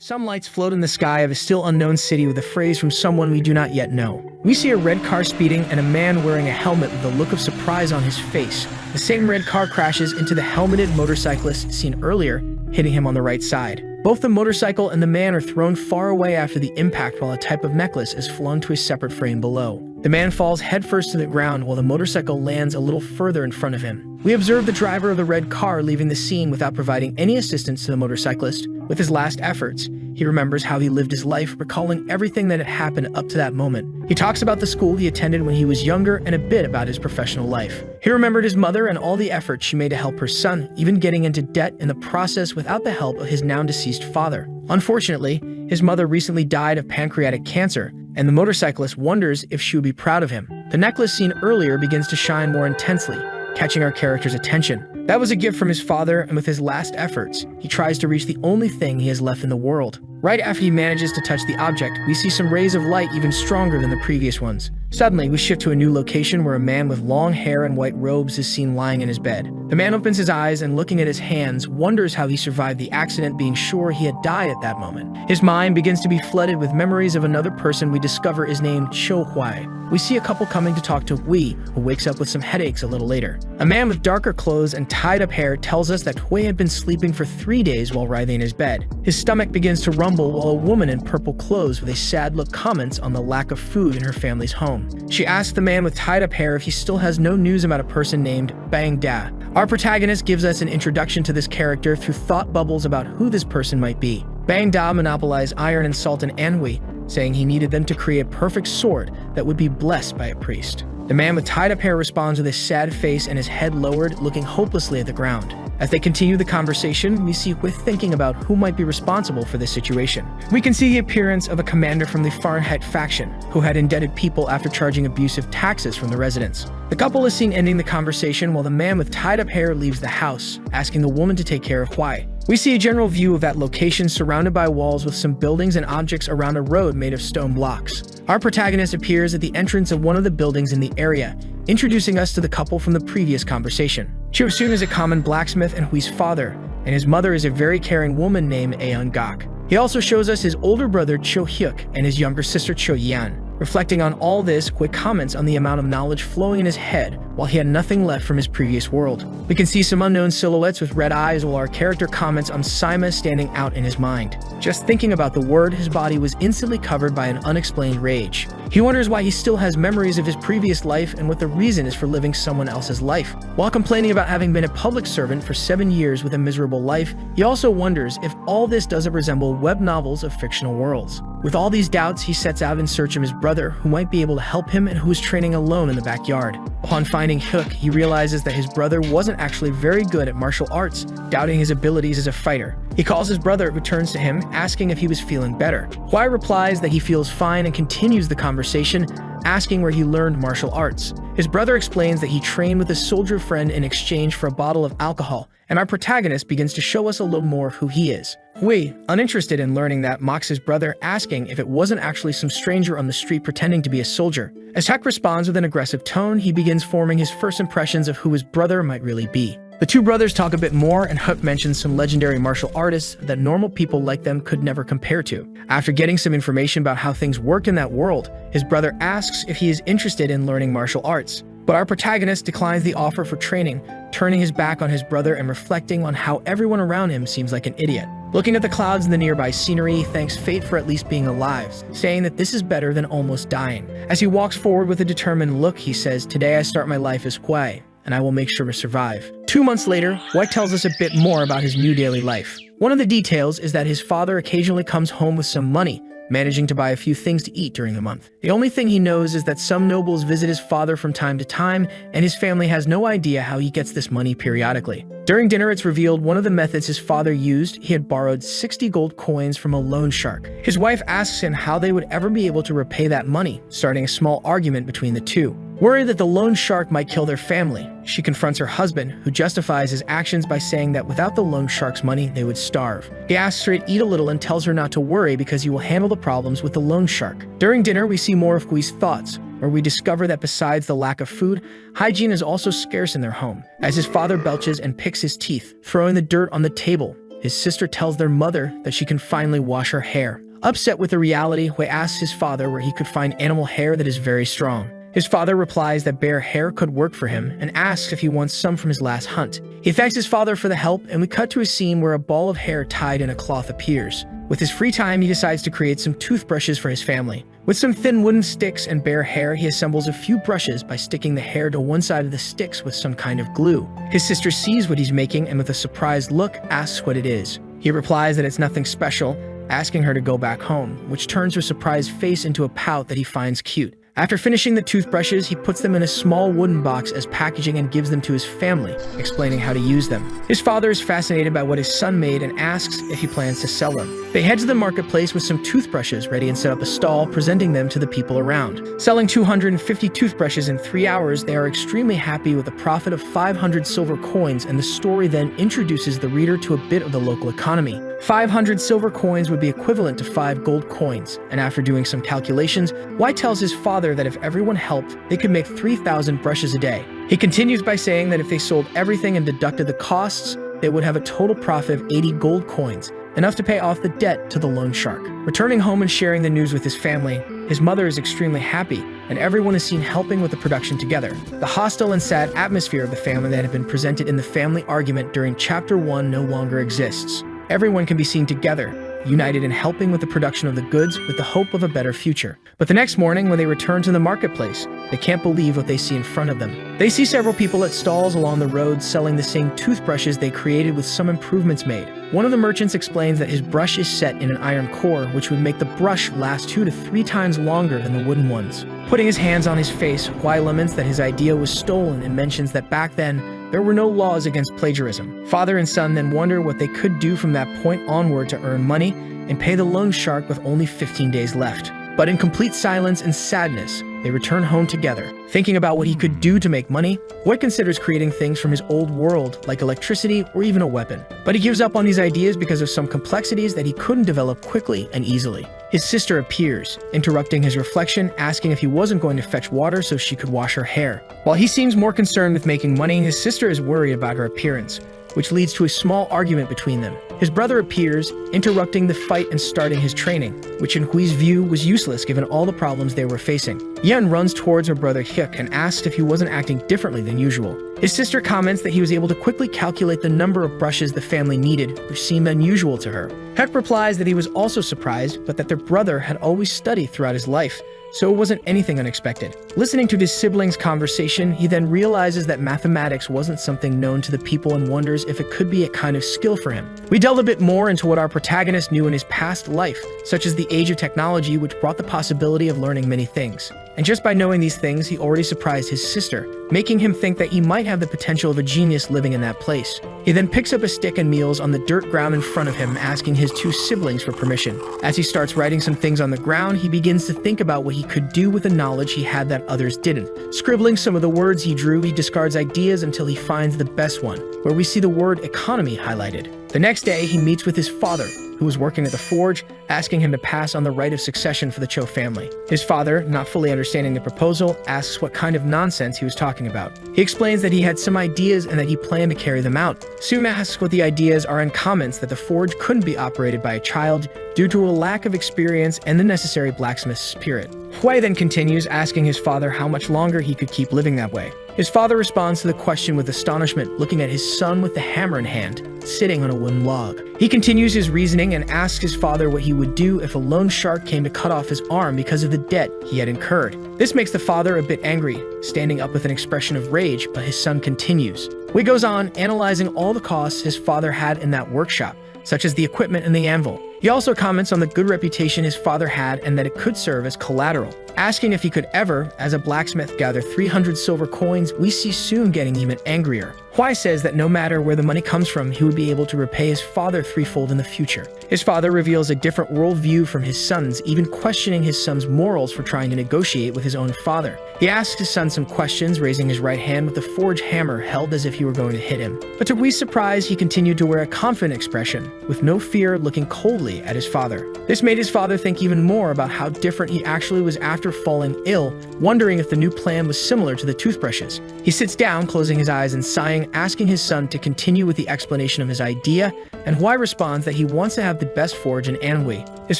Some lights float in the sky of a still unknown city with a phrase from someone we do not yet know. We see a red car speeding and a man wearing a helmet with a look of surprise on his face. The same red car crashes into the helmeted motorcyclist seen earlier, hitting him on the right side. Both the motorcycle and the man are thrown far away after the impact, while a type of necklace is flung to a separate frame below. The man falls headfirst to the ground while the motorcycle lands a little further in front of him. We observe the driver of the red car leaving the scene without providing any assistance to the motorcyclist. With his last efforts, he remembers how he lived his life, recalling everything that had happened up to that moment. He talks about the school he attended when he was younger and a bit about his professional life. He remembered his mother and all the efforts she made to help her son, even getting into debt in the process without the help of his now deceased father. Unfortunately, his mother recently died of pancreatic cancer, and the motorcyclist wonders if she would be proud of him. The necklace seen earlier begins to shine more intensely, catching our character's attention. That was a gift from his father, and with his last efforts, he tries to reach the only thing he has left in the world. Right after he manages to touch the object, we see some rays of light even stronger than the previous ones. Suddenly, we shift to a new location where a man with long hair and white robes is seen lying in his bed. The man opens his eyes and, looking at his hands, wonders how he survived the accident, being sure he had died at that moment. His mind begins to be flooded with memories of another person we discover is named Cho Huai. We see a couple coming to talk to Hui, who wakes up with some headaches a little later. A man with darker clothes and tied-up hair tells us that Hui had been sleeping for 3 days while writhing in his bed. His stomach begins to rumble while a woman in purple clothes with a sad look comments on the lack of food in her family's home. She asks the man with tied-up hair if he still has no news about a person named Bang Da. Our protagonist gives us an introduction to this character through thought bubbles about who this person might be. Bang Da monopolized iron and salt in MANHWA, saying he needed them to create a perfect sword that would be blessed by a priest. The man with tied-up hair responds with a sad face and his head lowered, looking hopelessly at the ground. As they continue the conversation, we see Hui thinking about who might be responsible for this situation. We can see the appearance of a commander from the Fahrenheit faction, who had indebted people after charging abusive taxes from the residents. The couple is seen ending the conversation while the man with tied-up hair leaves the house, asking the woman to take care of Hui. We see a general view of that location surrounded by walls with some buildings and objects around a road made of stone blocks. Our protagonist appears at the entrance of one of the buildings in the area, introducing us to the couple from the previous conversation. Cho Soon is a common blacksmith and Hui's father, and his mother is a very caring woman named Aeon Gak. He also shows us his older brother Cho Hyuk and his younger sister Cho Yan. Reflecting on all this, Hui comments on the amount of knowledge flowing in his head while he had nothing left from his previous world. We can see some unknown silhouettes with red eyes while our character comments on Saima standing out in his mind. Just thinking about the word, his body was instantly covered by an unexplained rage. He wonders why he still has memories of his previous life and what the reason is for living someone else's life. While complaining about having been a public servant for 7 years with a miserable life, he also wonders if all this doesn't resemble web novels of fictional worlds. With all these doubts, he sets out in search of his brother, who might be able to help him and who is training alone in the backyard. Upon finding Hyuk, he realizes that his brother wasn't actually very good at martial arts, doubting his abilities as a fighter. He calls his brother, who turns to him, asking if he was feeling better. Hui replies that he feels fine and continues the conversation, asking where he learned martial arts. His brother explains that he trained with a soldier friend in exchange for a bottle of alcohol, and our protagonist begins to show us a little more of who he is. Hui, uninterested in learning that, mocks his brother, asking if it wasn't actually some stranger on the street pretending to be a soldier. As Hyuk responds with an aggressive tone, he begins forming his first impressions of who his brother might really be. The two brothers talk a bit more, and Hyuk mentions some legendary martial artists that normal people like them could never compare to. After getting some information about how things work in that world, his brother asks if he is interested in learning martial arts. But our protagonist declines the offer for training, turning his back on his brother and reflecting on how everyone around him seems like an idiot. Looking at the clouds and the nearby scenery, he thanks fate for at least being alive, saying that this is better than almost dying. As he walks forward with a determined look, he says, "Today I start my life as Hui, and I will make sure to survive." 2 months later, Hui tells us a bit more about his new daily life. One of the details is that his father occasionally comes home with some money, managing to buy a few things to eat during the month. The only thing he knows is that some nobles visit his father from time to time, and his family has no idea how he gets this money periodically. During dinner, it's revealed one of the methods his father used, he had borrowed 60 gold coins from a loan shark. His wife asks him how they would ever be able to repay that money, starting a small argument between the two. Worried that the loan shark might kill their family, she confronts her husband, who justifies his actions by saying that without the loan shark's money, they would starve. He asks her to eat a little and tells her not to worry because he will handle the problems with the loan shark. During dinner, we see more of Hui's thoughts, where we discover that besides the lack of food, hygiene is also scarce in their home, as his father belches and picks his teeth, throwing the dirt on the table. his sister tells their mother that she can finally wash her hair. Upset with the reality, Hui asks his father where he could find animal hair that is very strong. His father replies that bear hair could work for him and asks if he wants some from his last hunt. He thanks his father for the help, and we cut to a scene where a ball of hair tied in a cloth appears. With his free time, he decides to create some toothbrushes for his family. With some thin wooden sticks and bear hair, he assembles a few brushes by sticking the hair to one side of the sticks with some kind of glue. His sister sees what he's making and with a surprised look asks what it is. He replies that it's nothing special, asking her to go back home, which turns her surprised face into a pout that he finds cute. After finishing the toothbrushes, he puts them in a small wooden box as packaging and gives them to his family, explaining how to use them. His father is fascinated by what his son made and asks if he plans to sell them. They head to the marketplace with some toothbrushes ready and set up a stall, presenting them to the people around. Selling 250 toothbrushes in 3 hours, they are extremely happy with a profit of 500 silver coins, and the story then introduces the reader to a bit of the local economy. 500 silver coins would be equivalent to 5 gold coins, and after doing some calculations, White tells his father that if everyone helped, they could make 3,000 brushes a day. He continues by saying that if they sold everything and deducted the costs, they would have a total profit of 80 gold coins, enough to pay off the debt to the loan shark. Returning home and sharing the news with his family, his mother is extremely happy, and everyone is seen helping with the production together. The hostile and sad atmosphere of the family that had been presented in the family argument during Chapter 1 no longer exists. Everyone can be seen together, united in helping with the production of the goods with the hope of a better future. But the next morning, when they return to the marketplace, they can't believe what they see in front of them. They see several people at stalls along the road selling the same toothbrushes they created with some improvements made. One of the merchants explains that his brush is set in an iron core, which would make the brush last 2 to 3 times longer than the wooden ones. Putting his hands on his face, Huai laments that his idea was stolen and mentions that back then, there were no laws against plagiarism. Father and son then wonder what they could do from that point onward to earn money and pay the loan shark with only 15 days left. But in complete silence and sadness, they return home together. Thinking about what he could do to make money, White considers creating things from his old world, like electricity or even a weapon. But he gives up on these ideas because of some complexities that he couldn't develop quickly and easily. His sister appears, interrupting his reflection, asking if he wasn't going to fetch water so she could wash her hair. While he seems more concerned with making money, his sister is worried about her appearance, which leads to a small argument between them. His brother appears, interrupting the fight and starting his training, which in Hui's view was useless given all the problems they were facing. Yan runs towards her brother Hyuk and asks if he wasn't acting differently than usual. His sister comments that he was able to quickly calculate the number of brushes the family needed, which seemed unusual to her. Hyuk replies that he was also surprised, but that their brother had always studied throughout his life, so it wasn't anything unexpected. Listening to his siblings' conversation, he then realizes that mathematics wasn't something known to the people and wonders if it could be a kind of skill for him. We delve a bit more into what our protagonist knew in his past life, such as the age of technology, which brought the possibility of learning many things. And just by knowing these things, he already surprised his sister, making him think that he might have the potential of a genius living in that place. He then picks up a stick and kneels on the dirt ground in front of him, asking his 2 siblings for permission. As he starts writing some things on the ground, he begins to think about what he could do with the knowledge he had that others didn't. Scribbling some of the words he drew, he discards ideas until he finds the best one, where we see the word economy highlighted. The next day, he meets with his father, who was working at the forge, asking him to pass on the right of succession for the Cho family. His father, not fully understanding the proposal, asks what kind of nonsense he was talking about. He explains that he had some ideas and that he planned to carry them out. Soon asks what the ideas are and comments that the forge couldn't be operated by a child due to a lack of experience and the necessary blacksmith spirit. Huai then continues, asking his father how much longer he could keep living that way. His father responds to the question with astonishment, looking at his son with the hammer in hand, sitting on a wooden log. He continues his reasoning and asks his father what he would do if a loan shark came to cut off his arm because of the debt he had incurred. This makes the father a bit angry, standing up with an expression of rage, but his son continues. Hui goes on, analyzing all the costs his father had in that workshop, such as the equipment and the anvil. He also comments on the good reputation his father had and that it could serve as collateral. Asking if he could ever, as a blacksmith, gather 300 silver coins, we see soon getting even angrier. Huai says that no matter where the money comes from, he would be able to repay his father threefold in the future. His father reveals a different worldview from his son's, even questioning his son's morals for trying to negotiate with his own father. He asks his son some questions, raising his right hand with the forge hammer held as if he were going to hit him. But to Hui's surprise, he continued to wear a confident expression, with no fear, looking coldly at his father. This made his father think even more about how different he actually was after falling ill, wondering if the new plan was similar to the toothbrushes. He sits down, closing his eyes and sighing Jiang asking his son to continue with the explanation of his idea, and Huai responds that he wants to have the best forge in Anhui. His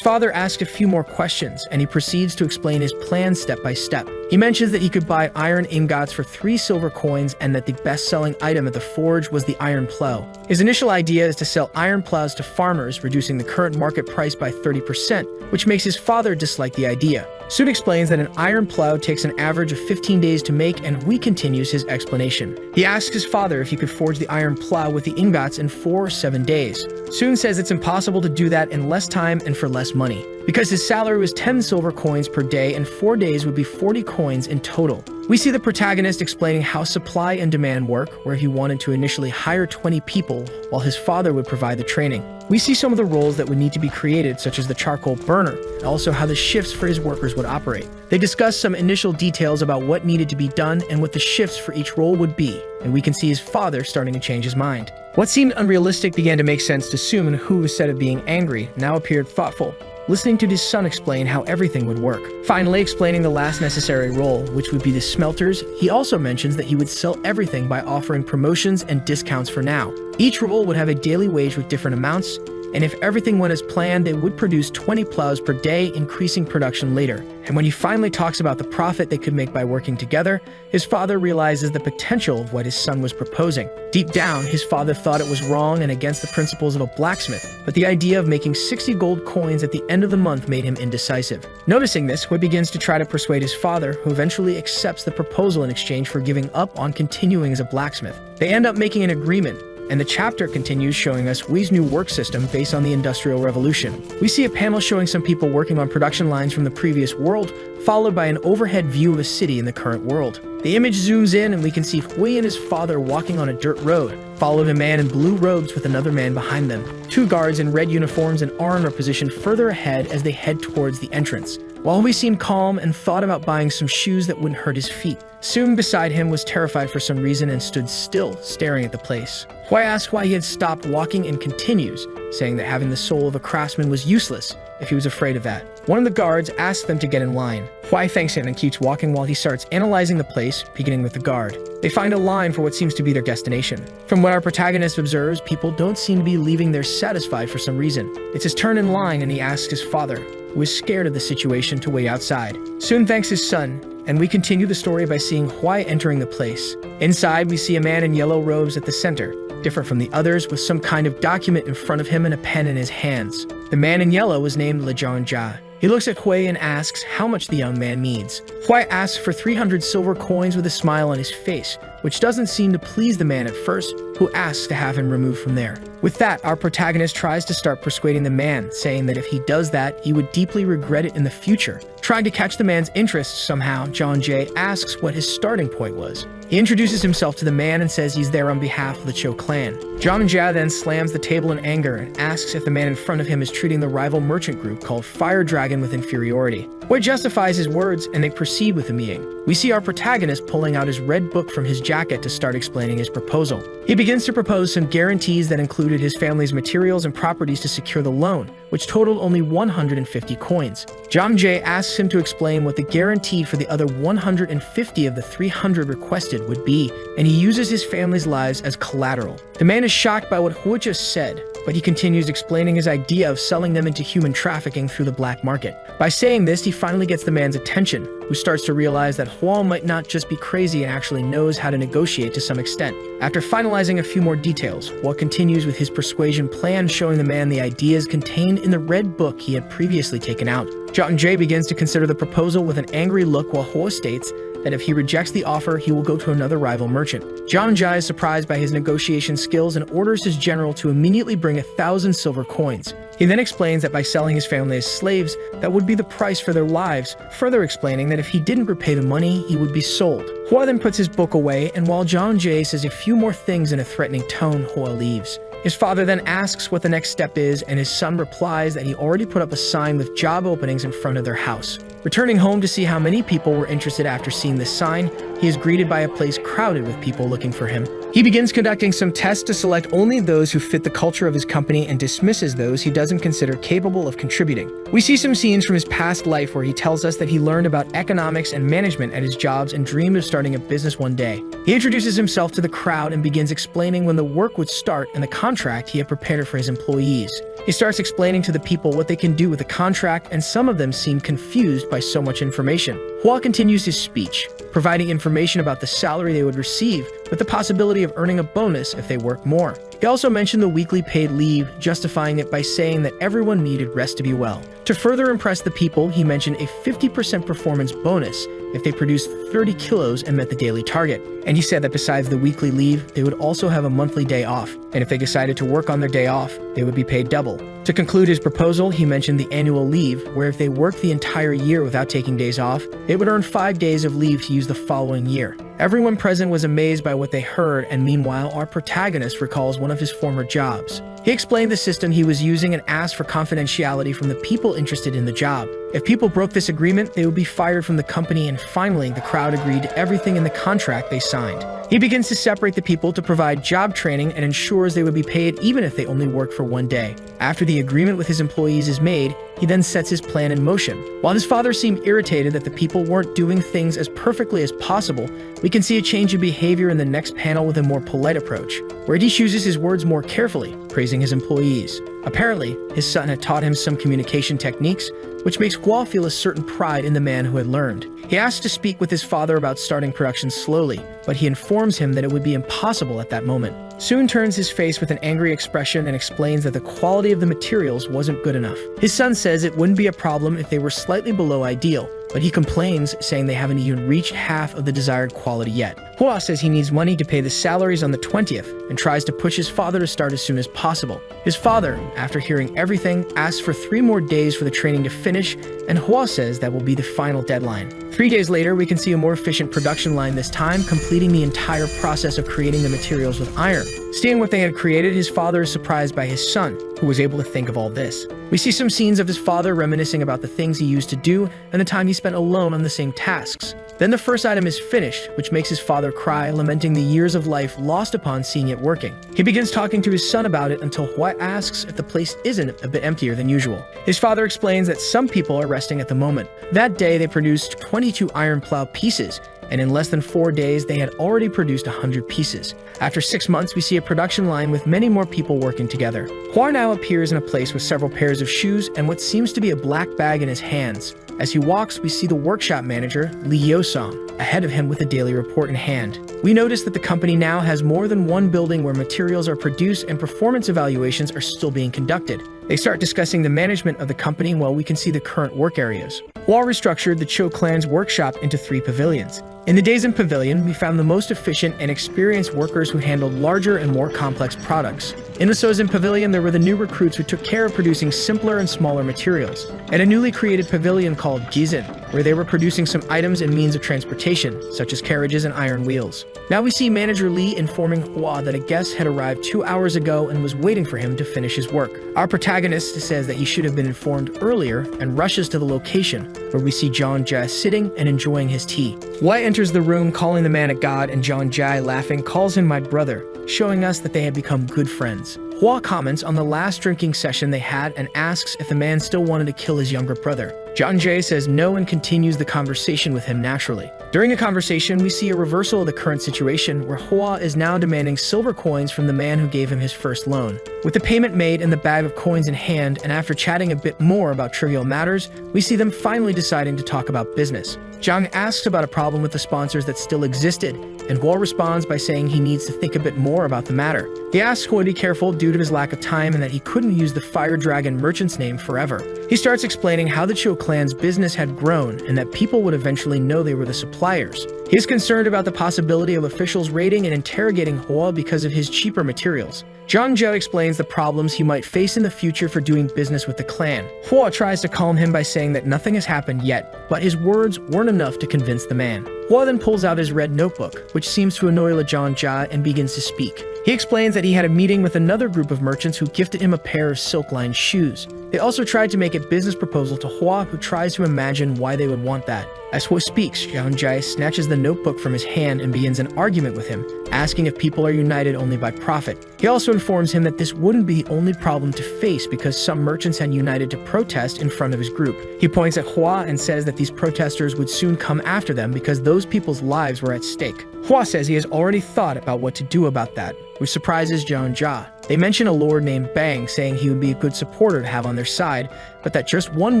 father asks a few more questions, and he proceeds to explain his plan step by step. He mentions that he could buy iron ingots for 3 silver coins and that the best-selling item at the forge was the iron plow. His initial idea is to sell iron plows to farmers, reducing the current market price by 30%, which makes his father dislike the idea. Sun explains that an iron plow takes an average of 15 days to make, and Hui continues his explanation. He asks his father if he could forge the iron plow with the ingots in 4 or 7 days. Sun says it's impossible to do that in less time and for less money, because his salary was 10 silver coins per day and 4 days would be 40 coins in total. We see the protagonist explaining how supply and demand work, where he wanted to initially hire 20 people while his father would provide the training. We see some of the roles that would need to be created, such as the charcoal burner, and also how the shifts for his workers would operate. They discuss some initial details about what needed to be done and what the shifts for each role would be, and we can see his father starting to change his mind. What seemed unrealistic began to make sense to Sun, who, instead of being angry, now appeared thoughtful, listening to his son explain how everything would work. Finally explaining the last necessary role, which would be the smelters, he also mentions that he would sell everything by offering promotions and discounts for now. Each role would have a daily wage with different amounts, and if everything went as planned, they would produce 20 plows per day, increasing production later. And when he finally talks about the profit they could make by working together, his father realizes the potential of what his son was proposing. Deep down, his father thought it was wrong and against the principles of a blacksmith, but the idea of making 60 gold coins at the end of the month made him indecisive. Noticing this, Hui begins to try to persuade his father, who eventually accepts the proposal in exchange for giving up on continuing as a blacksmith. They end up making an agreement, and the chapter continues showing us Hui's new work system based on the Industrial Revolution. We see a panel showing some people working on production lines from the previous world, followed by an overhead view of a city in the current world. The image zooms in and we can see Hui and his father walking on a dirt road, followed a man in blue robes with another man behind them. 2 guards in red uniforms and armor are positioned further ahead as they head towards the entrance. While Hui seemed calm and thought about buying some shoes that wouldn't hurt his feet, Sun beside him was terrified for some reason and stood still, staring at the place. Hui asks why he had stopped walking and continues, saying that having the soul of a craftsman was useless if he was afraid of that. One of the guards asks them to get in line. Hui thanks him and keeps walking while he starts analyzing the place, beginning with the guard. They find a line for what seems to be their destination. From what our protagonist observes, people don't seem to be leaving there satisfied for some reason. It's his turn in line and he asks his father, who is scared of the situation, to wait outside. Sun thanks his son, and we continue the story by seeing Hui entering the place. Inside, we see a man in yellow robes at the center, different from the others, with some kind of document in front of him and a pen in his hands. The man in yellow was named Le Jia. He looks at Hui and asks how much the young man needs. Hui asks for 300 silver coins with a smile on his face, which doesn't seem to please the man at first, who asks to have him removed from there. With that, our protagonist tries to start persuading the man, saying that if he does that, he would deeply regret it in the future. Trying to catch the man's interest somehow, Jia asks what his starting point was. He introduces himself to the man and says he's there on behalf of the Cho clan. Jia then slams the table in anger and asks if the man in front of him is treating the rival merchant group called Fire Dragon with inferiority. Hui justifies his words and they proceed with the meeting. We see our protagonist pulling out his red book from his jacket to start explaining his proposal. He begins to propose some guarantees that included his family's materials and properties to secure the loan, which totaled only 150 coins. Jia asks him to explain what the guarantee for the other 150 of the 300 requested would be, and he uses his family's lives as collateral. The man is shocked by what Hui just said, but he continues explaining his idea of selling them into human trafficking through the black market. By saying this, he finally gets the man's attention, who starts to realize that Huang might not just be crazy and actually knows how to negotiate to some extent. After finalizing a few more details, Huang continues with his persuasion plan, showing the man the ideas contained in the red book he had previously taken out. Jia begins to consider the proposal with an angry look, while Huang states that if he rejects the offer, he will go to another rival merchant. Jia is surprised by his negotiation skills and orders his general to immediately bring 1,000 silver coins. He then explains that by selling his family as slaves, that would be the price for their lives, further explaining that if he didn't repay the money, he would be sold. Hua then puts his book away, and while Jia says a few more things in a threatening tone, Hua leaves. His father then asks what the next step is, and his son replies that he already put up a sign with job openings in front of their house. Returning home to see how many people were interested after seeing this sign, he is greeted by a place crowded with people looking for him. He begins conducting some tests to select only those who fit the culture of his company and dismisses those he doesn't consider capable of contributing. We see some scenes from his past life where he tells us that he learned about economics and management at his jobs and dreamed of starting a business one day. He introduces himself to the crowd and begins explaining when the work would start and the contract he had prepared for his employees. He starts explaining to the people what they can do with the contract, and some of them seem confused by so much information. Hua continues his speech, providing information about the salary they would receive, with the possibility of earning a bonus if they work more. He also mentioned the weekly paid leave, justifying it by saying that everyone needed rest to be well. To further impress the people, he mentioned a 50% performance bonus if they produced 30 kilos and met the daily target. And he said that besides the weekly leave, they would also have a monthly day off, and if they decided to work on their day off, they would be paid double. To conclude his proposal, he mentioned the annual leave, where if they worked the entire year without taking days off, they would earn 5 days of leave to use the following year. Everyone present was amazed by what they heard, and meanwhile, our protagonist recalls one of his former jobs. He explained the system he was using and asked for confidentiality from the people interested in the job. If people broke this agreement, they would be fired from the company, and finally, the crowd agreed to everything in the contract they signed. He begins to separate the people to provide job training and ensures they would be paid even if they only worked for one day. After the agreement with his employees is made, he then sets his plan in motion. While his father seemed irritated that the people weren't doing things as perfectly as possible, we can see a change in behavior in the next panel with a more polite approach, where he chooses his words more carefully, praising his employees. Apparently, his son had taught him some communication techniques, which makes Hua feel a certain pride in the man who had learned. He asks to speak with his father about starting production slowly, but he informs him that it would be impossible at that moment. Soon turns his face with an angry expression and explains that the quality of the materials wasn't good enough. His son says it wouldn't be a problem if they were slightly below ideal, but he complains, saying they haven't even reached half of the desired quality yet. Hua says he needs money to pay the salaries on the 20th and tries to push his father to start as soon as possible. His father, after hearing everything, asks for 3 more days for the training to finish, and Hua says that will be the final deadline. 3 days later, we can see a more efficient production line, this time completing the entire process of creating the materials with iron. Seeing what they had created, his father is surprised by his son, who was able to think of all this. We see some scenes of his father reminiscing about the things he used to do and the time he spent alone on the same tasks. Then the first item is finished, which makes his father cry, lamenting the years of life lost upon seeing it working. He begins talking to his son about it until Hua asks if the place isn't a bit emptier than usual. His father explains that some people are resting at the moment. That day, they produced 22 iron plow pieces, and in less than 4 days, they had already produced 100 pieces. After 6 months, we see a production line with many more people working together. Hua now appears in a place with several pairs of shoes and what seems to be a black bag in his hands. As he walks, we see the workshop manager, Li Yosong, ahead of him with a daily report in hand. We notice that the company now has more than one building where materials are produced and performance evaluations are still being conducted. They start discussing the management of the company while we can see the current work areas. Hua restructured the Cho clan's workshop into 3 pavilions. In the Daisen Pavilion, we found the most efficient and experienced workers who handled larger and more complex products. In the Sozin Pavilion, there were the new recruits who took care of producing simpler and smaller materials, and a newly created pavilion called Jizin, where they were producing some items and means of transportation, such as carriages and iron wheels. Now we see Manager Li informing Hua that a guest had arrived 2 hours ago and was waiting for him to finish his work. Our protagonist says that he should have been informed earlier and rushes to the location, where we see John Jia sitting and enjoying his tea. Hua enters the room calling the man a god, and John Jia, laughing, calls him my brother, showing us that they had become good friends. Hua comments on the last drinking session they had and asks if the man still wanted to kill his younger brother. John Jay says no and continues the conversation with him naturally. During the conversation, we see a reversal of the current situation where Hua is now demanding silver coins from the man who gave him his first loan. With the payment made and the bag of coins in hand, and after chatting a bit more about trivial matters, we see them finally deciding to talk about business. Zhang asks about a problem with the sponsors that still existed, and Hua responds by saying he needs to think a bit more about the matter. He asks Hua to be careful due to his lack of time and that he couldn't use the Fire Dragon merchant's name forever. He starts explaining how the Cho clan's business had grown and that people would eventually know they were the suppliers. He is concerned about the possibility of officials raiding and interrogating Hua because of his cheaper materials. Zhang Zhou explains the problems he might face in the future for doing business with the clan. Hua tries to calm him by saying that nothing has happened yet, but his words weren't enough to convince the man. Hua then pulls out his red notebook, which seems to annoy Zhang Jia, and begins to speak. He explains that he had a meeting with another group of merchants who gifted him a pair of silk-lined shoes. They also tried to make a business proposal to Hua, who tries to imagine why they would want that. As Hua speaks, Zhang snatches the notebook from his hand and begins an argument with him, asking if people are united only by profit. He also informs him that this wouldn't be the only problem to face because some merchants had united to protest in front of his group. He points at Hua and says that these protesters would soon come after them because those people's lives were at stake. Hua says he has already thought about what to do about that, which surprises Zhang Jia. They mention a lord named Bang, saying he would be a good supporter to have on their side, but that just one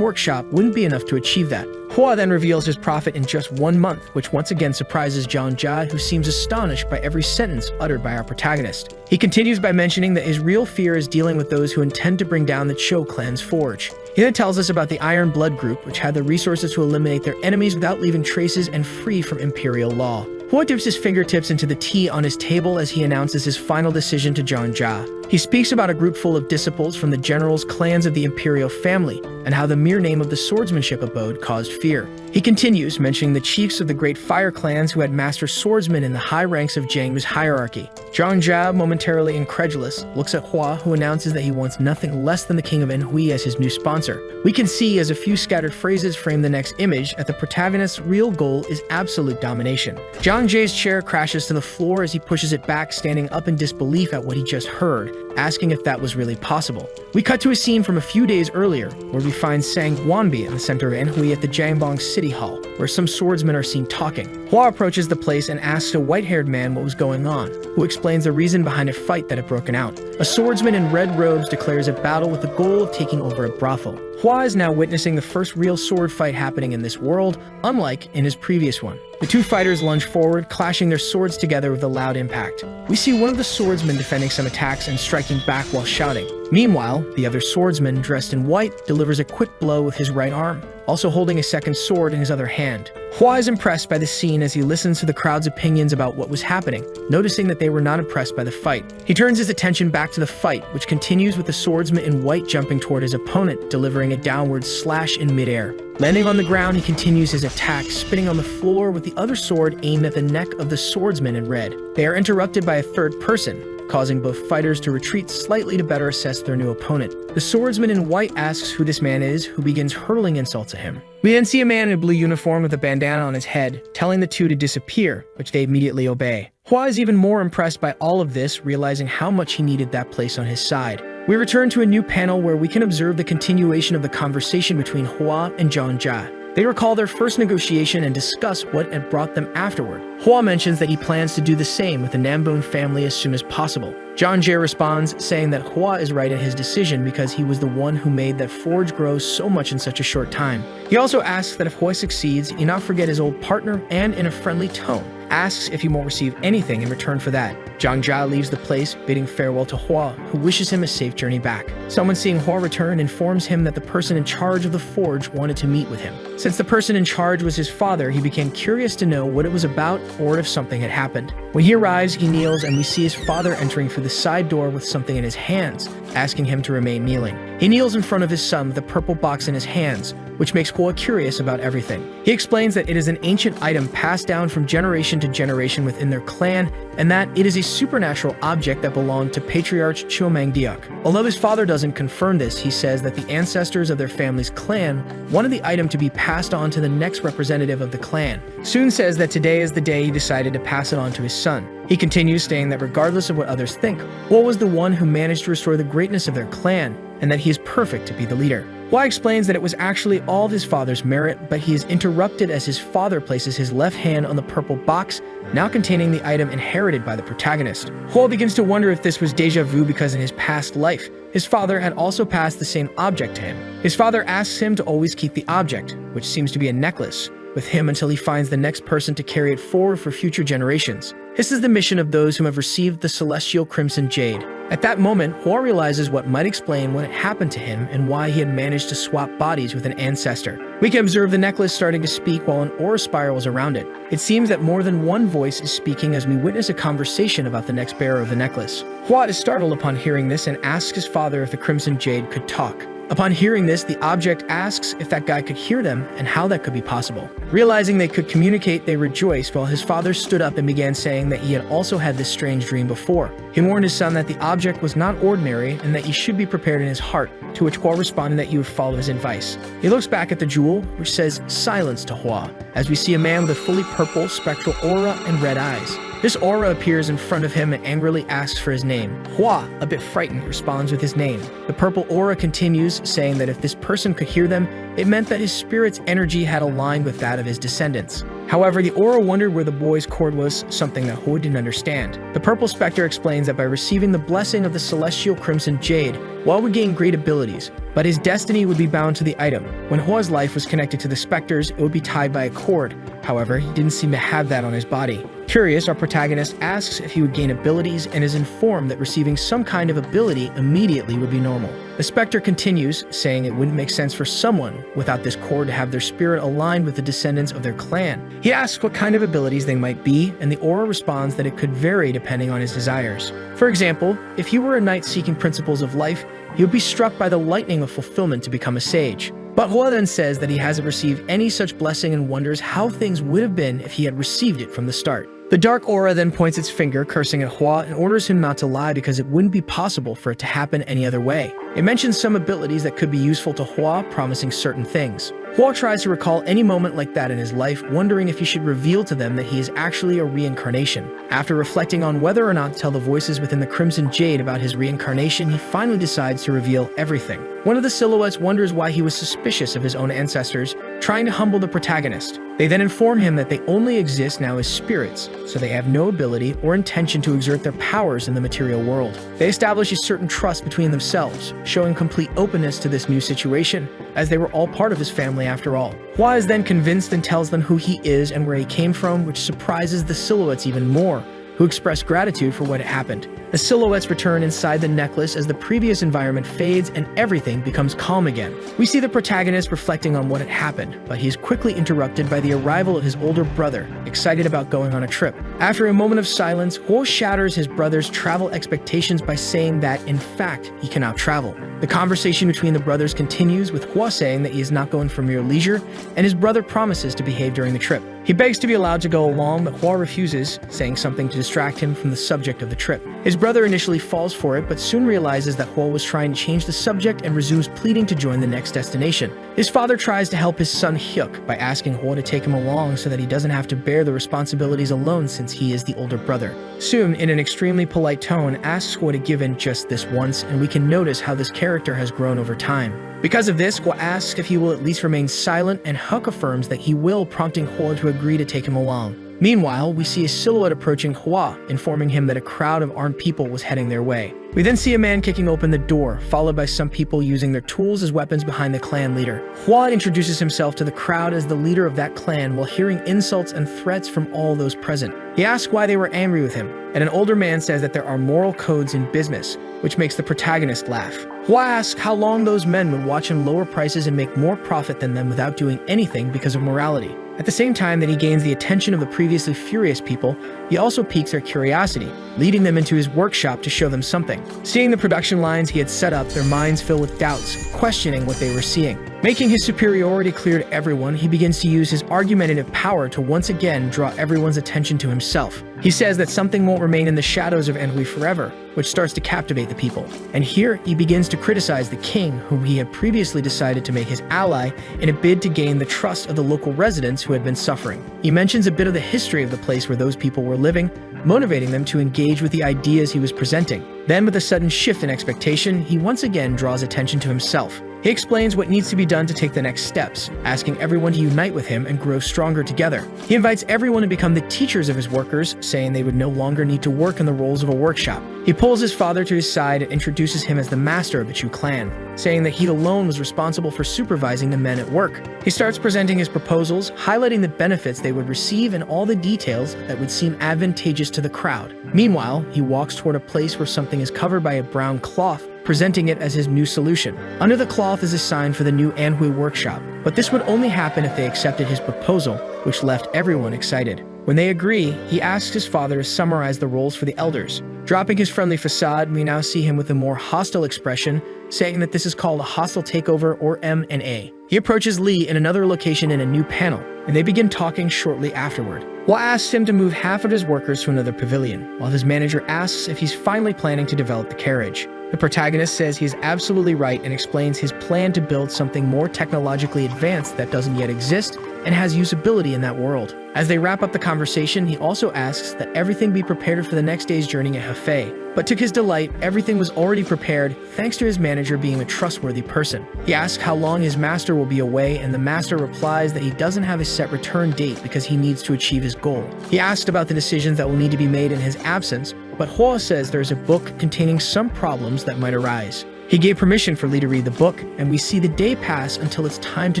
workshop wouldn't be enough to achieve that. Hua then reveals his profit in just 1 month, which once again surprises Zhang Jia, who seems astonished by every sentence uttered by our protagonist. He continues by mentioning that his real fear is dealing with those who intend to bring down the Cho clan's forge. He then tells us about the Iron Blood group, which had the resources to eliminate their enemies without leaving traces and free from imperial law. Hua dips his fingertips into the tea on his table as he announces his final decision to Zhang Jia. He speaks about a group full of disciples from the generals' clans of the imperial family, and how the mere name of the swordsmanship abode caused fear. He continues, mentioning the chiefs of the great fire clans who had master swordsmen in the high ranks of Jiang's hierarchy. Zhang Jia, momentarily incredulous, looks at Hua, who announces that he wants nothing less than the king of MANHWA as his new sponsor. We can see, as a few scattered phrases frame the next image, that the protagonist's real goal is absolute domination. Zhang Jia's chair crashes to the floor as he pushes it back, standing up in disbelief at what he just heard, asking if that was really possible. We cut to a scene from a few days earlier, where we find Sang Guanbi in the center of MANHWA at the Jiangbang City Hall, where some swordsmen are seen talking. Hua approaches the place and asks a white-haired man what was going on, who explains the reason behind a fight that had broken out. A swordsman in red robes declares a battle with the goal of taking over a brothel. Hua is now witnessing the first real sword fight happening in this world, unlike in his previous one. The two fighters lunge forward, clashing their swords together with a loud impact. We see one of the swordsmen defending some attacks and striking back while shouting. Meanwhile, the other swordsman, dressed in white, delivers a quick blow with his right arm, also holding a second sword in his other hand. Hua is impressed by the scene as he listens to the crowd's opinions about what was happening, noticing that they were not impressed by the fight. He turns his attention back to the fight, which continues with the swordsman in white jumping toward his opponent, delivering a downward slash in midair. Landing on the ground, he continues his attack, spinning on the floor with the other sword aimed at the neck of the swordsman in red. They are interrupted by a third person, causing both fighters to retreat slightly to better assess their new opponent. The swordsman in white asks who this man is, who begins hurling insults at him. We then see a man in a blue uniform with a bandana on his head, telling the two to disappear, which they immediately obey. Hua is even more impressed by all of this, realizing how much he needed that place on his side. We return to a new panel where we can observe the continuation of the conversation between Hua and Zhang Jia. They recall their first negotiation and discuss what had brought them afterward. Hua mentions that he plans to do the same with the Nambone family as soon as possible. Zhang Jia responds, saying that Hua is right in his decision because he was the one who made that forge grow so much in such a short time. He also asks that if Hua succeeds, he not forget his old partner and, in a friendly tone, asks if he won't receive anything in return for that. Zhang Jia leaves the place, bidding farewell to Hua, who wishes him a safe journey back. Someone seeing Hua return informs him that the person in charge of the forge wanted to meet with him. Since the person in charge was his father, he became curious to know what it was about or if something had happened. When he arrives, he kneels and we see his father entering through the side door with something in his hands, asking him to remain kneeling. He kneels in front of his son with a purple box in his hands, which makes Hua curious about everything. He explains that it is an ancient item passed down from generation to generation within their clan, and that it is a supernatural object that belonged to Patriarch Chomangdiuk. Although his father doesn't confirm this, he says that the ancestors of their family's clan wanted the item to be passed on to the next representative of the clan. Soon says that today is the day he decided to pass it on to his son. He continues saying that regardless of what others think, Hua was the one who managed to restore the greatness of their clan, and that he is perfect to be the leader. Hua explains that it was actually all of his father's merit, but he is interrupted as his father places his left hand on the purple box, now containing the item inherited by the protagonist. Hua begins to wonder if this was deja vu because in his past life, his father had also passed the same object to him. His father asks him to always keep the object, which seems to be a necklace, with him until he finds the next person to carry it forward for future generations. This is the mission of those who have received the celestial crimson jade. At that moment, Hua realizes what might explain what had happened to him and why he had managed to swap bodies with an ancestor. We can observe the necklace starting to speak while an aura spirals around it. It seems that more than one voice is speaking as we witness a conversation about the next bearer of the necklace. Hua is startled upon hearing this and asks his father if the crimson jade could talk. Upon hearing this, the object asks if that guy could hear them and how that could be possible. Realizing they could communicate, they rejoiced while his father stood up and began saying that he had also had this strange dream before. He warned his son that the object was not ordinary and that he should be prepared in his heart, to which Hua responded that he would follow his advice. He looks back at the jewel, which says silence to Hua, as we see a man with a fully purple, spectral aura and red eyes. This aura appears in front of him and angrily asks for his name. Hua, a bit frightened, responds with his name. The purple aura continues, saying that if this person could hear them, it meant that his spirit's energy had aligned with that of his descendants. However, the aura wondered where the boy's cord was, something that Hua didn't understand. The purple specter explains that by receiving the blessing of the celestial crimson jade, Hua would gain great abilities, but his destiny would be bound to the item. When Hua's life was connected to the specters, it would be tied by a cord. However, he didn't seem to have that on his body. Curious, our protagonist asks if he would gain abilities and is informed that receiving some kind of ability immediately would be normal. The specter continues, saying it wouldn't make sense for someone without this cord to have their spirit aligned with the descendants of their clan. He asks what kind of abilities they might be, and the aura responds that it could vary depending on his desires. For example, if he were a knight seeking principles of life, he would be struck by the lightning of fulfillment to become a sage. But Hua then says that he hasn't received any such blessing and wonders how things would have been if he had received it from the start. The dark aura then points its finger, cursing at Hua, and orders him not to lie because it wouldn't be possible for it to happen any other way. It mentions some abilities that could be useful to Hua, promising certain things. Hua tries to recall any moment like that in his life, wondering if he should reveal to them that he is actually a reincarnation. After reflecting on whether or not to tell the voices within the Crimson Jade about his reincarnation, he finally decides to reveal everything. One of the silhouettes wonders why he was suspicious of his own ancestors, trying to humble the protagonist. They then inform him that they only exist now as spirits, so they have no ability or intention to exert their powers in the material world. They establish a certain trust between themselves, showing complete openness to this new situation, as they were all part of his family after all. Hua is then convinced and tells them who he is and where he came from, which surprises the silhouettes even more, who express gratitude for what had happened. The silhouettes return inside the necklace as the previous environment fades and everything becomes calm again. We see the protagonist reflecting on what had happened, but he is quickly interrupted by the arrival of his older brother, excited about going on a trip. After a moment of silence, Hua shatters his brother's travel expectations by saying that, in fact, he cannot travel. The conversation between the brothers continues, with Hua saying that he is not going for mere leisure, and his brother promises to behave during the trip. He begs to be allowed to go along, but Hua refuses, saying something to distract him from the subject of the trip. His brother initially falls for it, but soon realizes that Hua was trying to change the subject and resumes pleading to join the next destination. His father tries to help his son Hyuk by asking Hua to take him along so that he doesn't have to bear the responsibilities alone since he is the older brother. Soon, in an extremely polite tone, asks Hua to give in just this once, and we can notice how this character has grown over time. Because of this, Hua asks if he will at least remain silent, and Hyuk affirms that he will, prompting Hua to agree to take him along. Meanwhile, we see a silhouette approaching Hua, informing him that a crowd of armed people was heading their way. We then see a man kicking open the door, followed by some people using their tools as weapons behind the clan leader. Hua introduces himself to the crowd as the leader of that clan while hearing insults and threats from all those present. He asks why they were angry with him, and an older man says that there are moral codes in business, which makes the protagonist laugh. Hua asks how long those men would watch him lower prices and make more profit than them without doing anything because of morality. At the same time that he gains the attention of the previously furious people, he also piques their curiosity, leading them into his workshop to show them something. Seeing the production lines he had set up, their minds fill with doubts, questioning what they were seeing. Making his superiority clear to everyone, he begins to use his argumentative power to once again draw everyone's attention to himself. He says that something won't remain in the shadows of MANHWA forever, which starts to captivate the people. And here, he begins to criticize the king, whom he had previously decided to make his ally in a bid to gain the trust of the local residents who had been suffering. He mentions a bit of the history of the place where those people were living, motivating them to engage with the ideas he was presenting. Then, with a sudden shift in expectation, he once again draws attention to himself. He explains what needs to be done to take the next steps, asking everyone to unite with him and grow stronger together. He invites everyone to become the teachers of his workers, saying they would no longer need to work in the roles of a workshop. He pulls his father to his side and introduces him as the master of the true clan, saying that he alone was responsible for supervising the men at work. He starts presenting his proposals, highlighting the benefits they would receive and all the details that would seem advantageous to the crowd. Meanwhile, he walks toward a place where something is covered by a brown cloth, presenting it as his new solution. Under the cloth is a sign for the new MANHWA workshop, but this would only happen if they accepted his proposal, which left everyone excited. When they agree, he asks his father to summarize the roles for the elders, Dropping his friendly facade, we now see him with a more hostile expression, saying that this is called a hostile takeover, or M&A. He approaches Lee in another location in a new panel, and they begin talking shortly afterward. Hua asks him to move half of his workers to another pavilion, while his manager asks if he's finally planning to develop the carriage. The protagonist says he is absolutely right and explains his plan to build something more technologically advanced that doesn't yet exist and has usability in that world. As they wrap up the conversation, he also asks that everything be prepared for the next day's journey at Hefei. But to his delight, everything was already prepared thanks to his manager being a trustworthy person. He asks how long his master will be away, and the master replies that he doesn't have a set return date because he needs to achieve his goal. He asked about the decisions that will need to be made in his absence, but Hua says there's a book containing some problems that might arise. He gave permission for Lee to read the book, and we see the day pass until it's time to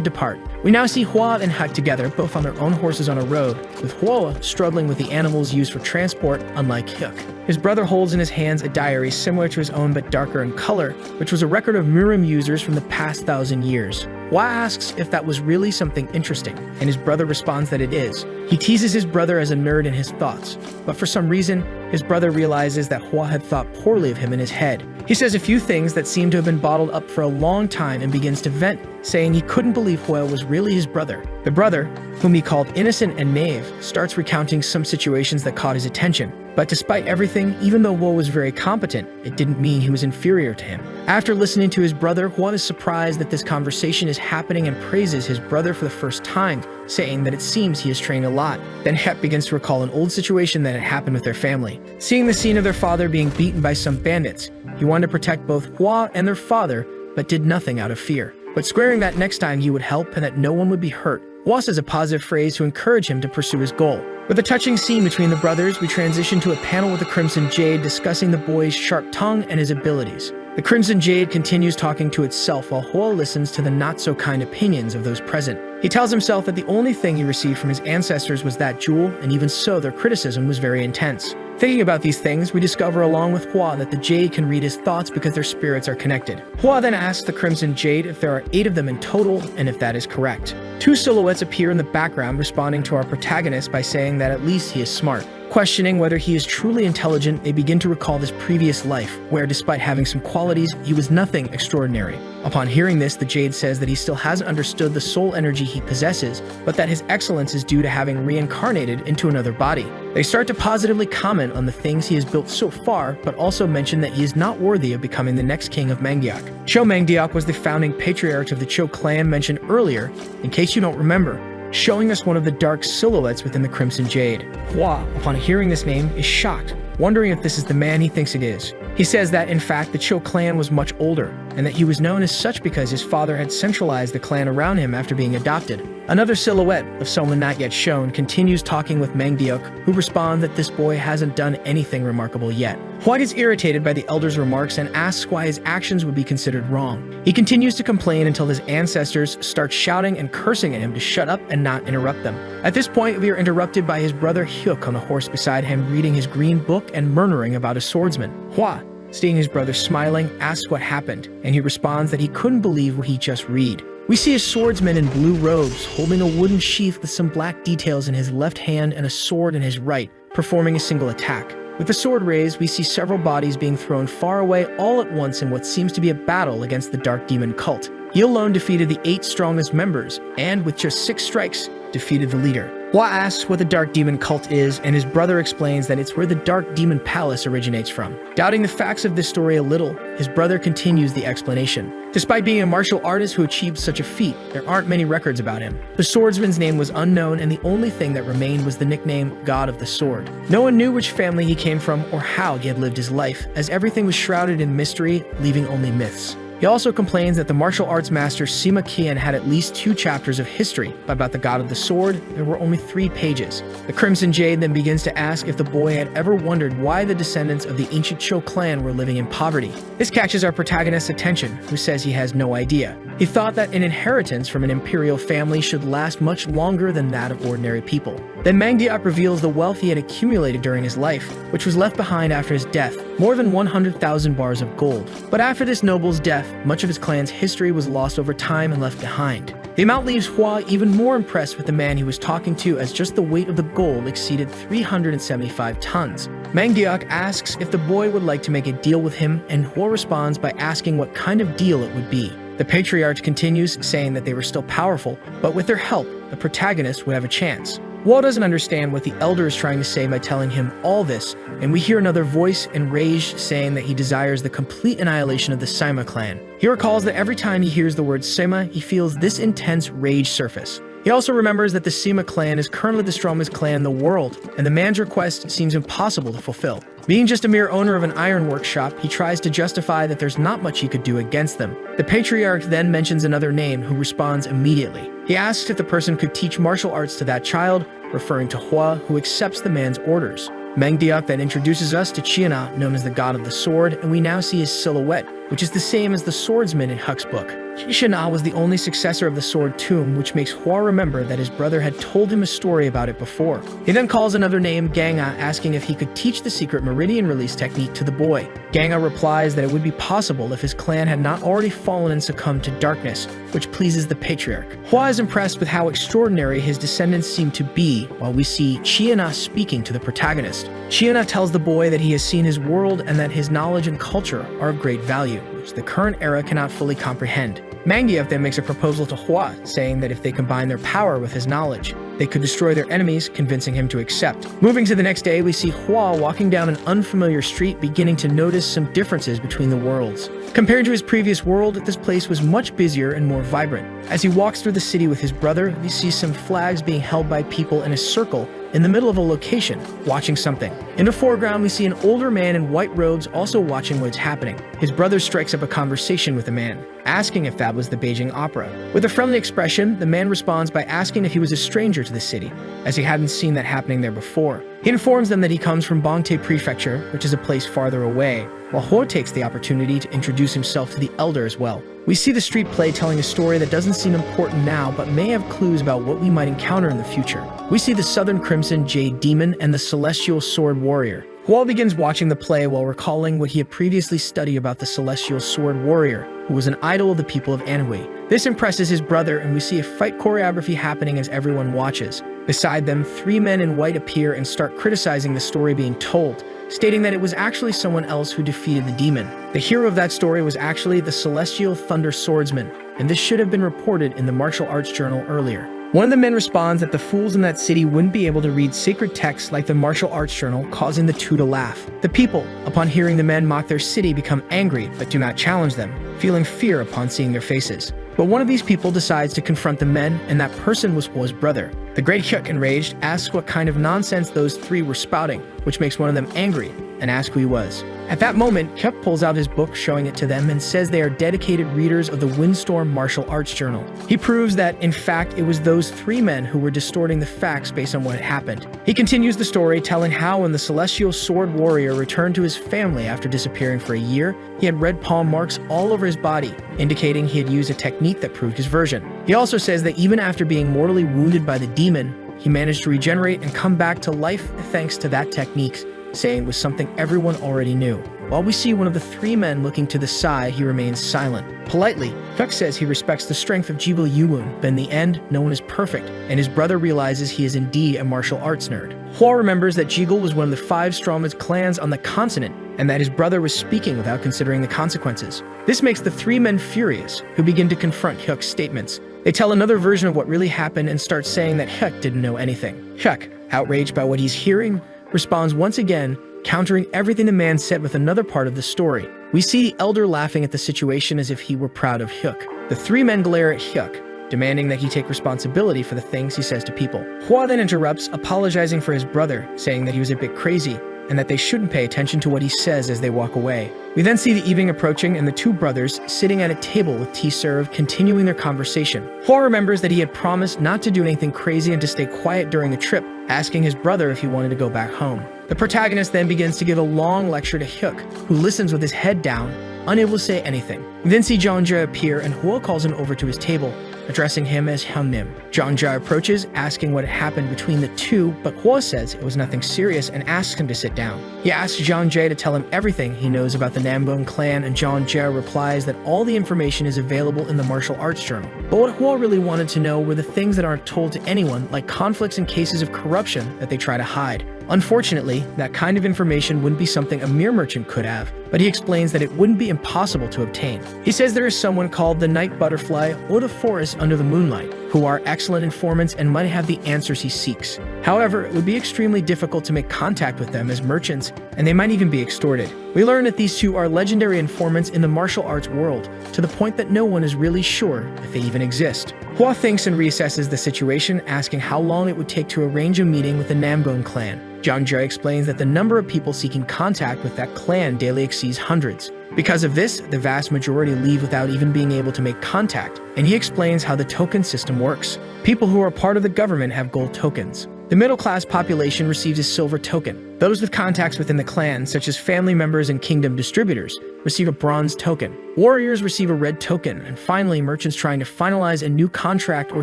depart. We now see Hua and Hut together, both on their own horses on a road, with Hua struggling with the animals used for transport, unlike Hyuk. His brother holds in his hands a diary similar to his own but darker in color, which was a record of MURIM users from the past 1,000 years. Hua asks if that was really something interesting, and his brother responds that it is. He teases his brother as a nerd in his thoughts, but for some reason, his brother realizes that Hua had thought poorly of him in his head. He says a few things that seem to have been bottled up for a long time and begins to vent, saying he couldn't believe Hua was really his brother. The brother, whom he called innocent and naive, starts recounting some situations that caught his attention. But despite everything, even though Hua was very competent, it didn't mean he was inferior to him. After listening to his brother, Hua is surprised that this conversation is happening and praises his brother for the first time, saying that it seems he has trained a lot. Then Hep begins to recall an old situation that had happened with their family. Seeing the scene of their father being beaten by some bandits, he wanted to protect both Hua and their father, but did nothing out of fear. But swearing that next time he would help and that no one would be hurt. Hua says a positive phrase to encourage him to pursue his goal. With a touching scene between the brothers, we transition to a panel with the Crimson Jade discussing the boy's sharp tongue and his abilities. The Crimson Jade continues talking to itself while Hua listens to the not-so-kind opinions of those present. He tells himself that the only thing he received from his ancestors was that jewel, and even so, their criticism was very intense. Thinking about these things, we discover along with Hua that the Jade can read his thoughts because their spirits are connected. Hua then asks the Crimson Jade if there are 8 of them in total, and if that is correct. 2 silhouettes appear in the background, responding to our protagonist by saying that at least he is smart. Questioning whether he is truly intelligent, they begin to recall his previous life, where despite having some qualities, he was nothing extraordinary. Upon hearing this, the Jade says that he still hasn't understood the soul energy he possesses, but that his excellence is due to having reincarnated into another body. They start to positively comment on the things he has built so far, but also mention that he is not worthy of becoming the next king of Mangdeok. Cho Mangdeok was the founding patriarch of the Cho clan mentioned earlier, in case you don't remember, showing us one of the dark silhouettes within the Crimson Jade. Hua, upon hearing this name, is shocked, wondering if this is the man he thinks it is. He says that, in fact, the Cho clan was much older, and that he was known as such because his father had centralized the clan around him after being adopted. Another silhouette of someone not yet shown continues talking with Mangdeok, who responds that this boy hasn't done anything remarkable yet. Hua gets irritated by the elder's remarks and asks why his actions would be considered wrong. He continues to complain until his ancestors start shouting and cursing at him to shut up and not interrupt them. At this point, we are interrupted by his brother Hyuk on a horse beside him reading his green book and murmuring about a swordsman. Hua, seeing his brother smiling, asks what happened, and he responds that he couldn't believe what he just read. We see a swordsman in blue robes holding a wooden sheath with some black details in his left hand and a sword in his right, performing a single attack. With the sword raised, we see several bodies being thrown far away all at once in what seems to be a battle against the Dark Demon cult. He alone defeated the 8 strongest members, and with just 6 strikes, defeated the leader. Hua asks what the Dark Demon cult is, and his brother explains that it's where the Dark Demon Palace originates from. Doubting the facts of this story a little, his brother continues the explanation. Despite being a martial artist who achieved such a feat, there aren't many records about him. The swordsman's name was unknown, and the only thing that remained was the nickname God of the Sword. No one knew which family he came from or how he had lived his life, as everything was shrouded in mystery, leaving only myths. He also complains that the martial arts master Sima Qian had at least 2 chapters of history, but about the God of the Sword, there were only 3 pages. The Crimson Jade then begins to ask if the boy had ever wondered why the descendants of the ancient Cho clan were living in poverty. This catches our protagonist's attention, who says he has no idea. He thought that an inheritance from an imperial family should last much longer than that of ordinary people. Then Mangdeok reveals the wealth he had accumulated during his life, which was left behind after his death, more than 100,000 bars of gold. But after this noble's death, much of his clan's history was lost over time and left behind. The amount leaves Hua even more impressed with the man he was talking to, as just the weight of the gold exceeded 375 tons. Mangdiok asks if the boy would like to make a deal with him, and Hua responds by asking what kind of deal it would be. The patriarch continues, saying that they were still powerful, but with their help, the protagonist would have a chance. Hua doesn't understand what the elder is trying to say by telling him all this, and we hear another voice, enraged, saying that he desires the complete annihilation of the Sima clan. He recalls that every time he hears the word Sima, he feels this intense rage surface. He also remembers that the Sima clan is currently the strongest clan in the world, and the man's request seems impossible to fulfill. Being just a mere owner of an ironwork shop, he tries to justify that there's not much he could do against them. The patriarch then mentions another name, who responds immediately. He asks if the person could teach martial arts to that child, referring to Hua, who accepts the man's orders. Mangdiok then introduces us to Chiana, known as the god of the sword, and we now see his silhouette, which is the same as the swordsman in Huck's book. Chiana was the only successor of the sword tomb, which makes Hua remember that his brother had told him a story about it before. He then calls another name, Ganga, asking if he could teach the secret meridian release technique to the boy. Ganga replies that it would be possible if his clan had not already fallen and succumbed to darkness, which pleases the patriarch. Hua is impressed with how extraordinary his descendants seem to be, while we see Chiana speaking to the protagonist. Chiana tells the boy that he has seen his world and that his knowledge and culture are of great value, which the current era cannot fully comprehend. Mangdiok then makes a proposal to Hua, saying that if they combine their power with his knowledge, they could destroy their enemies, convincing him to accept. Moving to the next day, we see Hua walking down an unfamiliar street, beginning to notice some differences between the worlds. Compared to his previous world, this place was much busier and more vibrant. As he walks through the city with his brother, we see some flags being held by people in a circle in the middle of a location, watching something. In the foreground, we see an older man in white robes also watching what's happening. His brother strikes up a conversation with the man, asking if that was the Beijing Opera. With a friendly expression, the man responds by asking if he was a stranger to the city, as he hadn't seen that happening there before. He informs them that he comes from Bangtae Prefecture, which is a place farther away, while Hua takes the opportunity to introduce himself to the elder as well. We see the street play telling a story that doesn't seem important now, but may have clues about what we might encounter in the future. We see the Southern Crimson Jade Demon and the Celestial Sword Warrior. Hua begins watching the play while recalling what he had previously studied about the Celestial Sword Warrior, who was an idol of the people of MANHWA. This impresses his brother, and we see a fight choreography happening as everyone watches. Beside them, three men in white appear and start criticizing the story being told, stating that it was actually someone else who defeated the demon. The hero of that story was actually the Celestial Thunder Swordsman, and this should have been reported in the martial arts journal earlier. One of the men responds that the fools in that city wouldn't be able to read sacred texts like the martial arts journal, causing the two to laugh. The people, upon hearing the men mock their city, become angry but do not challenge them, feeling fear upon seeing their faces. But one of these people decides to confront the men, and that person was Hua's brother. The great Hyuk, enraged, asks what kind of nonsense those three were spouting, which makes one of them angry and asks who he was. At that moment, Hyuk pulls out his book, showing it to them, and says they are dedicated readers of the Windstorm Martial Arts Journal. He proves that, in fact, it was those three men who were distorting the facts based on what had happened. He continues the story, telling how when the Celestial Sword Warrior returned to his family after disappearing for a year, he had red palm marks all over his body, indicating he had used a technique that proved his version. He also says that even after being mortally wounded by the demon, he managed to regenerate and come back to life thanks to that technique, saying it was something everyone already knew. While we see one of the three men looking to the side, he remains silent. Politely, Hyuk says he respects the strength of Jigul Yuwon, but in the end, no one is perfect, and his brother realizes he is indeed a martial arts nerd. Hua remembers that Jigul was one of the 5 strongest clans on the continent, and that his brother was speaking without considering the consequences. This makes the 3 men furious, who begin to confront Hyuk's statements. They tell another version of what really happened and start saying that Hyuk didn't know anything. Hyuk, outraged by what he's hearing, responds once again, countering everything the man said with another part of the story. We see the elder laughing at the situation as if he were proud of Hyuk. The 3 men glare at Hyuk, demanding that he take responsibility for the things he says to people. Hua then interrupts, apologizing for his brother, saying that he was a bit crazy, and that they shouldn't pay attention to what he says as they walk away. We then see the evening approaching and the 2 brothers sitting at a table with tea served, continuing their conversation. Hua remembers that he had promised not to do anything crazy and to stay quiet during the trip, asking his brother if he wanted to go back home. The protagonist then begins to give a long lecture to Hyuk, who listens with his head down, unable to say anything. We then see Jeonja appear, and Hua calls him over to his table, addressing him as Hyunim. Jeonjae approaches, asking what had happened between the two, but Hwa says it was nothing serious and asks him to sit down. He asks Jeonjae to tell him everything he knows about the Namgon clan, and Jeonjae replies that all the information is available in the martial arts journal. But what Hwa really wanted to know were the things that aren't told to anyone, like conflicts and cases of corruption that they try to hide. Unfortunately, that kind of information wouldn't be something a mere merchant could have, but he explains that it wouldn't be impossible to obtain. He says there is someone called the Night Butterfly or the Forest Under the Moonlight, who are excellent informants and might have the answers he seeks. However, it would be extremely difficult to make contact with them as merchants, and they might even be extorted. We learn that these two are legendary informants in the martial arts world, to the point that no one is really sure if they even exist. Hwa thinks and reassesses the situation, asking how long it would take to arrange a meeting with the Namgon clan. Jeonjae explains that the number of people seeking contact with that clan daily exceeds hundreds. Because of this, the vast majority leave without even being able to make contact, and he explains how the token system works. People who are part of the government have gold tokens. The middle-class population receives a silver token. Those with contacts within the clan, such as family members and kingdom distributors, receive a bronze token. Warriors receive a red token, and finally, merchants trying to finalize a new contract or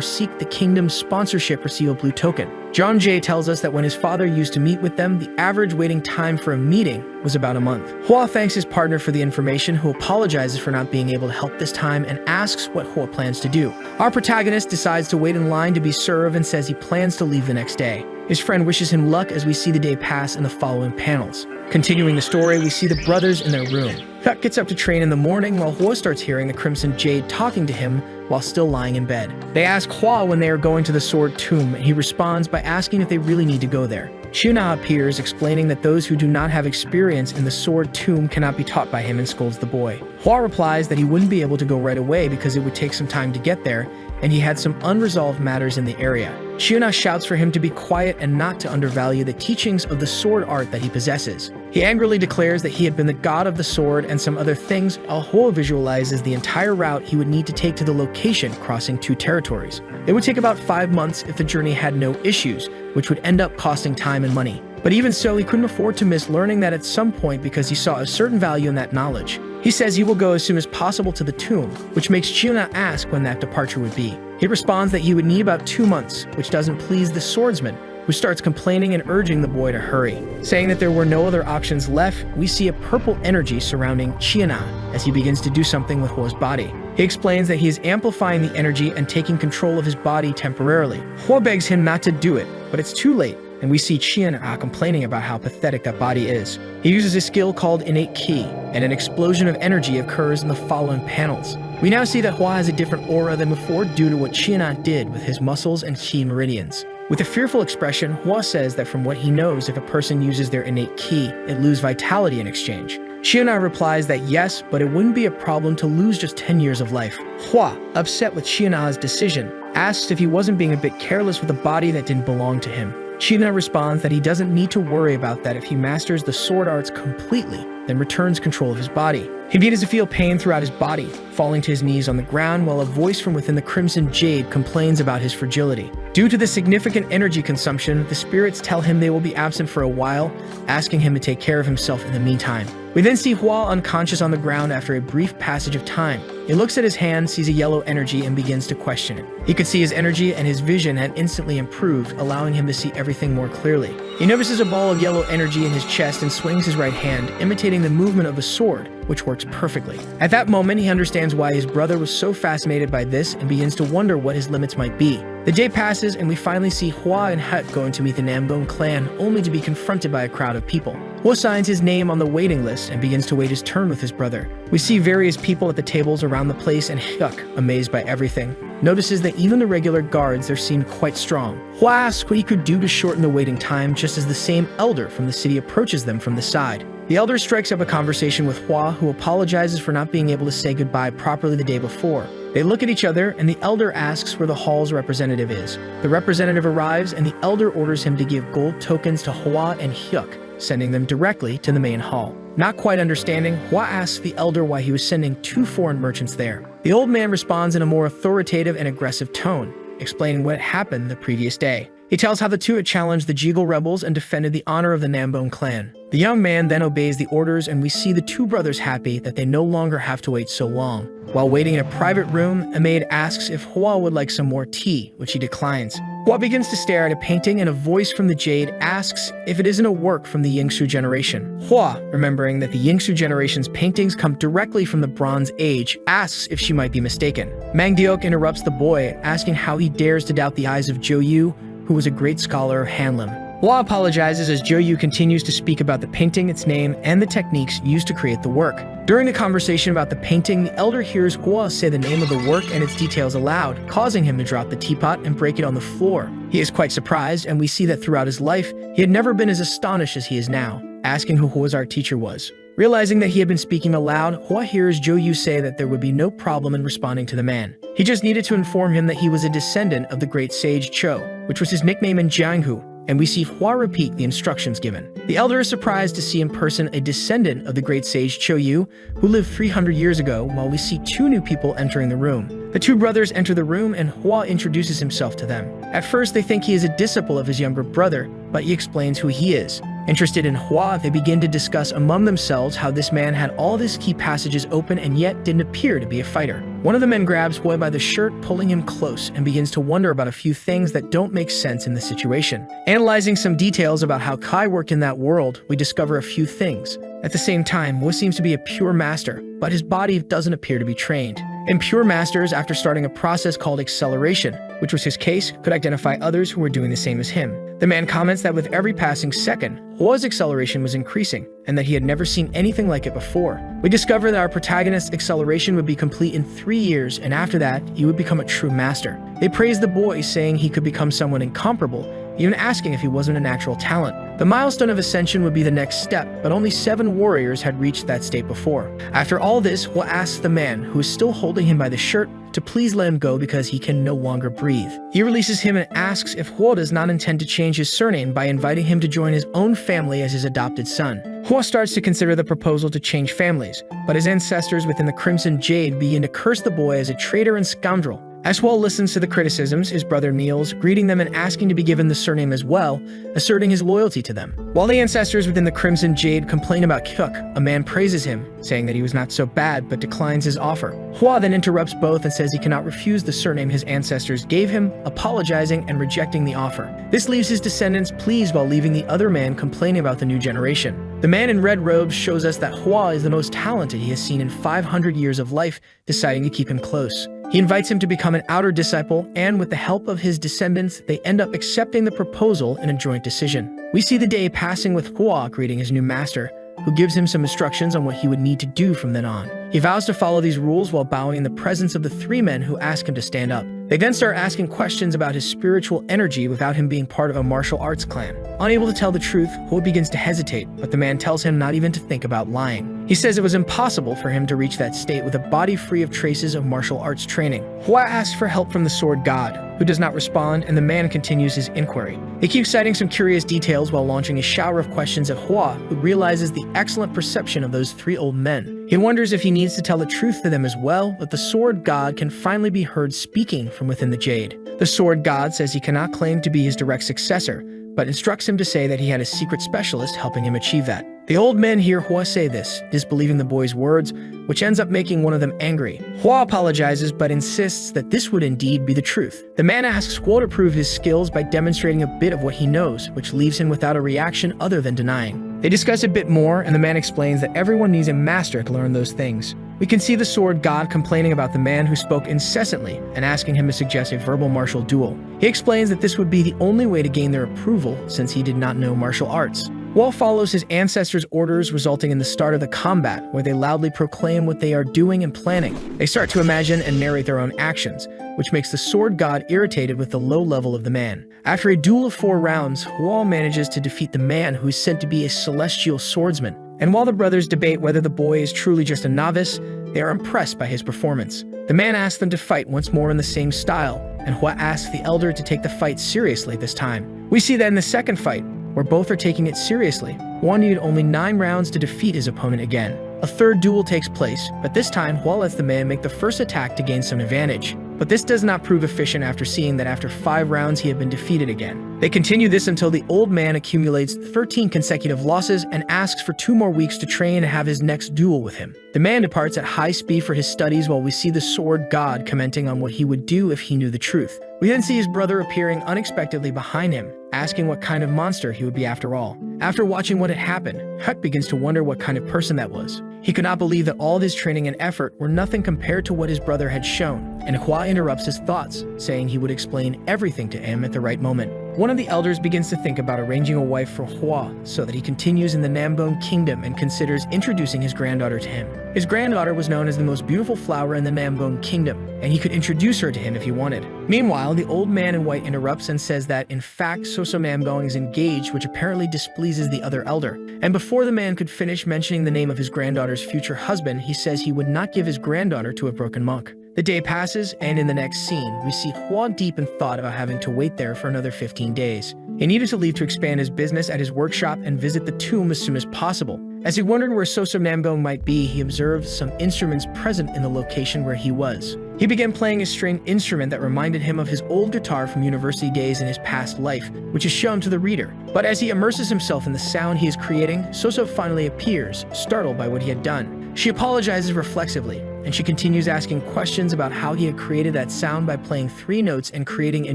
seek the kingdom's sponsorship receive a blue token. Jeonjae tells us that when his father used to meet with them, the average waiting time for a meeting was about a month. Hwa thanks his partner for the information, who apologizes for not being able to help this time and asks what Hwa plans to do. Our protagonist decides to wait in line to be served and says he plans to leave the next day. His friend wishes him luck as we see the day pass in the following panels. Continuing the story, we see the brothers in their room. Hyuk gets up to train in the morning while Hwa starts hearing the Crimson Jade talking to him while still lying in bed. They ask Hwa when they are going to the Sword Tomb, and he responds by asking if they really need to go there. Chiuna appears, explaining that those who do not have experience in the Sword Tomb cannot be taught by him, and scolds the boy. Hwa replies that he wouldn't be able to go right away because it would take some time to get there, and he had some unresolved matters in the area. Chiuna shouts for him to be quiet and not to undervalue the teachings of the sword art that he possesses. He angrily declares that he had been the god of the sword and some other things, while Hwa visualizes the entire route he would need to take to the location crossing two territories. It would take about 5 months if the journey had no issues, which would end up costing time and money. But even so, he couldn't afford to miss learning that at some point because he saw a certain value in that knowledge. He says he will go as soon as possible to the tomb, which makes Chiuna ask when that departure would be. He responds that he would need about 2 months, which doesn't please the swordsman, who starts complaining and urging the boy to hurry. Saying that there were no other options left, we see a purple energy surrounding Chiuna as he begins to do something with Hwa's body. He explains that he is amplifying the energy and taking control of his body temporarily. Hwa begs him not to do it, but it's too late, and we see Chiuna complaining about how pathetic that body is. He uses a skill called Innate Ki, and an explosion of energy occurs in the following panels. We now see that Hwa has a different aura than before due to what Chiuna did with his muscles and Ki meridians. With a fearful expression, Hwa says that from what he knows, if a person uses their innate Ki, it loses vitality in exchange. Chiuna replies that yes, but it wouldn't be a problem to lose just 10 years of life. Hwa, upset with Chiuna's decision, asks if he wasn't being a bit careless with a body that didn't belong to him. Chiuna responds that he doesn't need to worry about that if he masters the sword arts completely, then returns control of his body. He begins to feel pain throughout his body, falling to his knees on the ground while a voice from within the Crimson Jade complains about his fragility. Due to the significant energy consumption, the spirits tell him they will be absent for a while, asking him to take care of himself in the meantime. We then see Hwa unconscious on the ground after a brief passage of time. He looks at his hand, sees a yellow energy, and begins to question it. He could see his energy and his vision had instantly improved, allowing him to see everything more clearly. He notices a ball of yellow energy in his chest and swings his right hand, imitating the movement of a sword, which works perfectly. At that moment, he understands why his brother was so fascinated by this and begins to wonder what his limits might be. The day passes and we finally see Hwa and Hyuk going to meet the Namgon clan, only to be confronted by a crowd of people. Hwa signs his name on the waiting list and begins to wait his turn with his brother. We see various people at the tables around the place, and Hyuk, amazed by everything, notices that even the regular guards there seemed quite strong. Hwa asks what he could do to shorten the waiting time, just as the same elder from the city approaches them from the side. The elder strikes up a conversation with Hwa, who apologizes for not being able to say goodbye properly the day before. They look at each other, and the elder asks where the hall's representative is. The representative arrives, and the elder orders him to give gold tokens to Hwa and Hyuk, sending them directly to the main hall. Not quite understanding, Hwa asks the elder why he was sending 2 foreign merchants there. The old man responds in a more authoritative and aggressive tone, explaining what had happened the previous day. He tells how the two had challenged the Jeagle rebels and defended the honor of the Nambone clan. The young man then obeys the orders, and we see the two brothers happy that they no longer have to wait so long. While waiting in a private room, a maid asks if Hua would like some more tea, which he declines. Hua begins to stare at a painting, and a voice from the jade asks if it isn't a work from the Yingsu generation. Hua, remembering that the Yingsu generation's paintings come directly from the Bronze Age, asks if she might be mistaken. Mangdiok interrupts the boy, asking how he dares to doubt the eyes of Zhou Yu, who was a great scholar of Hanlim. Hua apologizes as Zhou Yu continues to speak about the painting, its name, and the techniques used to create the work. During the conversation about the painting, the elder hears Hua say the name of the work and its details aloud, causing him to drop the teapot and break it on the floor. He is quite surprised, and we see that throughout his life, he had never been as astonished as he is now, asking who Hua's art teacher was. Realizing that he had been speaking aloud, Hua hears Zhou Yu say that there would be no problem in responding to the man. He just needed to inform him that he was a descendant of the great sage Cho, which was his nickname in Jianghu, and we see Hua repeat the instructions given. The elder is surprised to see in person a descendant of the great sage Cho Yu, who lived 300 years ago, while we see two new people entering the room. The two brothers enter the room, and Hua introduces himself to them. At first, they think he is a disciple of his younger brother, but he explains who he is. Interested in Hua, they begin to discuss among themselves how this man had all of his key passages open and yet didn't appear to be a fighter. One of the men grabs Hua by the shirt, pulling him close, and begins to wonder about a few things that don't make sense in the situation. Analyzing some details about how Kai worked in that world, we discover a few things. At the same time, Hua seems to be a pure master, but his body doesn't appear to be trained. And pure masters, after starting a process called acceleration, which was his case, could identify others who were doing the same as him. The man comments that with every passing second, Hua's acceleration was increasing, and that he had never seen anything like it before. We discover that our protagonist's acceleration would be complete in 3 years, and after that, he would become a true master. They praise the boy, saying he could become someone incomparable, even asking if he wasn't a natural talent. The milestone of ascension would be the next step, but only 7 warriors had reached that state before. After all this, Hua asks the man, who is still holding him by the shirt, to please let him go because he can no longer breathe. He releases him and asks if Hua does not intend to change his surname by inviting him to join his own family as his adopted son. Hua starts to consider the proposal to change families, but his ancestors within the Crimson Jade begin to curse the boy as a traitor and scoundrel. As Hua listens to the criticisms, his brother kneels, greeting them and asking to be given the surname as well, asserting his loyalty to them. While the ancestors within the Crimson Jade complain about Kyuk, a man praises him, saying that he was not so bad but declines his offer. Hua then interrupts both and says he cannot refuse the surname his ancestors gave him, apologizing and rejecting the offer. This leaves his descendants pleased while leaving the other man complaining about the new generation. The man in red robes shows us that Hua is the most talented he has seen in 500 years of life, deciding to keep him close. He invites him to become an outer disciple, and with the help of his descendants, they end up accepting the proposal in a joint decision. We see the day passing with Hua greeting his new master, who gives him some instructions on what he would need to do from then on. He vows to follow these rules while bowing in the presence of the 3 men who ask him to stand up. They then start asking questions about his spiritual energy without him being part of a martial arts clan. Unable to tell the truth, Hua begins to hesitate, but the man tells him not even to think about lying. He says it was impossible for him to reach that state with a body free of traces of martial arts training. Hua asks for help from the Sword God, who does not respond, and the man continues his inquiry. He keeps citing some curious details while launching a shower of questions at Hua, who realizes the excellent perception of those 3 old men. He wonders if he needs to tell the truth to them as well, but the Sword God can finally be heard speaking from within the Jade. The Sword God says he cannot claim to be his direct successor, but instructs him to say that he had a secret specialist helping him achieve that. The old men hear Hua say this, disbelieving the boy's words, which ends up making one of them angry. Hua apologizes but insists that this would indeed be the truth. The man asks Hua to prove his skills by demonstrating a bit of what he knows, which leaves him without a reaction other than denying. They discuss a bit more, and the man explains that everyone needs a master to learn those things. We can see the Sword God complaining about the man who spoke incessantly and asking him to suggest a verbal martial duel. He explains that this would be the only way to gain their approval since he did not know martial arts. Hua follows his ancestors' orders, resulting in the start of the combat, where they loudly proclaim what they are doing and planning. They start to imagine and narrate their own actions, which makes the Sword God irritated with the low level of the man. After a duel of 4 rounds, Hua manages to defeat the man who is said to be a celestial swordsman. And while the brothers debate whether the boy is truly just a novice, they are impressed by his performance. The man asks them to fight once more in the same style, and Hua asks the elder to take the fight seriously this time. We see that in the second fight, where both are taking it seriously. Hua needed only 9 rounds to defeat his opponent again. A third duel takes place, but this time Hua lets the man make the first attack to gain some advantage. But this does not prove efficient after seeing that after 5 rounds he had been defeated again. They continue this until the old man accumulates 13 consecutive losses and asks for 2 more weeks to train and have his next duel with him. The man departs at high speed for his studies while we see the sword god commenting on what he would do if he knew the truth. We then see his brother appearing unexpectedly behind him, asking what kind of monster he would be after all. After watching what had happened, Huck begins to wonder what kind of person that was. He could not believe that all of his training and effort were nothing compared to what his brother had shown, and Hua interrupts his thoughts, saying he would explain everything to him at the right moment. One of the elders begins to think about arranging a wife for Hua so that he continues in the Nambone kingdom and considers introducing his granddaughter to him. His granddaughter was known as the most beautiful flower in the Nambone kingdom, and he could introduce her to him if he wanted. Meanwhile, the old man in white interrupts and says that, in fact, Soso Nambone is engaged, which apparently displeases the other elder. And before the man could finish mentioning the name of his granddaughter's future husband, he says he would not give his granddaughter to a broken monk. The day passes, and in the next scene, we see Hua deep in thought about having to wait there for another 15 days. He needed to leave to expand his business at his workshop and visit the tomb as soon as possible. As he wondered where Soso Nambone might be, he observed some instruments present in the location where he was. He began playing a stringed instrument that reminded him of his old guitar from university days in his past life, which is shown to the reader. But as he immerses himself in the sound he is creating, Soso finally appears, startled by what he had done. She apologizes reflexively, and she continues asking questions about how he had created that sound by playing 3 notes and creating a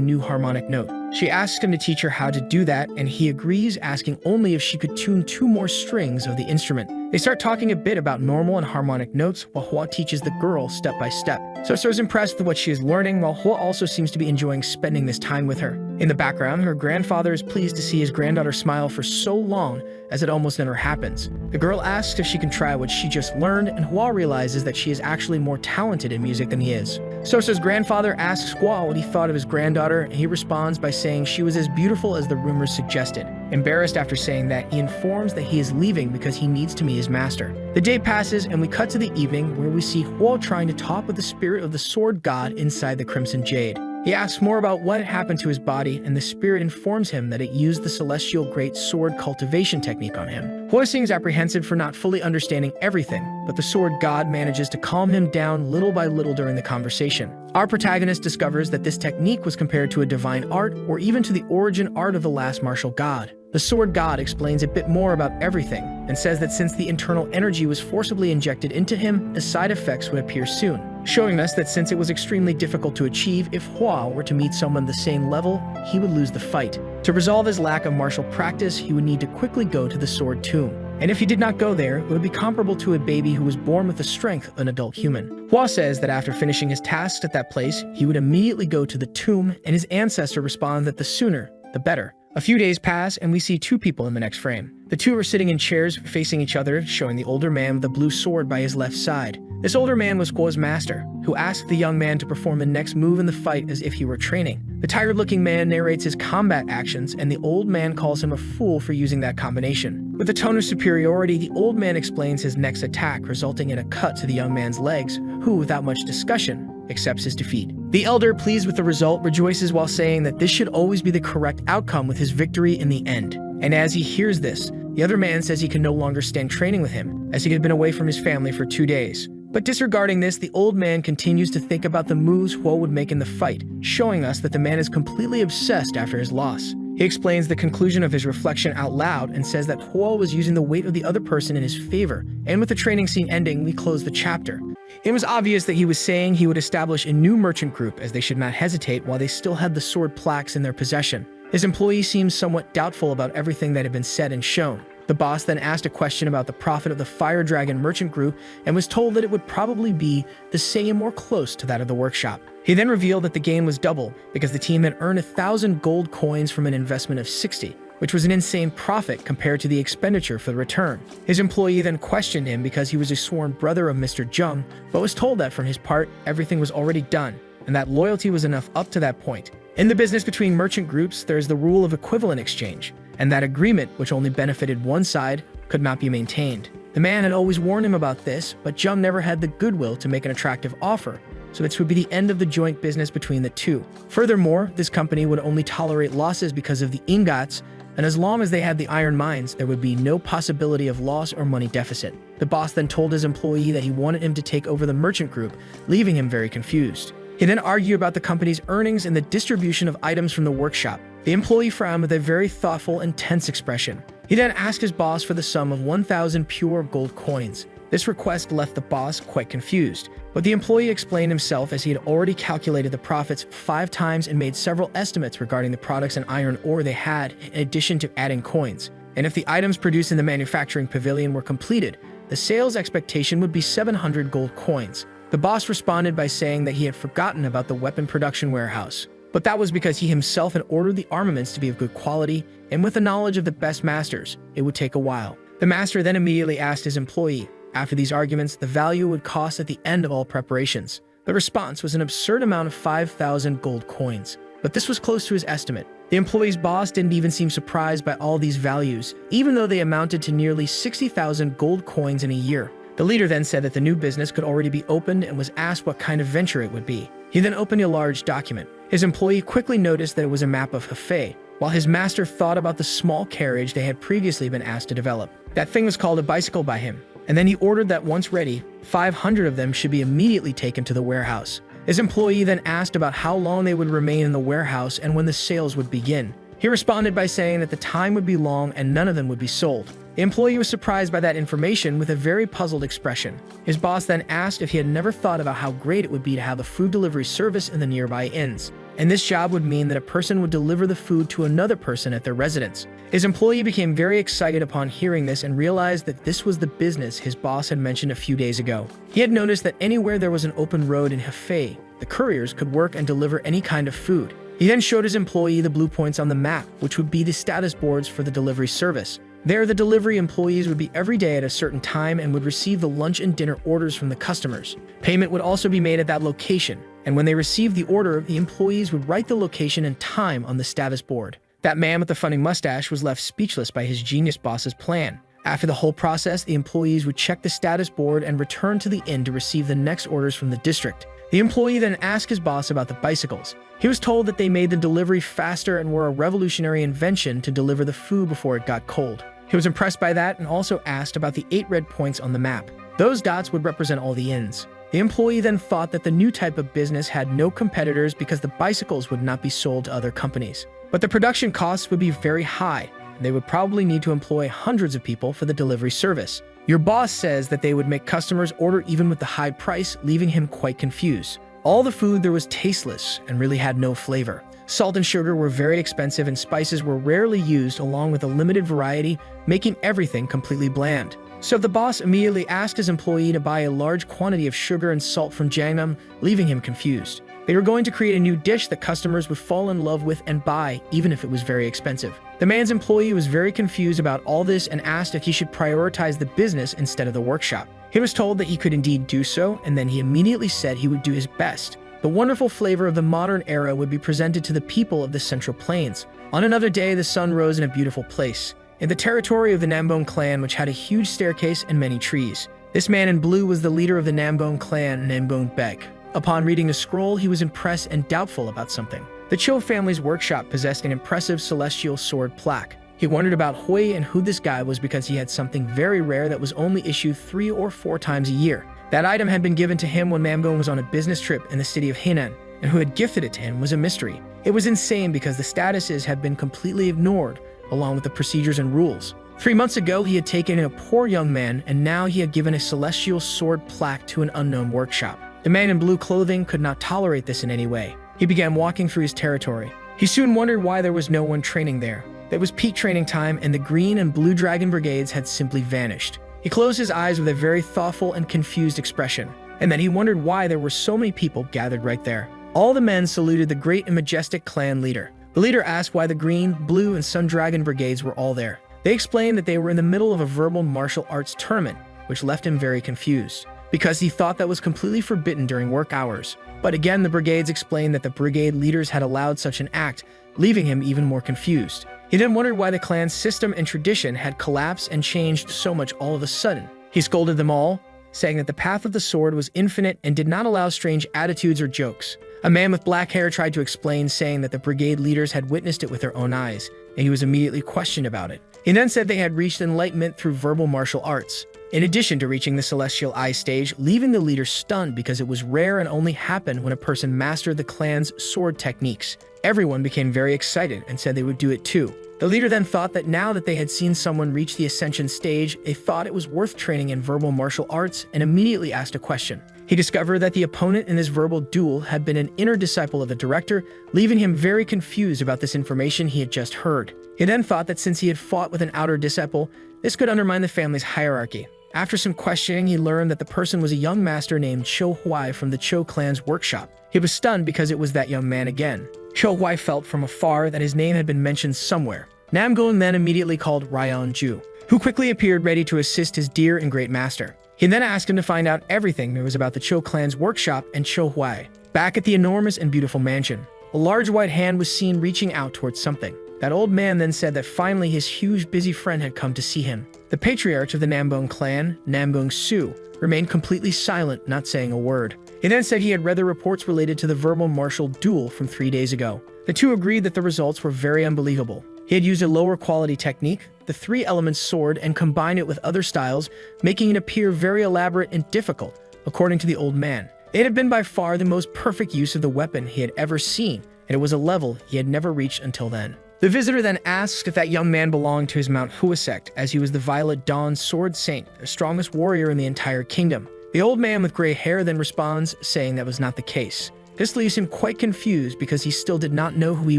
new harmonic note. She asks him to teach her how to do that, and he agrees, asking only if she could tune 2 more strings of the instrument. They start talking a bit about normal and harmonic notes while Hua teaches the girl step by step. Soso is impressed with what she is learning, while Hua also seems to be enjoying spending this time with her. In the background, her grandfather is pleased to see his granddaughter smile for so long, as it almost never happens. The girl asks if she can try what she just learned, and Hua realizes that she is actually more talented in music than he is. Soso's grandfather asks Hua what he thought of his granddaughter, and he responds by saying she was as beautiful as the rumors suggested. Embarrassed after saying that, he informs that he is leaving because he needs to meet his master. The day passes, and we cut to the evening, where we see Hua trying to talk with the spirit of the sword god inside the Crimson Jade. He asks more about what had happened to his body, and the spirit informs him that it used the celestial great sword cultivation technique on him. Hua seems apprehensive for not fully understanding everything, but the sword god manages to calm him down little by little during the conversation. Our protagonist discovers that this technique was compared to a divine art, or even to the origin art of the last martial god. The sword god explains a bit more about everything, and says that since the internal energy was forcibly injected into him, the side effects would appear soon, showing us that since it was extremely difficult to achieve, if Hua were to meet someone the same level, he would lose the fight. To resolve his lack of martial practice, he would need to quickly go to the sword tomb. And if he did not go there, it would be comparable to a baby who was born with the strength of an adult human. Hua says that after finishing his tasks at that place, he would immediately go to the tomb, and his ancestor responds that the sooner, the better. A few days pass, and we see 2 people in the next frame. The 2 are sitting in chairs facing each other, showing the older man with the blue sword by his left side. This older man was Hua's master, who asked the young man to perform the next move in the fight as if he were training. The tired-looking man narrates his combat actions, and the old man calls him a fool for using that combination. With a tone of superiority, the old man explains his next attack, resulting in a cut to the young man's legs, who, without much discussion, accepts his defeat. The elder, pleased with the result, rejoices while saying that this should always be the correct outcome with his victory in the end. And as he hears this, the other man says he can no longer stand training with him, as he had been away from his family for 2 days. But disregarding this, the old man continues to think about the moves Hua would make in the fight, showing us that the man is completely obsessed after his loss. He explains the conclusion of his reflection out loud and says that Hua was using the weight of the other person in his favor, and with the training scene ending, we close the chapter. It was obvious that he was saying he would establish a new merchant group, as they should not hesitate while they still had the sword plaques in their possession. His employee seems somewhat doubtful about everything that had been said and shown. The boss then asked a question about the profit of the Fire Dragon merchant group and was told that it would probably be the same or close to that of the workshop. He then revealed that the gain was double because the team had earned 1,000 gold coins from an investment of 60, which was an insane profit compared to the expenditure for the return. His employee then questioned him because he was a sworn brother of Mr. Jung, but was told that from his part, everything was already done, and that loyalty was enough up to that point. In the business between merchant groups, there is the rule of equivalent exchange, and that agreement, which only benefited one side, could not be maintained. The man had always warned him about this, but Jung never had the goodwill to make an attractive offer, so this would be the end of the joint business between the two. Furthermore, this company would only tolerate losses because of the ingots, and as long as they had the iron mines, there would be no possibility of loss or money deficit. The boss then told his employee that he wanted him to take over the merchant group, leaving him very confused. He then argued about the company's earnings and the distribution of items from the workshop. The employee frowned with a very thoughtful and tense expression. He then asked his boss for the sum of 1,000 pure gold coins. This request left the boss quite confused, but the employee explained himself as he had already calculated the profits 5 times and made several estimates regarding the products and iron ore they had, in addition to adding coins. And if the items produced in the manufacturing pavilion were completed, the sales expectation would be 700 gold coins. The boss responded by saying that he had forgotten about the weapon production warehouse. But that was because he himself had ordered the armaments to be of good quality, and with the knowledge of the best masters, it would take a while. The master then immediately asked his employee, after these arguments, the value would cost at the end of all preparations. The response was an absurd amount of 5,000 gold coins, but this was close to his estimate. The employee's boss didn't even seem surprised by all these values, even though they amounted to nearly 60,000 gold coins in a year. The leader then said that the new business could already be opened and was asked what kind of venture it would be. He then opened a large document. His employee quickly noticed that it was a map of Hefei, while his master thought about the small carriage they had previously been asked to develop. That thing was called a bicycle by him, and then he ordered that once ready, 500 of them should be immediately taken to the warehouse. His employee then asked about how long they would remain in the warehouse and when the sales would begin. He responded by saying that the time would be long and none of them would be sold. The employee was surprised by that information with a very puzzled expression. His boss then asked if he had never thought about how great it would be to have a food delivery service in the nearby inns. And this job would mean that a person would deliver the food to another person at their residence. His employee became very excited upon hearing this and realized that this was the business his boss had mentioned a few days ago. He had noticed that anywhere there was an open road in Hefei, the couriers could work and deliver any kind of food. He then showed his employee the blue points on the map, which would be the status boards for the delivery service. There, the delivery employees would be every day at a certain time and would receive the lunch and dinner orders from the customers. Payment would also be made at that location, and when they received the order, the employees would write the location and time on the status board. That man with the funny mustache was left speechless by his genius boss's plan. After the whole process, the employees would check the status board and return to the inn to receive the next orders from the district. The employee then asked his boss about the bicycles. He was told that they made the delivery faster and were a revolutionary invention to deliver the food before it got cold. He was impressed by that and also asked about the 8 red points on the map. Those dots would represent all the inns. The employee then thought that the new type of business had no competitors because the bicycles would not be sold to other companies. But the production costs would be very high, and they would probably need to employ hundreds of people for the delivery service. Your boss says that they would make customers order even with the high price, leaving him quite confused. All the food there was tasteless and really had no flavor. Salt and sugar were very expensive and spices were rarely used along with a limited variety, making everything completely bland. So the boss immediately asked his employee to buy a large quantity of sugar and salt from Jiangnan, leaving him confused. They were going to create a new dish that customers would fall in love with and buy, even if it was very expensive. The man's employee was very confused about all this and asked if he should prioritize the business instead of the workshop. He was told that he could indeed do so, and then he immediately said he would do his best. The wonderful flavor of the modern era would be presented to the people of the Central Plains. On another day, the sun rose in a beautiful place, in the territory of the Nambone clan, which had a huge staircase and many trees. This man in blue was the leader of the Nambone clan, Nambone Beg. Upon reading the scroll, he was impressed and doubtful about something. The Cho family's workshop possessed an impressive celestial sword plaque. He wondered about Hui and who this guy was because he had something very rare that was only issued 3 or 4 times a year. That item had been given to him when Nambone was on a business trip in the city of Henan, and who had gifted it to him was a mystery. It was insane because the statuses had been completely ignored, along with the procedures and rules. 3 months ago, he had taken in a poor young man, and now he had given a celestial sword plaque to an unknown workshop. The man in blue clothing could not tolerate this in any way. He began walking through his territory. He soon wondered why there was no one training there. It was peak training time, and the green and blue dragon brigades had simply vanished. He closed his eyes with a very thoughtful and confused expression, and then he wondered why there were so many people gathered right there. All the men saluted the great and majestic clan leader. The leader asked why the green, blue, and sun dragon brigades were all there. They explained that they were in the middle of a verbal martial arts tournament, which left him very confused, because he thought that was completely forbidden during work hours. But again, the brigades explained that the brigade leaders had allowed such an act, leaving him even more confused. He then wondered why the clan's system and tradition had collapsed and changed so much all of a sudden. He scolded them all, saying that the path of the sword was infinite and did not allow strange attitudes or jokes. A man with black hair tried to explain, saying that the brigade leaders had witnessed it with their own eyes, and he was immediately questioned about it. He then said they had reached enlightenment through verbal martial arts. in addition to reaching the celestial eye stage, leaving the leader stunned because it was rare and only happened when a person mastered the clan's sword techniques. Everyone became very excited and said they would do it too. The leader then thought that now that they had seen someone reach the ascension stage, they thought it was worth training in verbal martial arts and immediately asked a question. He discovered that the opponent in this verbal duel had been an inner disciple of the director, leaving him very confused about this information he had just heard. He then thought that since he had fought with an outer disciple, this could undermine the family's hierarchy. After some questioning, he learned that the person was a young master named Cho Huai from the Cho clan's workshop. He was stunned because it was that young man again. Cho Huai felt from afar that his name had been mentioned somewhere. Namgung then immediately called Ryan Ju, who quickly appeared ready to assist his dear and great master. He then asked him to find out everything there was about the Cho clan's workshop and Cho Huai. Back at the enormous and beautiful mansion, a large white hand was seen reaching out towards something. That old man then said that finally his huge busy friend had come to see him. The patriarch of the Namgung clan, Namgung Su, remained completely silent, not saying a word. He then said he had read the reports related to the verbal martial duel from 3 days ago. The two agreed that the results were very unbelievable. He had used a lower quality technique, the 3-element sword, and combined it with other styles, making it appear very elaborate and difficult, according to the old man. It had been by far the most perfect use of the weapon he had ever seen, and it was a level he had never reached until then. The visitor then asks if that young man belonged to his MANHWA sect, as he was the Violet Dawn Sword Saint, the strongest warrior in the entire kingdom. The old man with gray hair then responds, saying that was not the case. This leaves him quite confused because he still did not know who he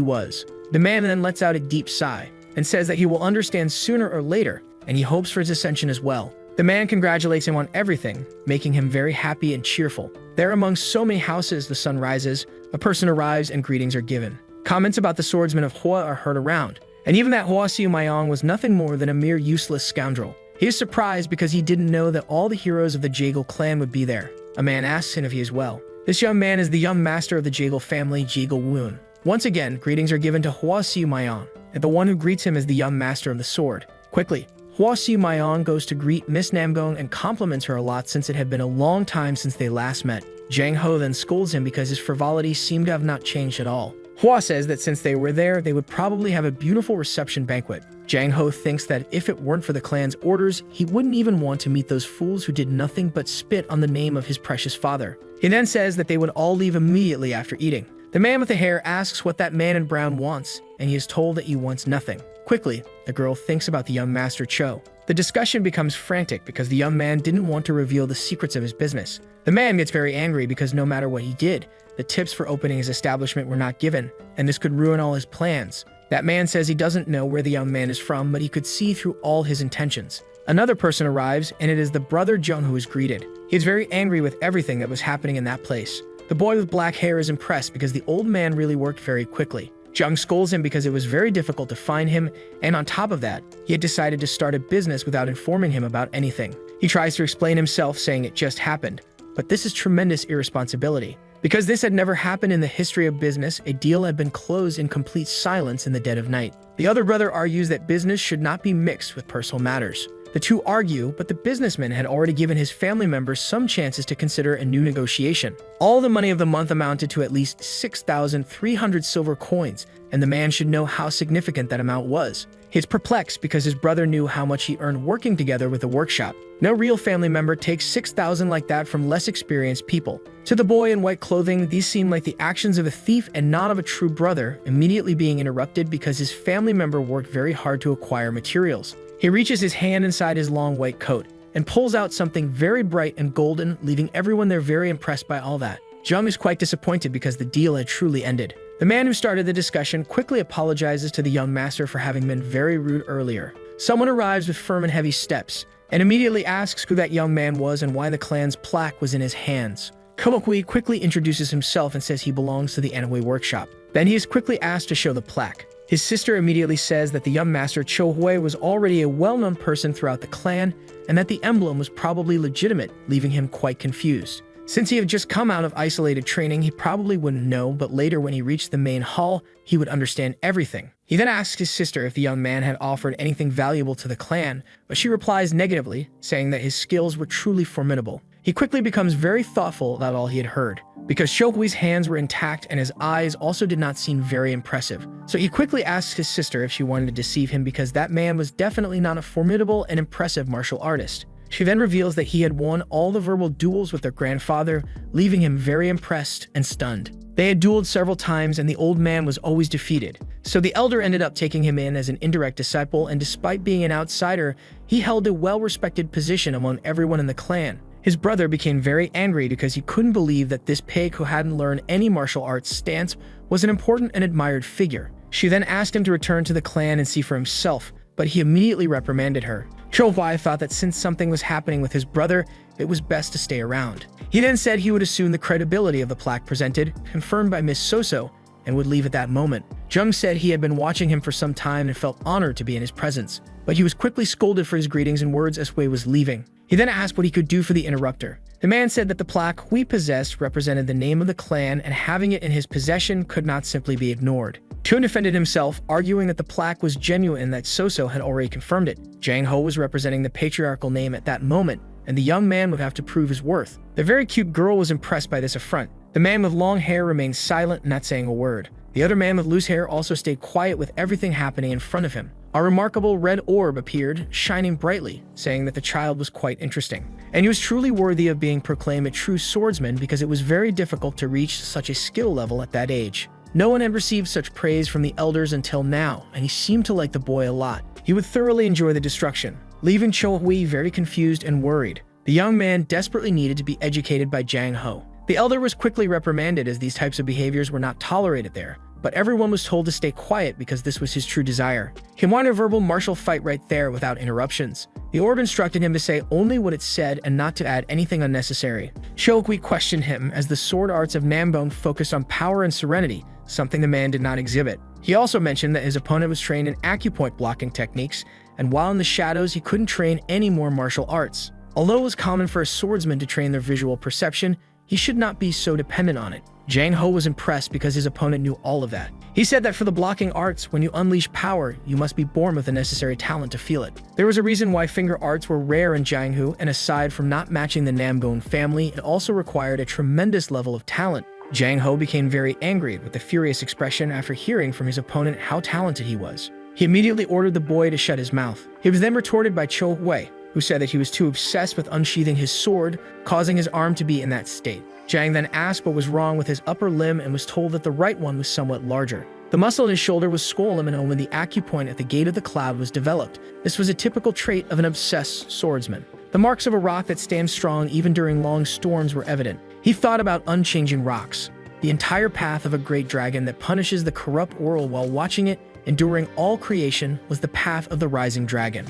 was. The man then lets out a deep sigh and says that he will understand sooner or later, and he hopes for his ascension as well. The man congratulates him on everything, making him very happy and cheerful. There among so many houses, the sun rises, a person arrives, and greetings are given. Comments about the swordsman of Hua are heard around, and even that Hua Siu Mayong was nothing more than a mere useless scoundrel. He is surprised because he didn't know that all the heroes of the Jagal clan would be there. A man asks him if he is well. This young man is the young master of the Jagal family, Jagal Woon. Once again, greetings are given to Hua Siu Mayong, and the one who greets him is the young master of the sword. Quickly, Hua Siu Mayong goes to greet Miss Namgung and compliments her a lot since it had been a long time since they last met. Zhang Ho then scolds him because his frivolity seemed to have not changed at all. Hua says that since they were there, they would probably have a beautiful reception banquet. Zhang Ho thinks that if it weren't for the clan's orders, he wouldn't even want to meet those fools who did nothing but spit on the name of his precious father. He then says that they would all leave immediately after eating. The man with the hair asks what that man in brown wants, and he is told that he wants nothing. Quickly, the girl thinks about the young master Cho. The discussion becomes frantic because the young man didn't want to reveal the secrets of his business. The man gets very angry because no matter what he did, the tips for opening his establishment were not given, and this could ruin all his plans. That man says he doesn't know where the young man is from, but he could see through all his intentions. Another person arrives, and it is the brother Jung who is greeted. He is very angry with everything that was happening in that place. The boy with black hair is impressed because the old man really worked very quickly. Jung scolds him because it was very difficult to find him, and on top of that, he had decided to start a business without informing him about anything. He tries to explain himself, saying it just happened, but this is tremendous irresponsibility. Because this had never happened in the history of business, a deal had been closed in complete silence in the dead of night. The other brother argues that business should not be mixed with personal matters. The two argue, but the businessman had already given his family members some chances to consider a new negotiation. All the money of the month amounted to at least 6,300 silver coins, and the man should know how significant that amount was. He is perplexed because his brother knew how much he earned working together with the workshop. No real family member takes 6,000 like that from less experienced people. To the boy in white clothing, these seem like the actions of a thief and not of a true brother, immediately being interrupted because his family member worked very hard to acquire materials. He reaches his hand inside his long white coat and pulls out something very bright and golden, leaving everyone there very impressed by all that. Jung is quite disappointed because the deal had truly ended. The man who started the discussion quickly apologizes to the young master for having been very rude earlier. Someone arrives with firm and heavy steps and immediately asks who that young man was and why the clan's plaque was in his hands. Komokui quickly introduces himself and says he belongs to the MANHWA workshop. Then he is quickly asked to show the plaque. His sister immediately says that the young master Cho Hui was already a well-known person throughout the clan and that the emblem was probably legitimate, leaving him quite confused. Since he had just come out of isolated training, he probably wouldn't know, but later when he reached the main hall, he would understand everything. He then asks his sister if the young man had offered anything valuable to the clan, but she replies negatively, saying that his skills were truly formidable. He quickly becomes very thoughtful about all he had heard, because Shohui's hands were intact and his eyes also did not seem very impressive. So he quickly asks his sister if she wanted to deceive him because that man was definitely not a formidable and impressive martial artist. She then reveals that he had won all the verbal duels with their grandfather, leaving him very impressed and stunned. They had dueled several times and the old man was always defeated. So the elder ended up taking him in as an indirect disciple, and despite being an outsider, he held a well-respected position among everyone in the clan. His brother became very angry because he couldn't believe that this pig who hadn't learned any martial arts stance was an important and admired figure. She then asked him to return to the clan and see for himself, but he immediately reprimanded her. Cho Huai thought that since something was happening with his brother, it was best to stay around. He then said he would assume the credibility of the plaque presented, confirmed by Miss Soso, and would leave at that moment. Jung said he had been watching him for some time and felt honored to be in his presence, but he was quickly scolded for his greetings and words as Hui was leaving. He then asked what he could do for the interrupter. The man said that the plaque Hui possessed represented the name of the clan, and having it in his possession could not simply be ignored. Chun defended himself, arguing that the plaque was genuine and that Soso had already confirmed it. Jang Ho was representing the patriarchal name at that moment, and the young man would have to prove his worth. The very cute girl was impressed by this affront. The man with long hair remained silent, not saying a word. The other man with loose hair also stayed quiet with everything happening in front of him. A remarkable red orb appeared, shining brightly, saying that the child was quite interesting. And he was truly worthy of being proclaimed a true swordsman because it was very difficult to reach such a skill level at that age. No one had received such praise from the elders until now, and he seemed to like the boy a lot. He would thoroughly enjoy the destruction, leaving Cho Hui very confused and worried. The young man desperately needed to be educated by Jang Ho. The elder was quickly reprimanded as these types of behaviors were not tolerated there, but everyone was told to stay quiet because this was his true desire. He wanted a verbal martial fight right there without interruptions. The orb instructed him to say only what it said and not to add anything unnecessary. Cho Hui questioned him as the sword arts of Nambong focused on power and serenity, something the man did not exhibit. He also mentioned that his opponent was trained in acupoint blocking techniques, and while in the shadows he couldn't train any more martial arts. Although it was common for a swordsman to train their visual perception, he should not be so dependent on it. Jang Ho was impressed because his opponent knew all of that. He said that for the blocking arts, when you unleash power, you must be born with the necessary talent to feel it. There was a reason why finger arts were rare in Jianghu, and aside from not matching the Namgon family, it also required a tremendous level of talent. Jang Ho became very angry with a furious expression after hearing from his opponent how talented he was. He immediately ordered the boy to shut his mouth. He was then retorted by Cho Hui, who said that he was too obsessed with unsheathing his sword, causing his arm to be in that state. Jang then asked what was wrong with his upper limb and was told that the right one was somewhat larger. The muscle in his shoulder was swollen, and only the acupoint at the gate of the cloud was developed. This was a typical trait of an obsessed swordsman. The marks of a rock that stands strong even during long storms were evident. He thought about unchanging rocks, the entire path of a great dragon that punishes the corrupt world while watching it, enduring all creation, was the path of the rising dragon.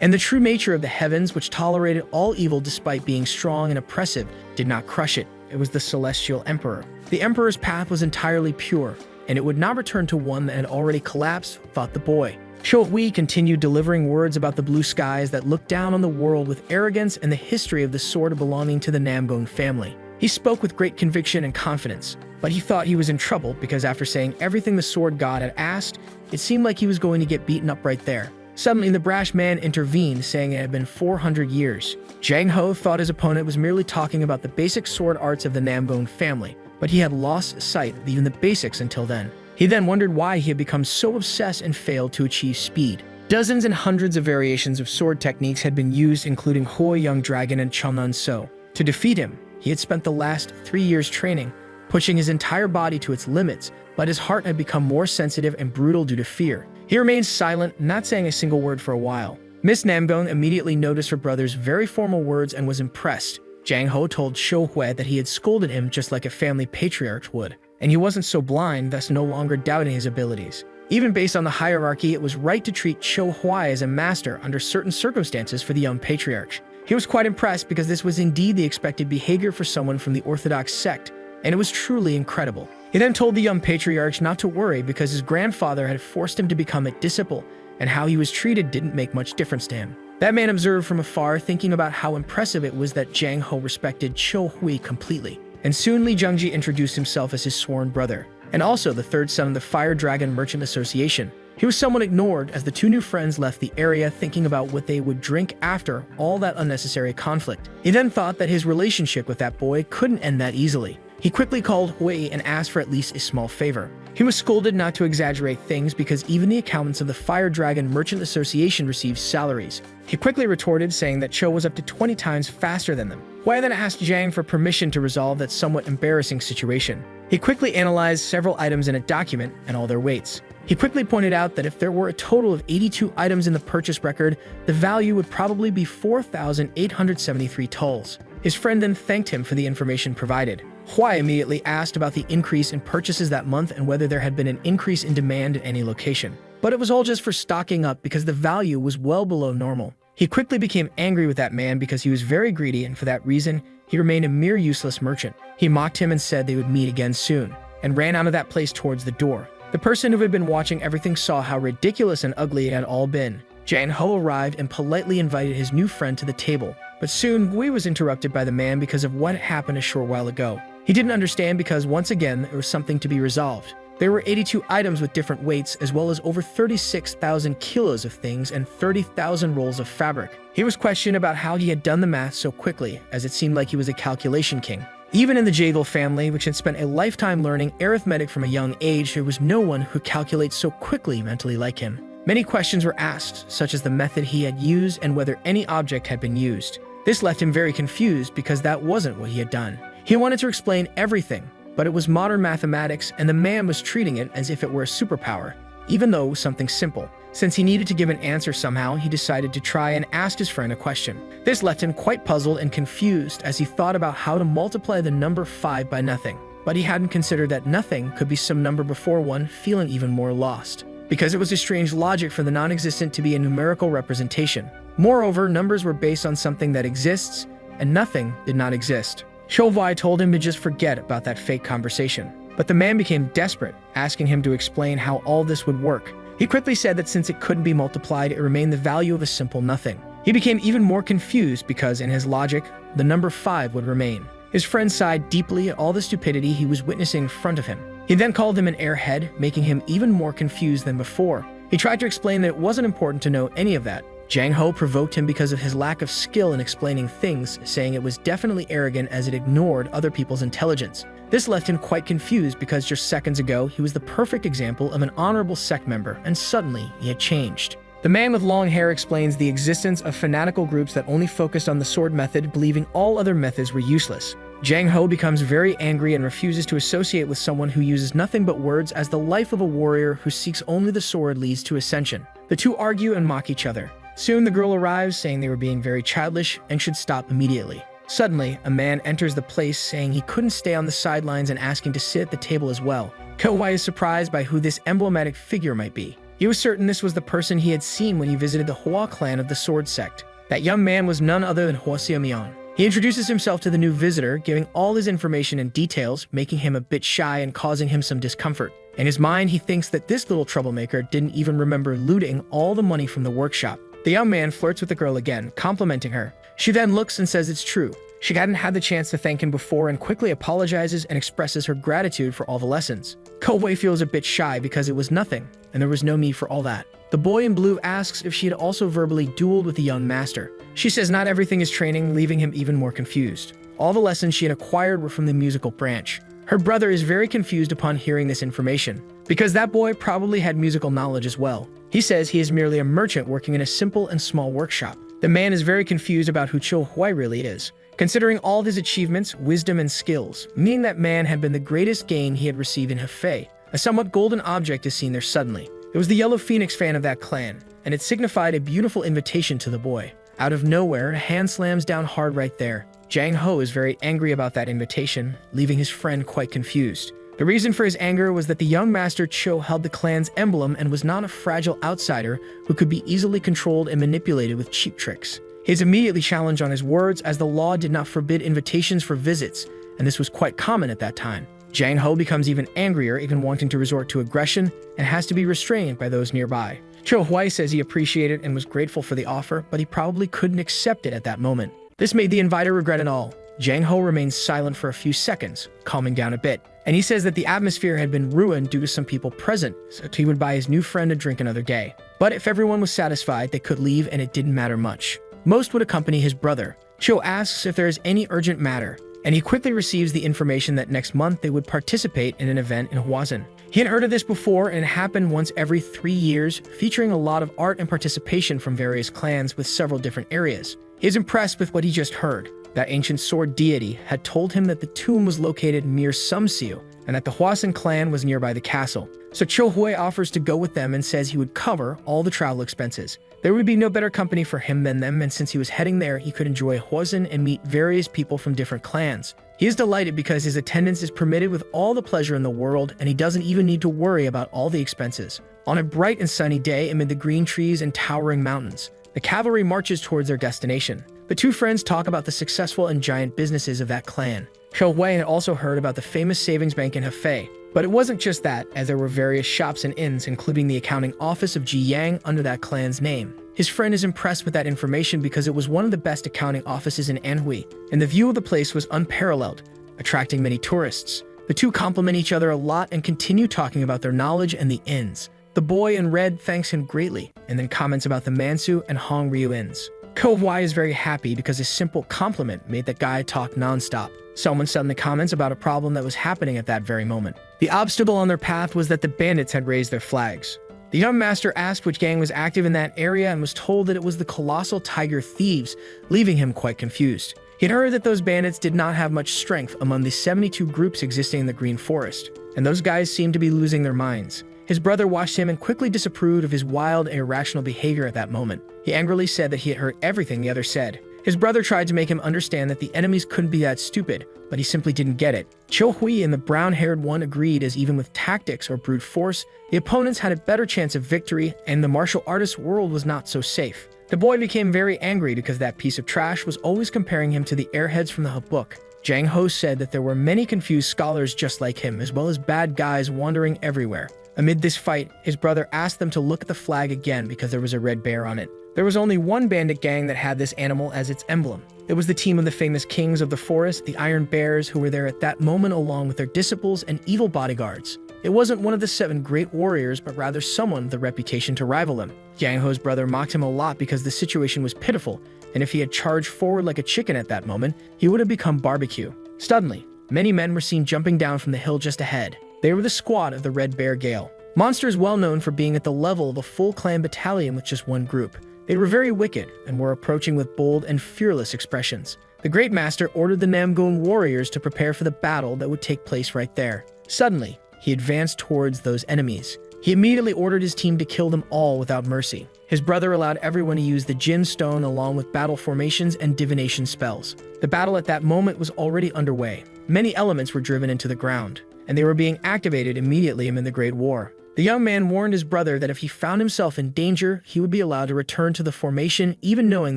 And the true nature of the heavens, which tolerated all evil despite being strong and oppressive, did not crush it. It was the celestial emperor. The emperor's path was entirely pure, and it would not return to one that had already collapsed, thought the boy. Cho Hui continued delivering words about the blue skies that looked down on the world with arrogance and the history of the sword belonging to the Namgon family. He spoke with great conviction and confidence, but he thought he was in trouble because after saying everything the sword god had asked, it seemed like he was going to get beaten up right there. Suddenly, the brash man intervened, saying it had been 400 years. Jang Ho thought his opponent was merely talking about the basic sword arts of the Namgon family, but he had lost sight of even the basics until then. He then wondered why he had become so obsessed and failed to achieve speed. Dozens and hundreds of variations of sword techniques had been used, including Hoi Young Dragon and Changnan So. To defeat him, he had spent the last 3 years training, pushing his entire body to its limits, but his heart had become more sensitive and brutal due to fear. He remained silent, not saying a single word for a while. Miss Namgon immediately noticed her brother's very formal words and was impressed. Jang Ho told Cho Hui that he had scolded him just like a family patriarch would, and he wasn't so blind, thus no longer doubting his abilities. Even based on the hierarchy, it was right to treat Cho Hui as a master under certain circumstances for the young patriarch. He was quite impressed because this was indeed the expected behavior for someone from the Orthodox sect, and it was truly incredible. He then told the young patriarch not to worry because his grandfather had forced him to become a disciple, and how he was treated didn't make much difference to him. That man observed from afar, thinking about how impressive it was that Jang Ho respected Cho Hui completely. And soon Li Zhengji introduced himself as his sworn brother, and also the third son of the Fire Dragon Merchant Association. He was somewhat ignored as the two new friends left the area thinking about what they would drink after all that unnecessary conflict. He then thought that his relationship with that boy couldn't end that easily. He quickly called Hui and asked for at least a small favor. He was scolded not to exaggerate things because even the accountants of the Fire Dragon Merchant Association received salaries. He quickly retorted, saying that Cho was up to 20 times faster than them. Huai then asked Zhang for permission to resolve that somewhat embarrassing situation. He quickly analyzed several items in a document and all their weights. He quickly pointed out that if there were a total of 82 items in the purchase record, the value would probably be 4,873 tulls. His friend then thanked him for the information provided. Huai immediately asked about the increase in purchases that month and whether there had been an increase in demand at any location. But it was all just for stocking up because the value was well below normal. He quickly became angry with that man because he was very greedy, and for that reason, he remained a mere useless merchant. He mocked him and said they would meet again soon, and ran out of that place towards the door. The person who had been watching everything saw how ridiculous and ugly it had all been. Jang Ho arrived and politely invited his new friend to the table. But soon, Gui was interrupted by the man because of what happened a short while ago. He didn't understand because, once again, there was something to be resolved. There were 82 items with different weights, as well as over 36,000 kilos of things and 30,000 rolls of fabric. He was questioned about how he had done the math so quickly, as it seemed like he was a calculation king. Even in the Javel family, which had spent a lifetime learning arithmetic from a young age, there was no one who calculates so quickly mentally like him. Many questions were asked, such as the method he had used and whether any object had been used. This left him very confused because that wasn't what he had done. He wanted to explain everything, but it was modern mathematics and the man was treating it as if it were a superpower, even though it was something simple. Since he needed to give an answer somehow, he decided to try and ask his friend a question. This left him quite puzzled and confused as he thought about how to multiply the number 5 by nothing. But he hadn't considered that nothing could be some number before one, feeling even more lost. Because it was a strange logic for the non-existent to be a numerical representation. Moreover, numbers were based on something that exists, and nothing did not exist. Shovai told him to just forget about that fake conversation. But the man became desperate, asking him to explain how all this would work. He quickly said that since it couldn't be multiplied, it remained the value of a simple nothing. He became even more confused because, in his logic, the number 5 would remain. His friend sighed deeply at all the stupidity he was witnessing in front of him. He then called him an airhead, making him even more confused than before. He tried to explain that it wasn't important to know any of that. Jang Ho provoked him because of his lack of skill in explaining things, saying it was definitely arrogant as it ignored other people's intelligence. This left him quite confused because just seconds ago, he was the perfect example of an honorable sect member, and suddenly he had changed. The man with long hair explains the existence of fanatical groups that only focused on the sword method, believing all other methods were useless. Jang Ho becomes very angry and refuses to associate with someone who uses nothing but words, as the life of a warrior who seeks only the sword leads to ascension. The two argue and mock each other. Soon the girl arrives, saying they were being very childish and should stop immediately. Suddenly, a man enters the place, saying he couldn't stay on the sidelines and asking to sit at the table as well. Kowai is surprised by who this emblematic figure might be. He was certain this was the person he had seen when he visited the Hua clan of the Sword Sect. That young man was none other than Hua Xiaomian. He introduces himself to the new visitor, giving all his information and details, making him a bit shy and causing him some discomfort. In his mind, he thinks that this little troublemaker didn't even remember looting all the money from the workshop. The young man flirts with the girl again, complimenting her. She then looks and says it's true. She hadn't had the chance to thank him before and quickly apologizes and expresses her gratitude for all the lessons. Kowei feels a bit shy because it was nothing, and there was no need for all that. The boy in blue asks if she had also verbally dueled with the young master. She says not everything is training, leaving him even more confused. All the lessons she had acquired were from the musical branch. Her brother is very confused upon hearing this information, because that boy probably had musical knowledge as well. He says he is merely a merchant working in a simple and small workshop. The man is very confused about who Cho Huai really is, considering all his achievements, wisdom, and skills, meaning that man had been the greatest gain he had received in Hefei. A somewhat golden object is seen there suddenly. It was the Yellow Phoenix fan of that clan, and it signified a beautiful invitation to the boy. Out of nowhere, a hand slams down hard right there. Jang Ho is very angry about that invitation, leaving his friend quite confused. The reason for his anger was that the young master Cho held the clan's emblem and was not a fragile outsider who could be easily controlled and manipulated with cheap tricks. He is immediately challenged on his words, as the law did not forbid invitations for visits, and this was quite common at that time. Jang Ho becomes even angrier, even wanting to resort to aggression, and has to be restrained by those nearby. Cho Huai says he appreciated and was grateful for the offer, but he probably couldn't accept it at that moment. This made the inviter regret it all. Jang Ho remains silent for a few seconds, calming down a bit, and he says that the atmosphere had been ruined due to some people present, so he would buy his new friend a drink another day. But if everyone was satisfied, they could leave and it didn't matter much. Most would accompany his brother. Cho asks if there is any urgent matter, and he quickly receives the information that next month they would participate in an event in Huazhen. He had heard of this before, and it happened once every 3 years, featuring a lot of art and participation from various clans with several different areas. He is impressed with what he just heard. That ancient sword deity had told him that the tomb was located near Sumsiu, and that the Hwasun clan was nearby the castle. So Cho Hui offers to go with them and says he would cover all the travel expenses. There would be no better company for him than them, and since he was heading there, he could enjoy Hwasun and meet various people from different clans. He is delighted because his attendance is permitted with all the pleasure in the world, and he doesn't even need to worry about all the expenses. On a bright and sunny day amid the green trees and towering mountains, the cavalry marches towards their destination. The two friends talk about the successful and giant businesses of that clan. Cho Hui had also heard about the famous savings bank in Hefei, but it wasn't just that, as there were various shops and inns, including the accounting office of Ji Yang under that clan's name. His friend is impressed with that information because it was one of the best accounting offices in Anhui, and the view of the place was unparalleled, attracting many tourists. The two compliment each other a lot and continue talking about their knowledge and the inns. The boy in red thanks him greatly, and then comments about the Mansu and Hongryu inns. Ko Hui is very happy because his simple compliment made that guy talk non-stop. Someone suddenly comments about a problem that was happening at that very moment. The obstacle on their path was that the bandits had raised their flags. The young master asked which gang was active in that area and was told that it was the colossal tiger thieves, leaving him quite confused. He had heard that those bandits did not have much strength among the 72 groups existing in the Green Forest, and those guys seemed to be losing their minds. His brother watched him and quickly disapproved of his wild and irrational behavior at that moment. He angrily said that he had heard everything the other said. His brother tried to make him understand that the enemies couldn't be that stupid, but he simply didn't get it. Cho Hui and the brown-haired one agreed, as even with tactics or brute force, the opponents had a better chance of victory, and the martial artist world was not so safe. The boy became very angry because that piece of trash was always comparing him to the airheads from the book. Jang Ho said that there were many confused scholars just like him, as well as bad guys wandering everywhere. Amid this fight, his brother asked them to look at the flag again because there was a red bear on it. There was only one bandit gang that had this animal as its emblem. It was the team of the famous kings of the forest, the Iron Bears, who were there at that moment along with their disciples and evil bodyguards. It wasn't one of the 7 great warriors, but rather someone with a reputation to rival him. Yang Ho's brother mocked him a lot because the situation was pitiful, and if he had charged forward like a chicken at that moment, he would have become barbecue. Suddenly, many men were seen jumping down from the hill just ahead. They were the squad of the Red Bear Gale. Monsters well known for being at the level of a full clan battalion with just one group. They were very wicked and were approaching with bold and fearless expressions. The Great Master ordered the Namgung warriors to prepare for the battle that would take place right there. Suddenly, he advanced towards those enemies. He immediately ordered his team to kill them all without mercy. His brother allowed everyone to use the Jin Stone along with battle formations and divination spells. The battle at that moment was already underway. Many elements were driven into the ground, and they were being activated immediately amid the Great War. The young man warned his brother that if he found himself in danger, he would be allowed to return to the formation, even knowing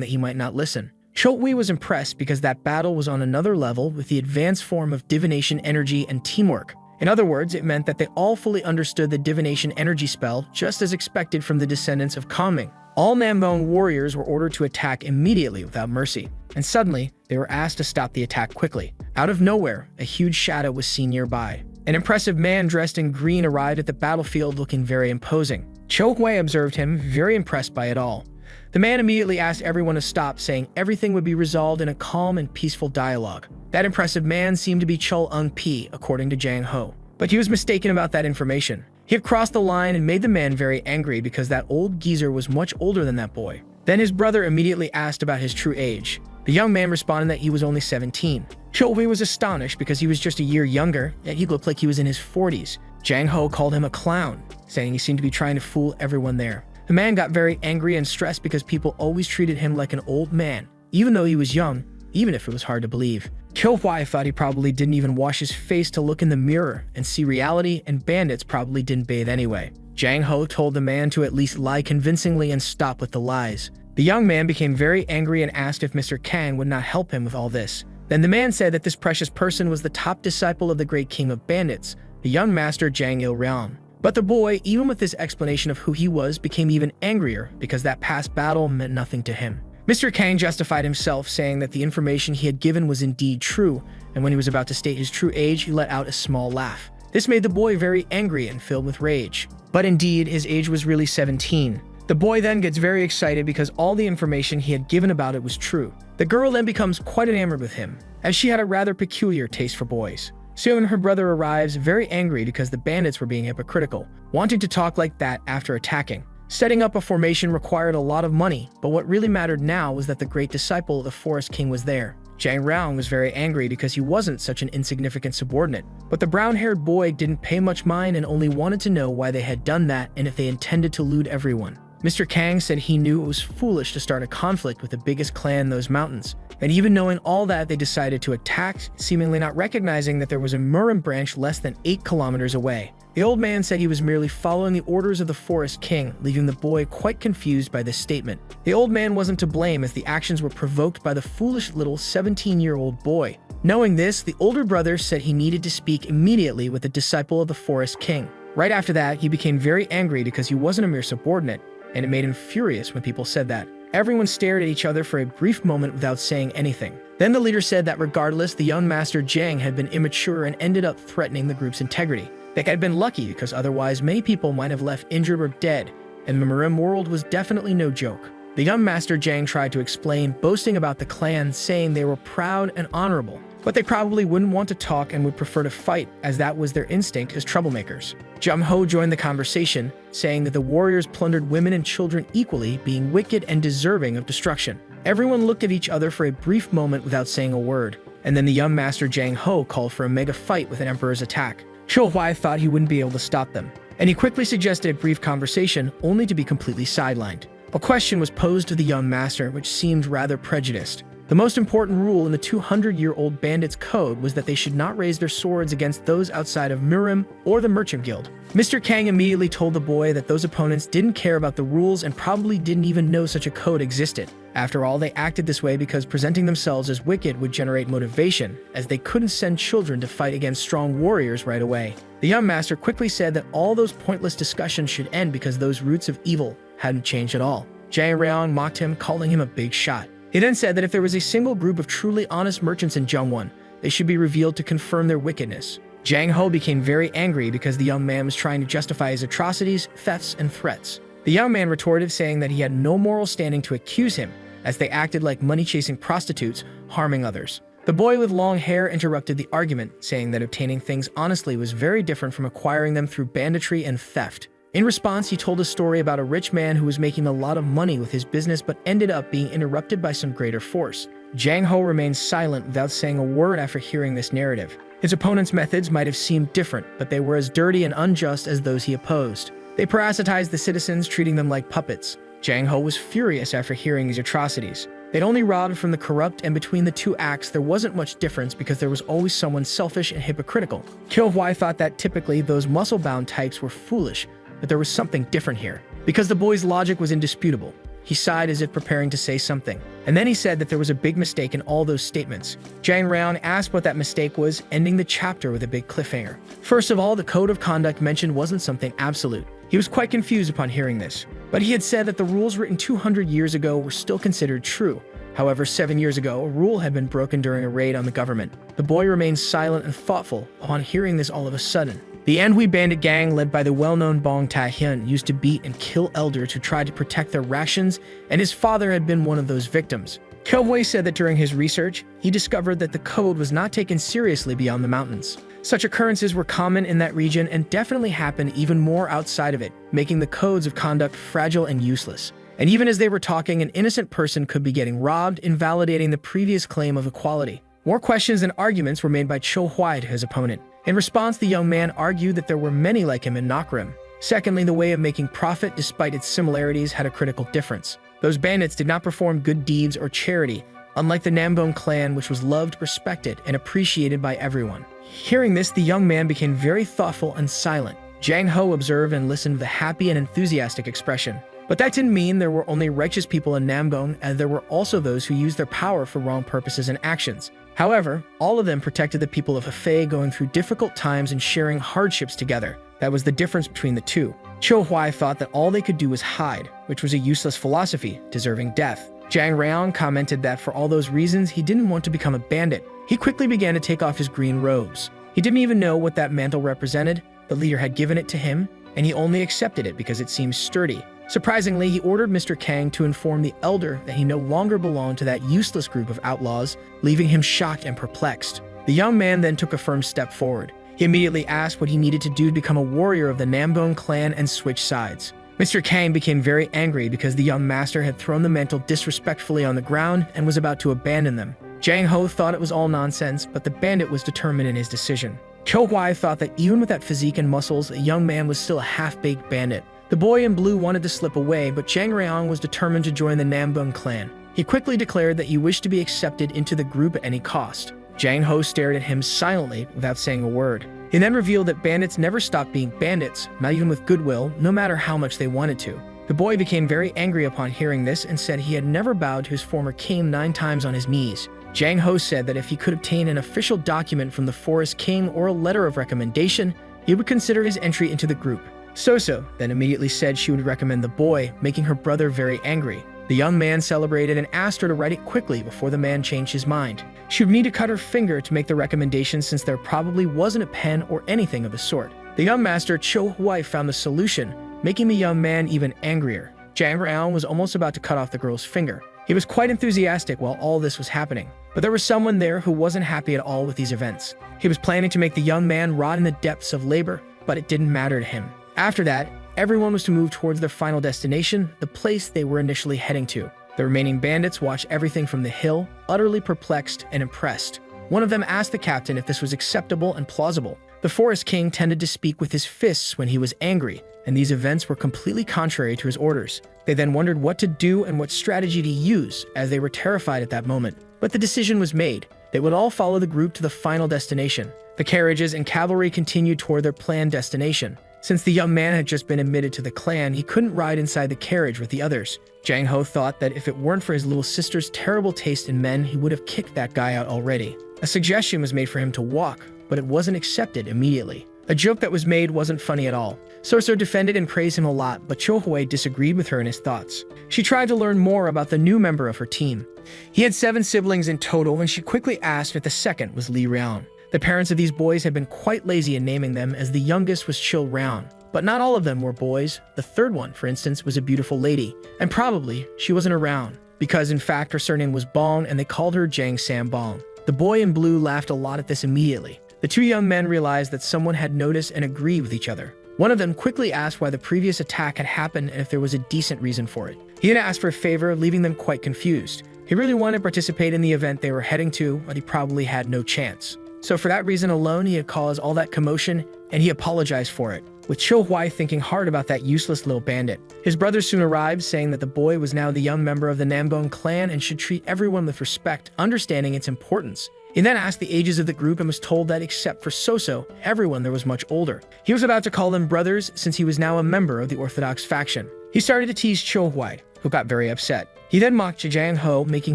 that he might not listen. Cho Hui was impressed because that battle was on another level with the advanced form of divination energy and teamwork. In other words, it meant that they all fully understood the divination energy spell, just as expected from the descendants of Kangming. All Namgung warriors were ordered to attack immediately without mercy, and suddenly, they were asked to stop the attack quickly. Out of nowhere, a huge shadow was seen nearby. An impressive man dressed in green arrived at the battlefield looking very imposing. Cho Hui observed him, very impressed by it all. The man immediately asked everyone to stop, saying everything would be resolved in a calm and peaceful dialogue. That impressive man seemed to be Chul Ung Pi, according to Jang Ho. But he was mistaken about that information. He had crossed the line and made the man very angry because that old geezer was much older than that boy. Then his brother immediately asked about his true age. The young man responded that he was only 17. Cho Hui was astonished because he was just a year younger, yet he looked like he was in his 40s. Jang Ho called him a clown, saying he seemed to be trying to fool everyone there. The man got very angry and stressed because people always treated him like an old man, even though he was young, even if it was hard to believe. Cho Hui thought he probably didn't even wash his face to look in the mirror and see reality, and bandits probably didn't bathe anyway. Jang Ho told the man to at least lie convincingly and stop with the lies. The young man became very angry and asked if Mr. Kang would not help him with all this. Then the man said that this precious person was the top disciple of the great king of bandits, the young master Jang Il-Rian. But the boy, even with this explanation of who he was, became even angrier because that past battle meant nothing to him. Mr. Kang justified himself, saying that the information he had given was indeed true, and when he was about to state his true age, he let out a small laugh. This made the boy very angry and filled with rage. But indeed, his age was really 17. The boy then gets very excited because all the information he had given about it was true. The girl then becomes quite enamored with him, as she had a rather peculiar taste for boys. Soon, her brother arrives, very angry because the bandits were being hypocritical, wanting to talk like that after attacking. Setting up a formation required a lot of money, but what really mattered now was that the great disciple of the Forest King was there. Zhang Raong was very angry because he wasn't such an insignificant subordinate, but the brown-haired boy didn't pay much mind and only wanted to know why they had done that and if they intended to loot everyone. Mr. Kang said he knew it was foolish to start a conflict with the biggest clan in those mountains, and even knowing all that, they decided to attack, seemingly not recognizing that there was a MURIM branch less than 8 kilometers away. The old man said he was merely following the orders of the Forest King, leaving the boy quite confused by this statement. The old man wasn't to blame as the actions were provoked by the foolish little 17-year-old boy. Knowing this, the older brother said he needed to speak immediately with the disciple of the Forest King. Right after that, he became very angry because he wasn't a mere subordinate, and it made him furious when people said that. Everyone stared at each other for a brief moment without saying anything. Then the leader said that regardless, the young master Zhang had been immature and ended up threatening the group's integrity. They had been lucky because otherwise many people might have left injured or dead, and the MURIM world was definitely no joke. The young master Zhang tried to explain, boasting about the clan, saying they were proud and honorable, but they probably wouldn't want to talk and would prefer to fight, as that was their instinct as troublemakers. Jum Ho joined the conversation, saying that the warriors plundered women and children equally, being wicked and deserving of destruction. Everyone looked at each other for a brief moment without saying a word, and then the young master Zhang Ho called for a mega fight with an emperor's attack. Qiu Huai thought he wouldn't be able to stop them, and he quickly suggested a brief conversation, only to be completely sidelined. A question was posed to the young master, which seemed rather prejudiced. The most important rule in the 200-year-old bandits' code was that they should not raise their swords against those outside of MURIM or the Merchant Guild. Mr. Kang immediately told the boy that those opponents didn't care about the rules and probably didn't even know such a code existed. After all, they acted this way because presenting themselves as wicked would generate motivation, as they couldn't send children to fight against strong warriors right away. The young master quickly said that all those pointless discussions should end because those roots of evil hadn't changed at all. Zhang Raong mocked him, calling him a big shot. He then said that if there was a single group of truly honest merchants in Zhongwan, they should be revealed to confirm their wickedness. Zhang Ho became very angry because the young man was trying to justify his atrocities, thefts, and threats. The young man retorted, saying that he had no moral standing to accuse him, as they acted like money-chasing prostitutes, harming others. The boy with long hair interrupted the argument, saying that obtaining things honestly was very different from acquiring them through banditry and theft. In response, he told a story about a rich man who was making a lot of money with his business but ended up being interrupted by some greater force. Zhang Ho remained silent without saying a word after hearing this narrative. His opponent's methods might have seemed different, but they were as dirty and unjust as those he opposed. They parasitized the citizens, treating them like puppets. Zhang Ho was furious after hearing these atrocities. They'd only robbed from the corrupt, and between the two acts there wasn't much difference because there was always someone selfish and hypocritical. Qiu Huai thought that typically those muscle-bound types were foolish, but there was something different here. Because the boy's logic was indisputable, he sighed as if preparing to say something. And then he said that there was a big mistake in all those statements. Zhang Raong asked what that mistake was, ending the chapter with a big cliffhanger. First of all, the code of conduct mentioned wasn't something absolute. He was quite confused upon hearing this. But he had said that the rules written 200 years ago were still considered true. However, 7 years ago, a rule had been broken during a raid on the government. The boy remained silent and thoughtful upon hearing this all of a sudden. The MANHWA bandit gang, led by the well-known Bong Ta-hyun, used to beat and kill elders who tried to protect their rations, and his father had been one of those victims. Qiu Huai said that during his research, he discovered that the code was not taken seriously beyond the mountains. Such occurrences were common in that region and definitely happened even more outside of it, making the codes of conduct fragile and useless. And even as they were talking, an innocent person could be getting robbed, invalidating the previous claim of equality. More questions and arguments were made by Qiu Huai to his opponent. In response, the young man argued that there were many like him in MURIM. Secondly, the way of making profit, despite its similarities, had a critical difference. Those bandits did not perform good deeds or charity, unlike the Nambong clan, which was loved, respected, and appreciated by everyone. Hearing this, the young man became very thoughtful and silent. Zhang Ho observed and listened with a happy and enthusiastic expression. But that didn't mean there were only righteous people in Nambong, as there were also those who used their power for wrong purposes and actions. However, all of them protected the people of Hefei, going through difficult times and sharing hardships together. That was the difference between the two. Qiu Huai thought that all they could do was hide, which was a useless philosophy, deserving death. Zhang Raong commented that for all those reasons, he didn't want to become a bandit. He quickly began to take off his green robes. He didn't even know what that mantle represented. The leader had given it to him, and he only accepted it because it seemed sturdy. Surprisingly, he ordered Mr. Kang to inform the elder that he no longer belonged to that useless group of outlaws, leaving him shocked and perplexed. The young man then took a firm step forward. He immediately asked what he needed to do to become a warrior of the Nambone clan and switch sides. Mr. Kang became very angry because the young master had thrown the mantle disrespectfully on the ground and was about to abandon them. Jang Ho thought it was all nonsense, but the bandit was determined in his decision. Cho Huai thought that even with that physique and muscles, a young man was still a half-baked bandit. The boy in blue wanted to slip away, but Jang Reong was determined to join the Nambone clan. He quickly declared that he wished to be accepted into the group at any cost. Jang Ho stared at him silently without saying a word. He then revealed that bandits never stopped being bandits, not even with goodwill, no matter how much they wanted to. The boy became very angry upon hearing this and said he had never bowed to his former king 9 times on his knees. Jang Ho said that if he could obtain an official document from the Forest King or a letter of recommendation, he would consider his entry into the group. Soso then immediately said she would recommend the boy, making her brother very angry. The young man celebrated and asked her to write it quickly before the man changed his mind. She would need to cut her finger to make the recommendation since there probably wasn't a pen or anything of the sort. The young master Cho Huai found the solution, making the young man even angrier. Jang Reong was almost about to cut off the girl's finger. He was quite enthusiastic while all this was happening, but there was someone there who wasn't happy at all with these events. He was planning to make the young man rot in the depths of labor, but it didn't matter to him. After that, everyone was to move towards their final destination, the place they were initially heading to. The remaining bandits watched everything from the hill, utterly perplexed and impressed. One of them asked the captain if this was acceptable and plausible. The Forest King tended to speak with his fists when he was angry, and these events were completely contrary to his orders. They then wondered what to do and what strategy to use, as they were terrified at that moment. But the decision was made. They would all follow the group to the final destination. The carriages and cavalry continued toward their planned destination. Since the young man had just been admitted to the clan, he couldn't ride inside the carriage with the others. Jang Ho thought that if it weren't for his little sister's terrible taste in men, he would have kicked that guy out already. A suggestion was made for him to walk, but it wasn't accepted immediately. A joke that was made wasn't funny at all. Soso defended and praised him a lot, but Cho Huai disagreed with her in his thoughts. She tried to learn more about the new member of her team. He had 7 siblings in total, and she quickly asked if the second was Li Rian. The parents of these boys had been quite lazy in naming them, as the youngest was Chil Rian. But not all of them were boys. The third one, for instance, was a beautiful lady, and probably she wasn't around, because in fact her surname was Bong and they called her Jang Sam Bong. The boy in blue laughed a lot at this immediately. The 2 young men realized that someone had noticed and agreed with each other. One of them quickly asked why the previous attack had happened and if there was a decent reason for it. He then asked for a favor, leaving them quite confused. He really wanted to participate in the event they were heading to, but he probably had no chance. So for that reason alone, he had caused all that commotion, and he apologized for it, with Cho Huai thinking hard about that useless little bandit. His brothers soon arrived, saying that the boy was now the young member of the Nambone clan and should treat everyone with respect, understanding its importance. He then asked the ages of the group and was told that except for Soso, everyone there was much older. He was about to call them brothers since he was now a member of the Orthodox faction. He started to tease Cho Huai, who got very upset. He then mocked Jang Ho, making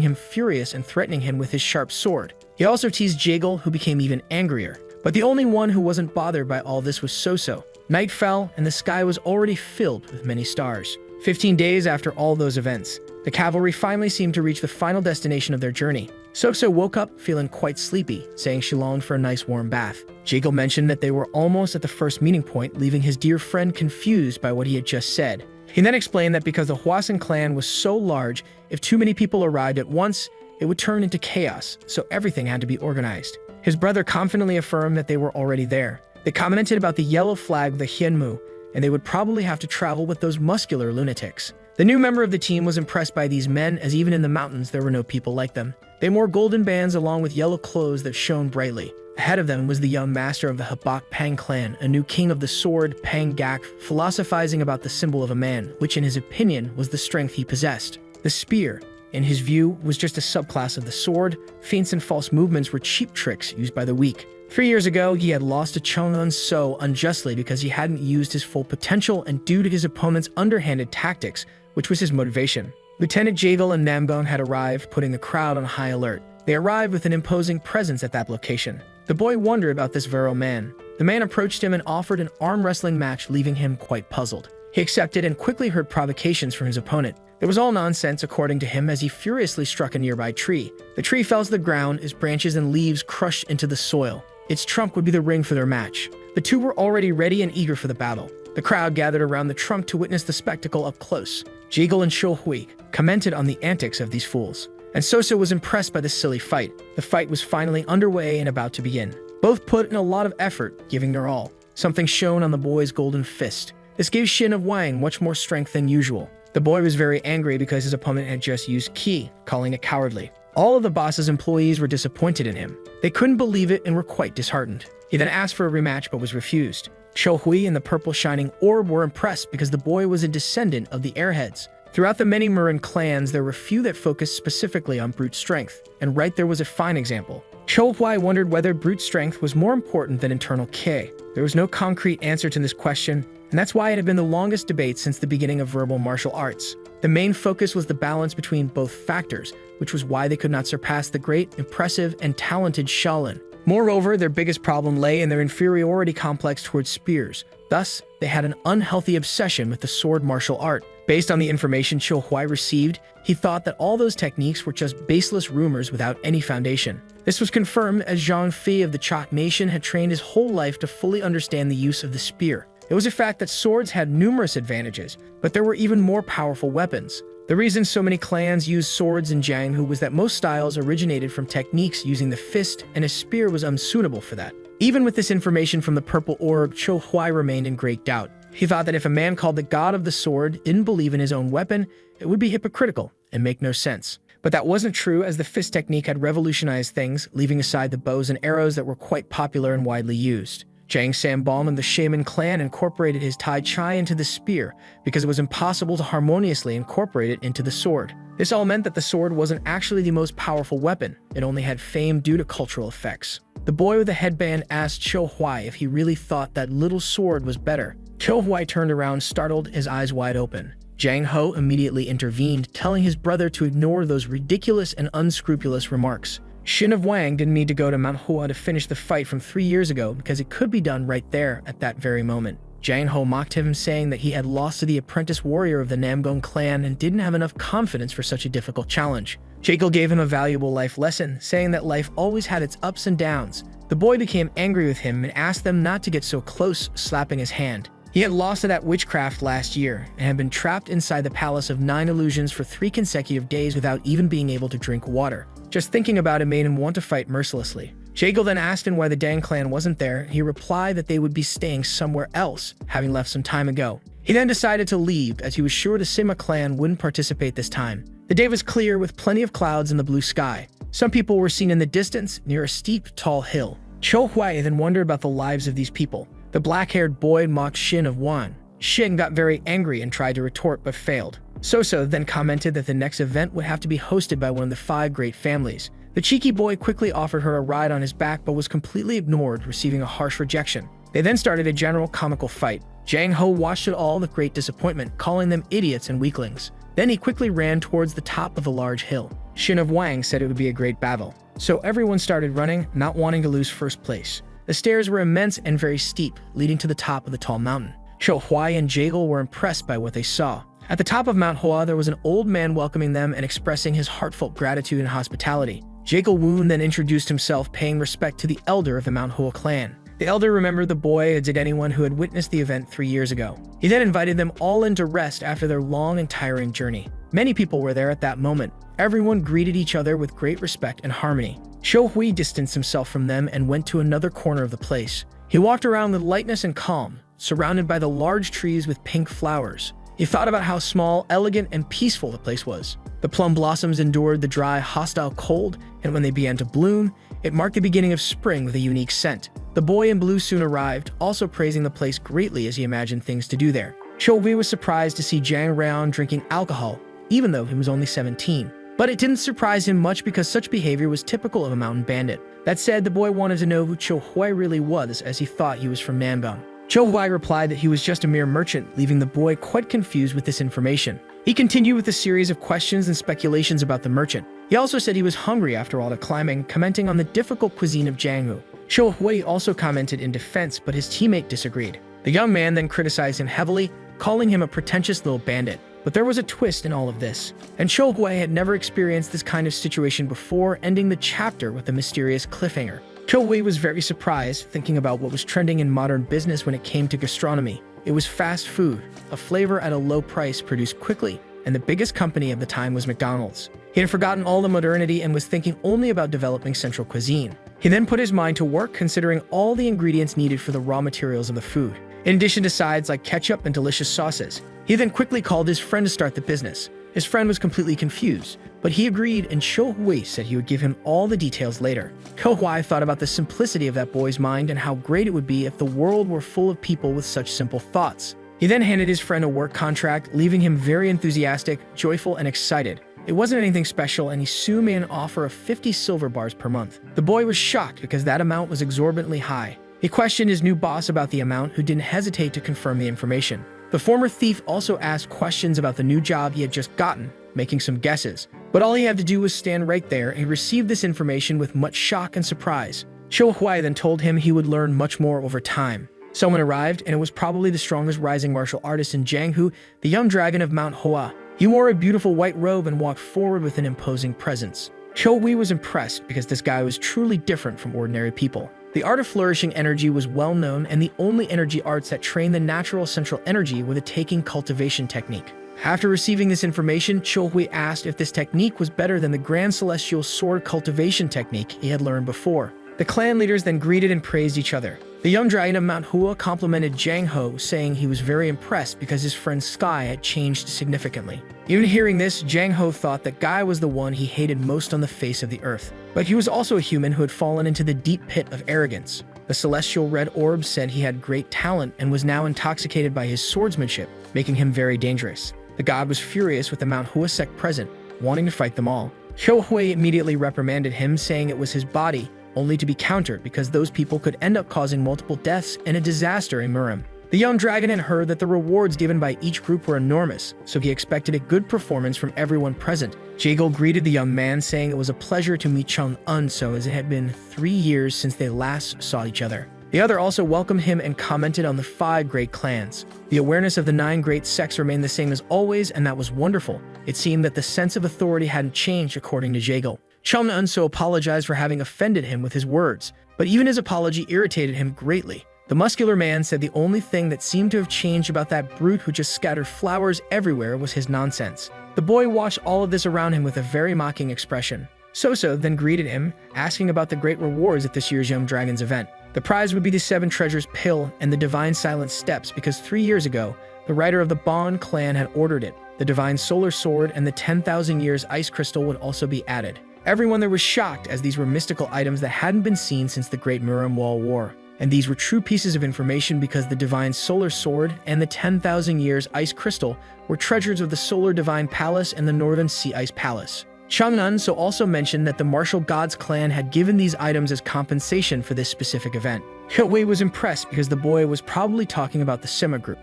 him furious and threatening him with his sharp sword. He also teased Jagal, who became even angrier. But the only one who wasn't bothered by all this was Soso. Night fell, and the sky was already filled with many stars. 15 days after all those events, the cavalry finally seemed to reach the final destination of their journey. Soso woke up feeling quite sleepy, saying she longed for a nice warm bath. Jagal mentioned that they were almost at the first meeting point, leaving his dear friend confused by what he had just said. He then explained that because the Hwasun clan was so large, if too many people arrived at once, it would turn into chaos, so everything had to be organized. His brother confidently affirmed that they were already there. They commented about the yellow flag of the Hienmu, and they would probably have to travel with those muscular lunatics. The new member of the team was impressed by these men, as even in the mountains there were no people like them. They wore golden bands along with yellow clothes that shone brightly. Ahead of them was the young master of the Habak Pang clan, a new king of the sword, Pang Gak, philosophizing about the symbol of a man, which in his opinion was the strength he possessed. The spear, in his view, was just a subclass of the sword. Feints and false movements were cheap tricks used by the weak. 3 years ago, he had lost to Chong'un so unjustly because he hadn't used his full potential and due to his opponent's underhanded tactics, which was his motivation. Lieutenant Jagal and Nambone had arrived, putting the crowd on high alert. They arrived with an imposing presence at that location. The boy wondered about this virile man. The man approached him and offered an arm wrestling match, leaving him quite puzzled. He accepted and quickly heard provocations from his opponent. It was all nonsense according to him as he furiously struck a nearby tree. The tree fell to the ground, its branches and leaves crushed into the soil. Its trunk would be the ring for their match. The two were already ready and eager for the battle. The crowd gathered around the trunk to witness the spectacle up close. Jagal and Cho Hui commented on the antics of these fools. and Soso was impressed by this silly fight. The fight was finally underway and about to begin. Both put in a lot of effort, giving their all. Something shone on the boy's golden fist. This gave Shin of Wang much more strength than usual. The boy was very angry because his opponent had just used Ki, calling it cowardly. All of the boss's employees were disappointed in him. They couldn't believe it and were quite disheartened. He then asked for a rematch but was refused. Cho Hui and the purple shining orb were impressed because the boy was a descendant of the Airheads. Throughout the many MURIM clans, there were few that focused specifically on brute strength, and right there was a fine example. Cho Hui wondered whether brute strength was more important than internal Ki. There was no concrete answer to this question, and that's why it had been the longest debate since the beginning of verbal martial arts. The main focus was the balance between both factors, which was why they could not surpass the great, impressive, and talented Shaolin. Moreover, their biggest problem lay in their inferiority complex towards spears. Thus, they had an unhealthy obsession with the sword martial art. Based on the information Cho Hui received, he thought that all those techniques were just baseless rumors without any foundation. This was confirmed as Zhang Fi of the Chak Nation had trained his whole life to fully understand the use of the spear. It was a fact that swords had numerous advantages, but there were even more powerful weapons. The reason so many clans used swords in Jianghu was that most styles originated from techniques using the fist, and a spear was unsuitable for that. Even with this information from the purple orb, Cho Hui remained in great doubt. He thought that if a man called the god of the sword didn't believe in his own weapon, it would be hypocritical and make no sense. But that wasn't true, as the fist technique had revolutionized things, leaving aside the bows and arrows that were quite popular and widely used. Jiang Sambon and the Shaman clan incorporated his Tai Chi into the spear because it was impossible to harmoniously incorporate it into the sword. This all meant that the sword wasn't actually the most powerful weapon, it only had fame due to cultural effects. The boy with the headband asked Cho Hui if he really thought that little sword was better. Cho Hui turned around, startled, his eyes wide open. Jiang Ho immediately intervened, telling his brother to ignore those ridiculous and unscrupulous remarks. Shin of Wang didn't need to go to MANHWA to finish the fight from 3 years ago because it could be done right there at that very moment. Jiang Ho mocked him, saying that he had lost to the apprentice warrior of the Namgong clan and didn't have enough confidence for such a difficult challenge. Jekyll gave him a valuable life lesson, saying that life always had its ups and downs. The boy became angry with him and asked them not to get so close, slapping his hand. He had lost to that witchcraft last year and had been trapped inside the Palace of 9 Illusions for 3 consecutive days without even being able to drink water. Just thinking about it made him want to fight mercilessly. Jekyll then asked him why the Dang clan wasn't there. He replied that they would be staying somewhere else, having left some time ago. He then decided to leave, as he was sure the Sima clan wouldn't participate this time. The day was clear with plenty of clouds in the blue sky. Some people were seen in the distance near a steep, tall hill. Cho Hui then wondered about the lives of these people. The black-haired boy mocked Shin of Wan. Shin got very angry and tried to retort but failed. Soso then commented that the next event would have to be hosted by one of the 5 great families. The cheeky boy quickly offered her a ride on his back but was completely ignored, receiving a harsh rejection. They then started a general comical fight. Jiang Ho watched it all with great disappointment, calling them idiots and weaklings. Then he quickly ran towards the top of the large hill. Shin of Wang said it would be a great battle, so everyone started running, not wanting to lose first place. The stairs were immense and very steep, leading to the top of the tall mountain. Cho Hui and Jekyll were impressed by what they saw. At the top of Mount Hua, there was an old man welcoming them and expressing his heartfelt gratitude and hospitality. Jekyll Woon then introduced himself, paying respect to the elder of the Mount Hua clan. The elder remembered the boy, as did anyone who had witnessed the event 3 years ago. He then invited them all in to rest after their long and tiring journey. Many people were there at that moment. Everyone greeted each other with great respect and harmony. Cho Hui distanced himself from them and went to another corner of the place. He walked around with lightness and calm, surrounded by the large trees with pink flowers. He thought about how small, elegant, and peaceful the place was. The plum blossoms endured the dry, hostile cold, and when they began to bloom, it marked the beginning of spring with a unique scent. The boy in blue soon arrived, also praising the place greatly as he imagined things to do there. Cho Hui was surprised to see Jiang Raon drinking alcohol, even though he was only 17. But it didn't surprise him much because such behavior was typical of a mountain bandit. That said, the boy wanted to know who Cho Hui really was, as he thought he was from Namgong. Cho Hui replied that he was just a mere merchant, leaving the boy quite confused with this information. He continued with a series of questions and speculations about the merchant. He also said he was hungry after all the climbing, commenting on the difficult cuisine of Jianghu. Cho Hui also commented in defense, but his teammate disagreed. The young man then criticized him heavily, calling him a pretentious little bandit. But there was a twist in all of this, and Cho Hui had never experienced this kind of situation before, ending the chapter with a mysterious cliffhanger. Cho Hui was very surprised, thinking about what was trending in modern business when it came to gastronomy. It was fast food, a flavor at a low price produced quickly, and the biggest company of the time was McDonald's. He had forgotten all the modernity and was thinking only about developing central cuisine. He then put his mind to work considering all the ingredients needed for the raw materials of the food, in addition to sides like ketchup and delicious sauces. He then quickly called his friend to start the business. His friend was completely confused, but he agreed, and Cho Hui said he would give him all the details later. Cho Hui thought about the simplicity of that boy's mind and how great it would be if the world were full of people with such simple thoughts. He then handed his friend a work contract, leaving him very enthusiastic, joyful, and excited. It wasn't anything special, and he soon made an offer of 50 silver bars per month. The boy was shocked because that amount was exorbitantly high. He questioned his new boss about the amount, who didn't hesitate to confirm the information. The former thief also asked questions about the new job he had just gotten, making some guesses. But all he had to do was stand right there, and he received this information with much shock and surprise. Cho Hui then told him he would learn much more over time. Someone arrived, and it was probably the strongest rising martial artist in Jianghu, the young dragon of MANHWA. He wore a beautiful white robe and walked forward with an imposing presence. Cho Hui was impressed because this guy was truly different from ordinary people. The art of flourishing energy was well known, and the only energy arts that train the natural central energy were the taking cultivation technique. After receiving this information, Cho Hui asked if this technique was better than the Grand Celestial Sword cultivation technique he had learned before. The clan leaders then greeted and praised each other. The young dragon of MANHWA complimented Jiang Ho, saying he was very impressed because his friend Sky had changed significantly. Even hearing this, Jiang Ho thought that Guy was the one he hated most on the face of the earth. But he was also a human who had fallen into the deep pit of arrogance. The celestial red orb said he had great talent and was now intoxicated by his swordsmanship, making him very dangerous. The god was furious with the MANHWA sect present, wanting to fight them all. Cho Hui immediately reprimanded him, saying it was his body, only to be countered because those people could end up causing multiple deaths and a disaster in MURIM. The young dragon had heard that the rewards given by each group were enormous, so he expected a good performance from everyone present. Jaegol greeted the young man, saying it was a pleasure to meet Chung Un, so as it had been 3 years since they last saw each other. The other also welcomed him and commented on the 5 great clans. The awareness of the 9 great sects remained the same as always, and that was wonderful. It seemed that the sense of authority hadn't changed, according to Jaegol. Chung Un so apologized for having offended him with his words, but even his apology irritated him greatly. The muscular man said the only thing that seemed to have changed about that brute who just scattered flowers everywhere was his nonsense. The boy watched all of this around him with a very mocking expression. Soso then greeted him, asking about the great rewards at this year's Young Dragons event. The prize would be the 7 treasures pill and the divine silent steps, because 3 years ago, the writer of the Bon clan had ordered it. The divine solar sword and the 10,000 years ice crystal would also be added. Everyone there was shocked, as these were mystical items that hadn't been seen since the Great MURIM Wall War. And these were true pieces of information because the divine solar sword and the 10,000 years ice crystal were treasures of the Solar Divine Palace and the Northern Sea Ice Palace. Chung Un so also mentioned that the martial gods clan had given these items as compensation for this specific event. Cho Hui was impressed because the boy was probably talking about the Sima group.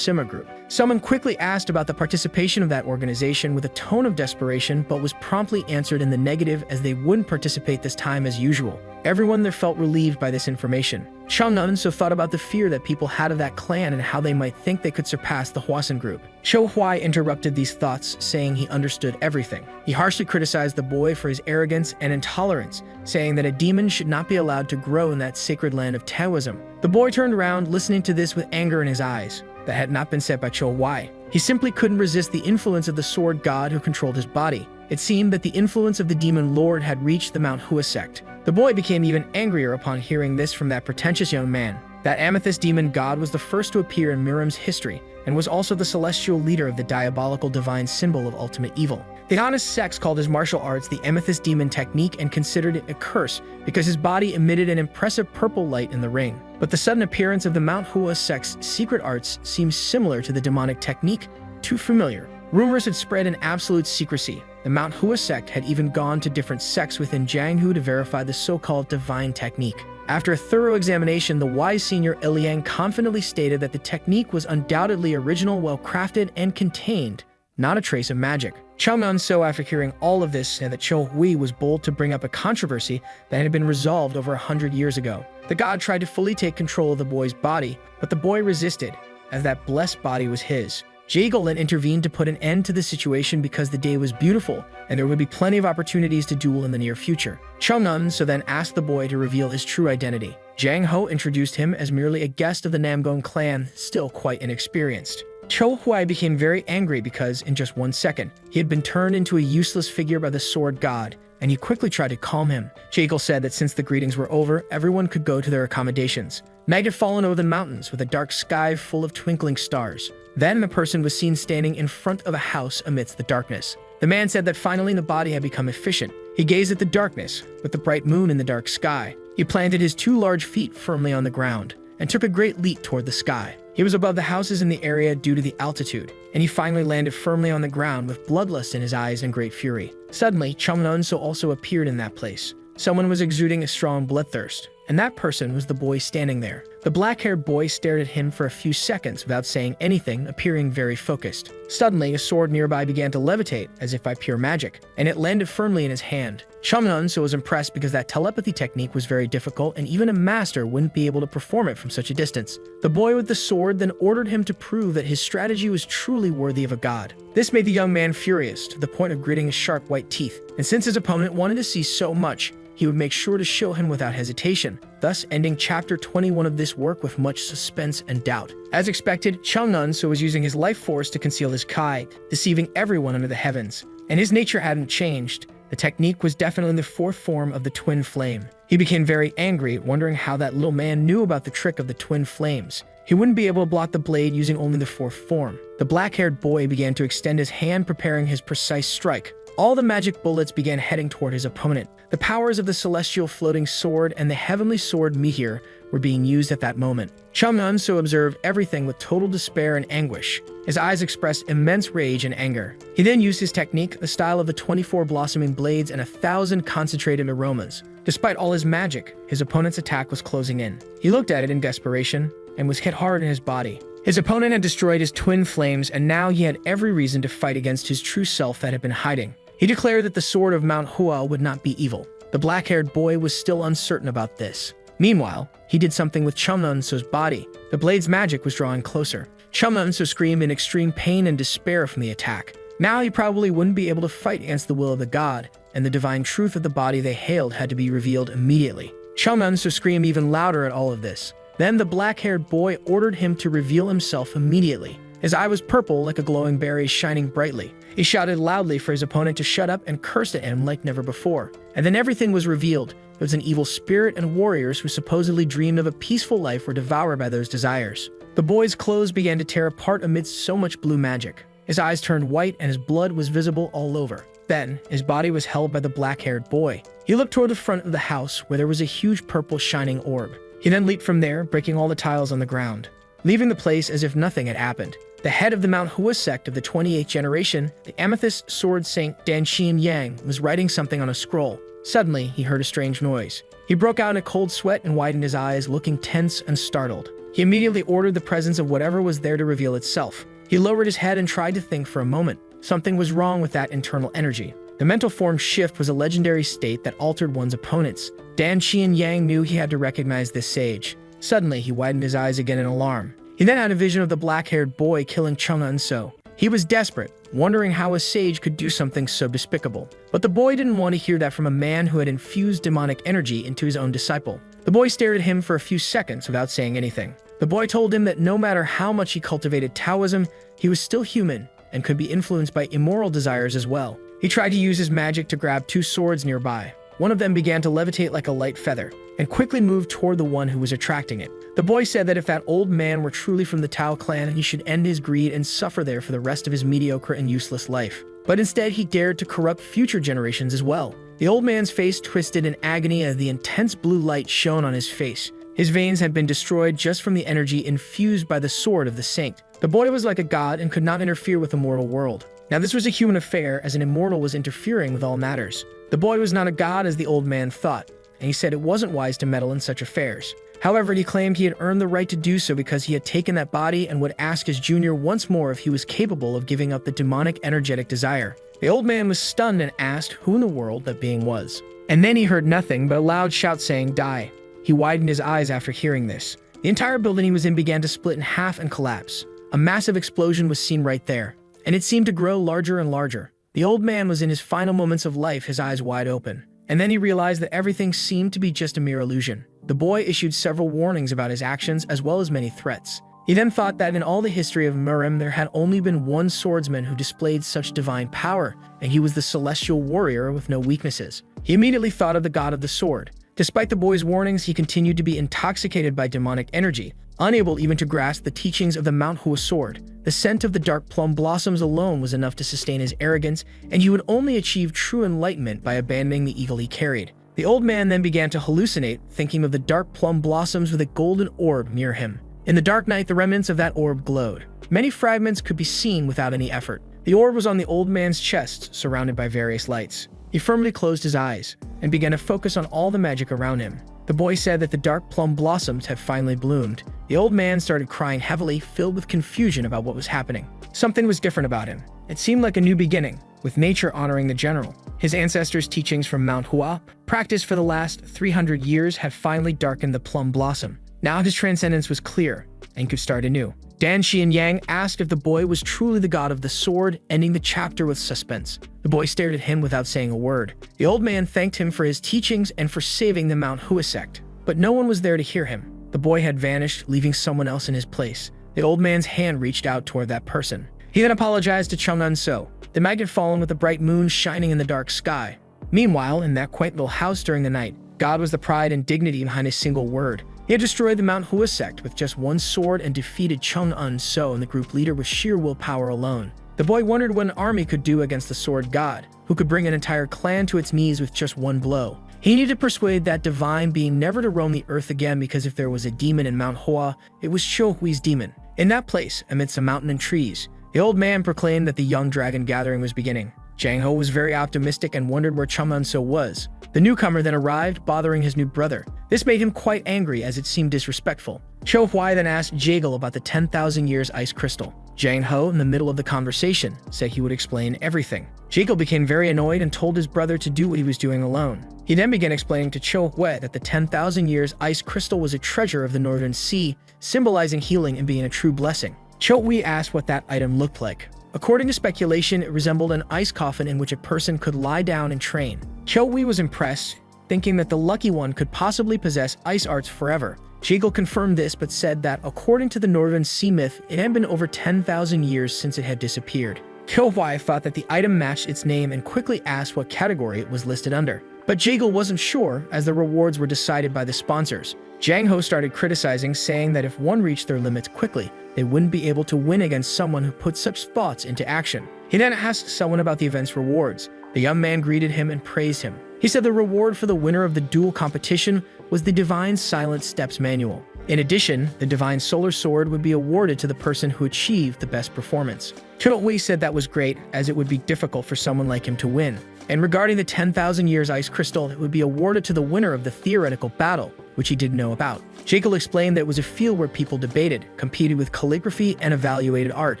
Someone quickly asked about the participation of that organization with a tone of desperation, but was promptly answered in the negative, as they wouldn't participate this time as usual. Everyone there felt relieved by this information. Chung Un so thought about the fear that people had of that clan and how they might think they could surpass the Hwasun group. Cho Hui interrupted these thoughts, saying he understood everything. He harshly criticized the boy for his arrogance and intolerance, saying that a demon should not be allowed to grow in that sacred land of Taoism. The boy turned around, listening to this with anger in his eyes. That had not been said by Cho Hui. He simply couldn't resist the influence of the sword god who controlled his body. It seemed that the influence of the demon lord had reached the MANHWA sect. The boy became even angrier upon hearing this from that pretentious young man. That amethyst demon god was the first to appear in MURIM's history, and was also the celestial leader of the diabolical divine symbol of ultimate evil. The honest sects called his martial arts the amethyst demon technique and considered it a curse because his body emitted an impressive purple light in the ring. But the sudden appearance of the MANHWA sect's secret arts seemed similar to the demonic technique, too familiar. Rumors had spread in absolute secrecy. The MANHWA sect had even gone to different sects within Jianghu to verify the so-called divine technique. After a thorough examination, the wise senior Iliang confidently stated that the technique was undoubtedly original, well-crafted, and contained not a trace of magic. Chung Un so, after hearing all of this, said that Cho Hui was bold to bring up a controversy that had been resolved over 100 years ago. The god tried to fully take control of the boy's body, but the boy resisted, as that blessed body was his. Jaegol then intervened to put an end to the situation because the day was beautiful, and there would be plenty of opportunities to duel in the near future. Chung Un so then asked the boy to reveal his true identity. Jiang Ho introduced him as merely a guest of the Namgong clan, still quite inexperienced. Cho Huai became very angry because, in just 1 second, he had been turned into a useless figure by the sword god, and he quickly tried to calm him. Jekyll said that since the greetings were over, everyone could go to their accommodations. Night had fallen over the mountains with a dark sky full of twinkling stars. Then the person was seen standing in front of a house amidst the darkness. The man said that finally the body had become efficient. He gazed at the darkness, with the bright moon in the dark sky. He planted his 2 large feet firmly on the ground, and took a great leap toward the sky. He was above the houses in the area due to the altitude, and he finally landed firmly on the ground with bloodlust in his eyes and great fury. Suddenly, Chumnunso also appeared in that place. Someone was exuding a strong bloodthirst, and that person was the boy standing there. The black-haired boy stared at him for a few seconds without saying anything, appearing very focused. Suddenly, a sword nearby began to levitate, as if by pure magic, and it landed firmly in his hand. Chumnunso was impressed because that telepathy technique was very difficult, and even a master wouldn't be able to perform it from such a distance. The boy with the sword then ordered him to prove that his strategy was truly worthy of a god. This made the young man furious, to the point of gritting his sharp white teeth, and since his opponent wanted to see so much, he would make sure to show him without hesitation, thus ending chapter 21 of this work with much suspense and doubt. As expected, Chumnunso was using his life force to conceal his kai, deceiving everyone under the heavens, and his nature hadn't changed. The technique was definitely the 4th form of the twin flame. He became very angry, wondering how that little man knew about the trick of the twin flames. He wouldn't be able to block the blade using only the 4th form. The black-haired boy began to extend his hand, preparing his precise strike. All the magic bullets began heading toward his opponent. The powers of the celestial floating sword and the heavenly sword Mihir were being used at that moment. Chumnunso observed everything with total despair and anguish. His eyes expressed immense rage and anger. He then used his technique, the style of the 24 blossoming blades and 1,000 concentrated aromas. Despite all his magic, his opponent's attack was closing in. He looked at it in desperation and was hit hard in his body. His opponent had destroyed his twin flames, and now he had every reason to fight against his true self that had been hiding. He declared that the sword of MANHWA would not be evil. The black-haired boy was still uncertain about this. Meanwhile, he did something with Chumnunso's body. The blade's magic was drawing closer. Chumnunso screamed in extreme pain and despair from the attack. Now he probably wouldn't be able to fight against the will of the god, and the divine truth of the body they hailed had to be revealed immediately. Chumnunso screamed even louder at all of this. Then the black-haired boy ordered him to reveal himself immediately. His eye was purple like a glowing berry shining brightly. He shouted loudly for his opponent to shut up and cursed at him like never before. And then everything was revealed. It was an evil spirit, and warriors who supposedly dreamed of a peaceful life were devoured by those desires. The boy's clothes began to tear apart amidst so much blue magic. His eyes turned white and his blood was visible all over. Then, his body was held by the black-haired boy. He looked toward the front of the house where there was a huge purple shining orb. He then leaped from there, breaking all the tiles on the ground, leaving the place as if nothing had happened. The head of the MANHWA sect of the 28th generation, the Amethyst Sword Saint Danqian Yang, was writing something on a scroll. Suddenly, he heard a strange noise. He broke out in a cold sweat and widened his eyes, looking tense and startled. He immediately ordered the presence of whatever was there to reveal itself. He lowered his head and tried to think for a moment. Something was wrong with that internal energy. The mental form shift was a legendary state that altered one's opponents. Danqian Yang knew he had to recognize this sage. Suddenly, he widened his eyes again in alarm. He then had a vision of the black-haired boy killing Chumnunso. He was desperate, wondering how a sage could do something so despicable. But the boy didn't want to hear that from a man who had infused demonic energy into his own disciple. The boy stared at him for a few seconds without saying anything. The boy told him that no matter how much he cultivated Taoism, he was still human and could be influenced by immoral desires as well. He tried to use his magic to grab 2 swords nearby. One of them began to levitate like a light feather and quickly moved toward the one who was attracting it. The boy said that if that old man were truly from the Tao clan, he should end his greed and suffer there for the rest of his mediocre and useless life. But instead, he dared to corrupt future generations as well. The old man's face twisted in agony as the intense blue light shone on his face. His veins had been destroyed just from the energy infused by the sword of the saint. The boy was like a god and could not interfere with the mortal world. Now this was a human affair, as an immortal was interfering with all matters. The boy was not a god as the old man thought, and he said it wasn't wise to meddle in such affairs. However, he claimed he had earned the right to do so because he had taken that body and would ask his junior once more if he was capable of giving up the demonic energetic desire. The old man was stunned and asked who in the world that being was. And then he heard nothing but a loud shout saying, "Die." He widened his eyes after hearing this. The entire building he was in began to split in half and collapse. A massive explosion was seen right there, and it seemed to grow larger and larger. The old man was in his final moments of life, his eyes wide open. And then he realized that everything seemed to be just a mere illusion. The boy issued several warnings about his actions as well as many threats. He then thought that in all the history of MURIM there had only been one swordsman who displayed such divine power, and he was the celestial warrior with no weaknesses. He immediately thought of the god of the sword. Despite the boy's warnings, he continued to be intoxicated by demonic energy, unable even to grasp the teachings of the MANHWA sword. The scent of the dark plum blossoms alone was enough to sustain his arrogance, and he would only achieve true enlightenment by abandoning the eagle he carried. The old man then began to hallucinate, thinking of the dark plum blossoms with a golden orb near him. In the dark night, the remnants of that orb glowed. Many fragments could be seen without any effort. The orb was on the old man's chest, surrounded by various lights. He firmly closed his eyes and began to focus on all the magic around him. The boy said that the dark plum blossoms had finally bloomed. The old man started crying heavily, filled with confusion about what was happening. Something was different about him. It seemed like a new beginning, with nature honoring the general. His ancestors' teachings from MANHWA, practiced for the last 300 years, had finally darkened the plum blossom. Now his transcendence was clear and could start anew. Dan Shi and Yang asked if the boy was truly the god of the sword, ending the chapter with suspense. The boy stared at him without saying a word. The old man thanked him for his teachings and for saving the MANHWA sect, but no one was there to hear him. The boy had vanished, leaving someone else in his place. The old man's hand reached out toward that person. He then apologized to Chung So. The night had fallen with the bright moon shining in the dark sky. Meanwhile, in that quaint little house during the night, God was the pride and dignity behind a single word. He had destroyed the MANHWA sect with just one sword and defeated Chung So and the group leader with sheer willpower alone. The boy wondered what an army could do against the sword god, who could bring an entire clan to its knees with just one blow. He needed to persuade that divine being never to roam the earth again, because if there was a demon in MANHWA, it was Xiuhui's demon. In that place, amidst a mountain and trees, the old man proclaimed that the young dragon gathering was beginning. Jiang Ho was very optimistic and wondered where Chung So was. The newcomer then arrived, bothering his new brother. This made him quite angry, as it seemed disrespectful. Xiuhui then asked Jagal about the 10,000 years ice crystal. Jiang Ho, in the middle of the conversation, said he would explain everything. Jagal became very annoyed and told his brother to do what he was doing alone. He then began explaining to Xiuhui that the 10,000 years ice crystal was a treasure of the Northern Sea, symbolizing healing and being a true blessing. Xiuhui asked what that item looked like. According to speculation, it resembled an ice coffin in which a person could lie down and train. Xiuhui was impressed, thinking that the lucky one could possibly possess ice arts forever. Jagal confirmed this, but said that according to the Northern Sea myth, it had been over 10,000 years since it had disappeared. Xiuhui thought that the item matched its name and quickly asked what category it was listed under. But Jagal wasn't sure, as the rewards were decided by the sponsors. Jiang Ho started criticizing, saying that if one reached their limits quickly, they wouldn't be able to win against someone who put such thoughts into action. He then asked someone about the event's rewards. The young man greeted him and praised him. He said the reward for the winner of the duel competition was the Divine Silent Steps Manual. In addition, the Divine Solar Sword would be awarded to the person who achieved the best performance. Xiuhui said that was great, as it would be difficult for someone like him to win. And regarding the 10,000 years ice crystal, it would be awarded to the winner of the theoretical battle, which he didn't know about. Jagal explained that it was a field where people debated, competed with calligraphy, and evaluated art.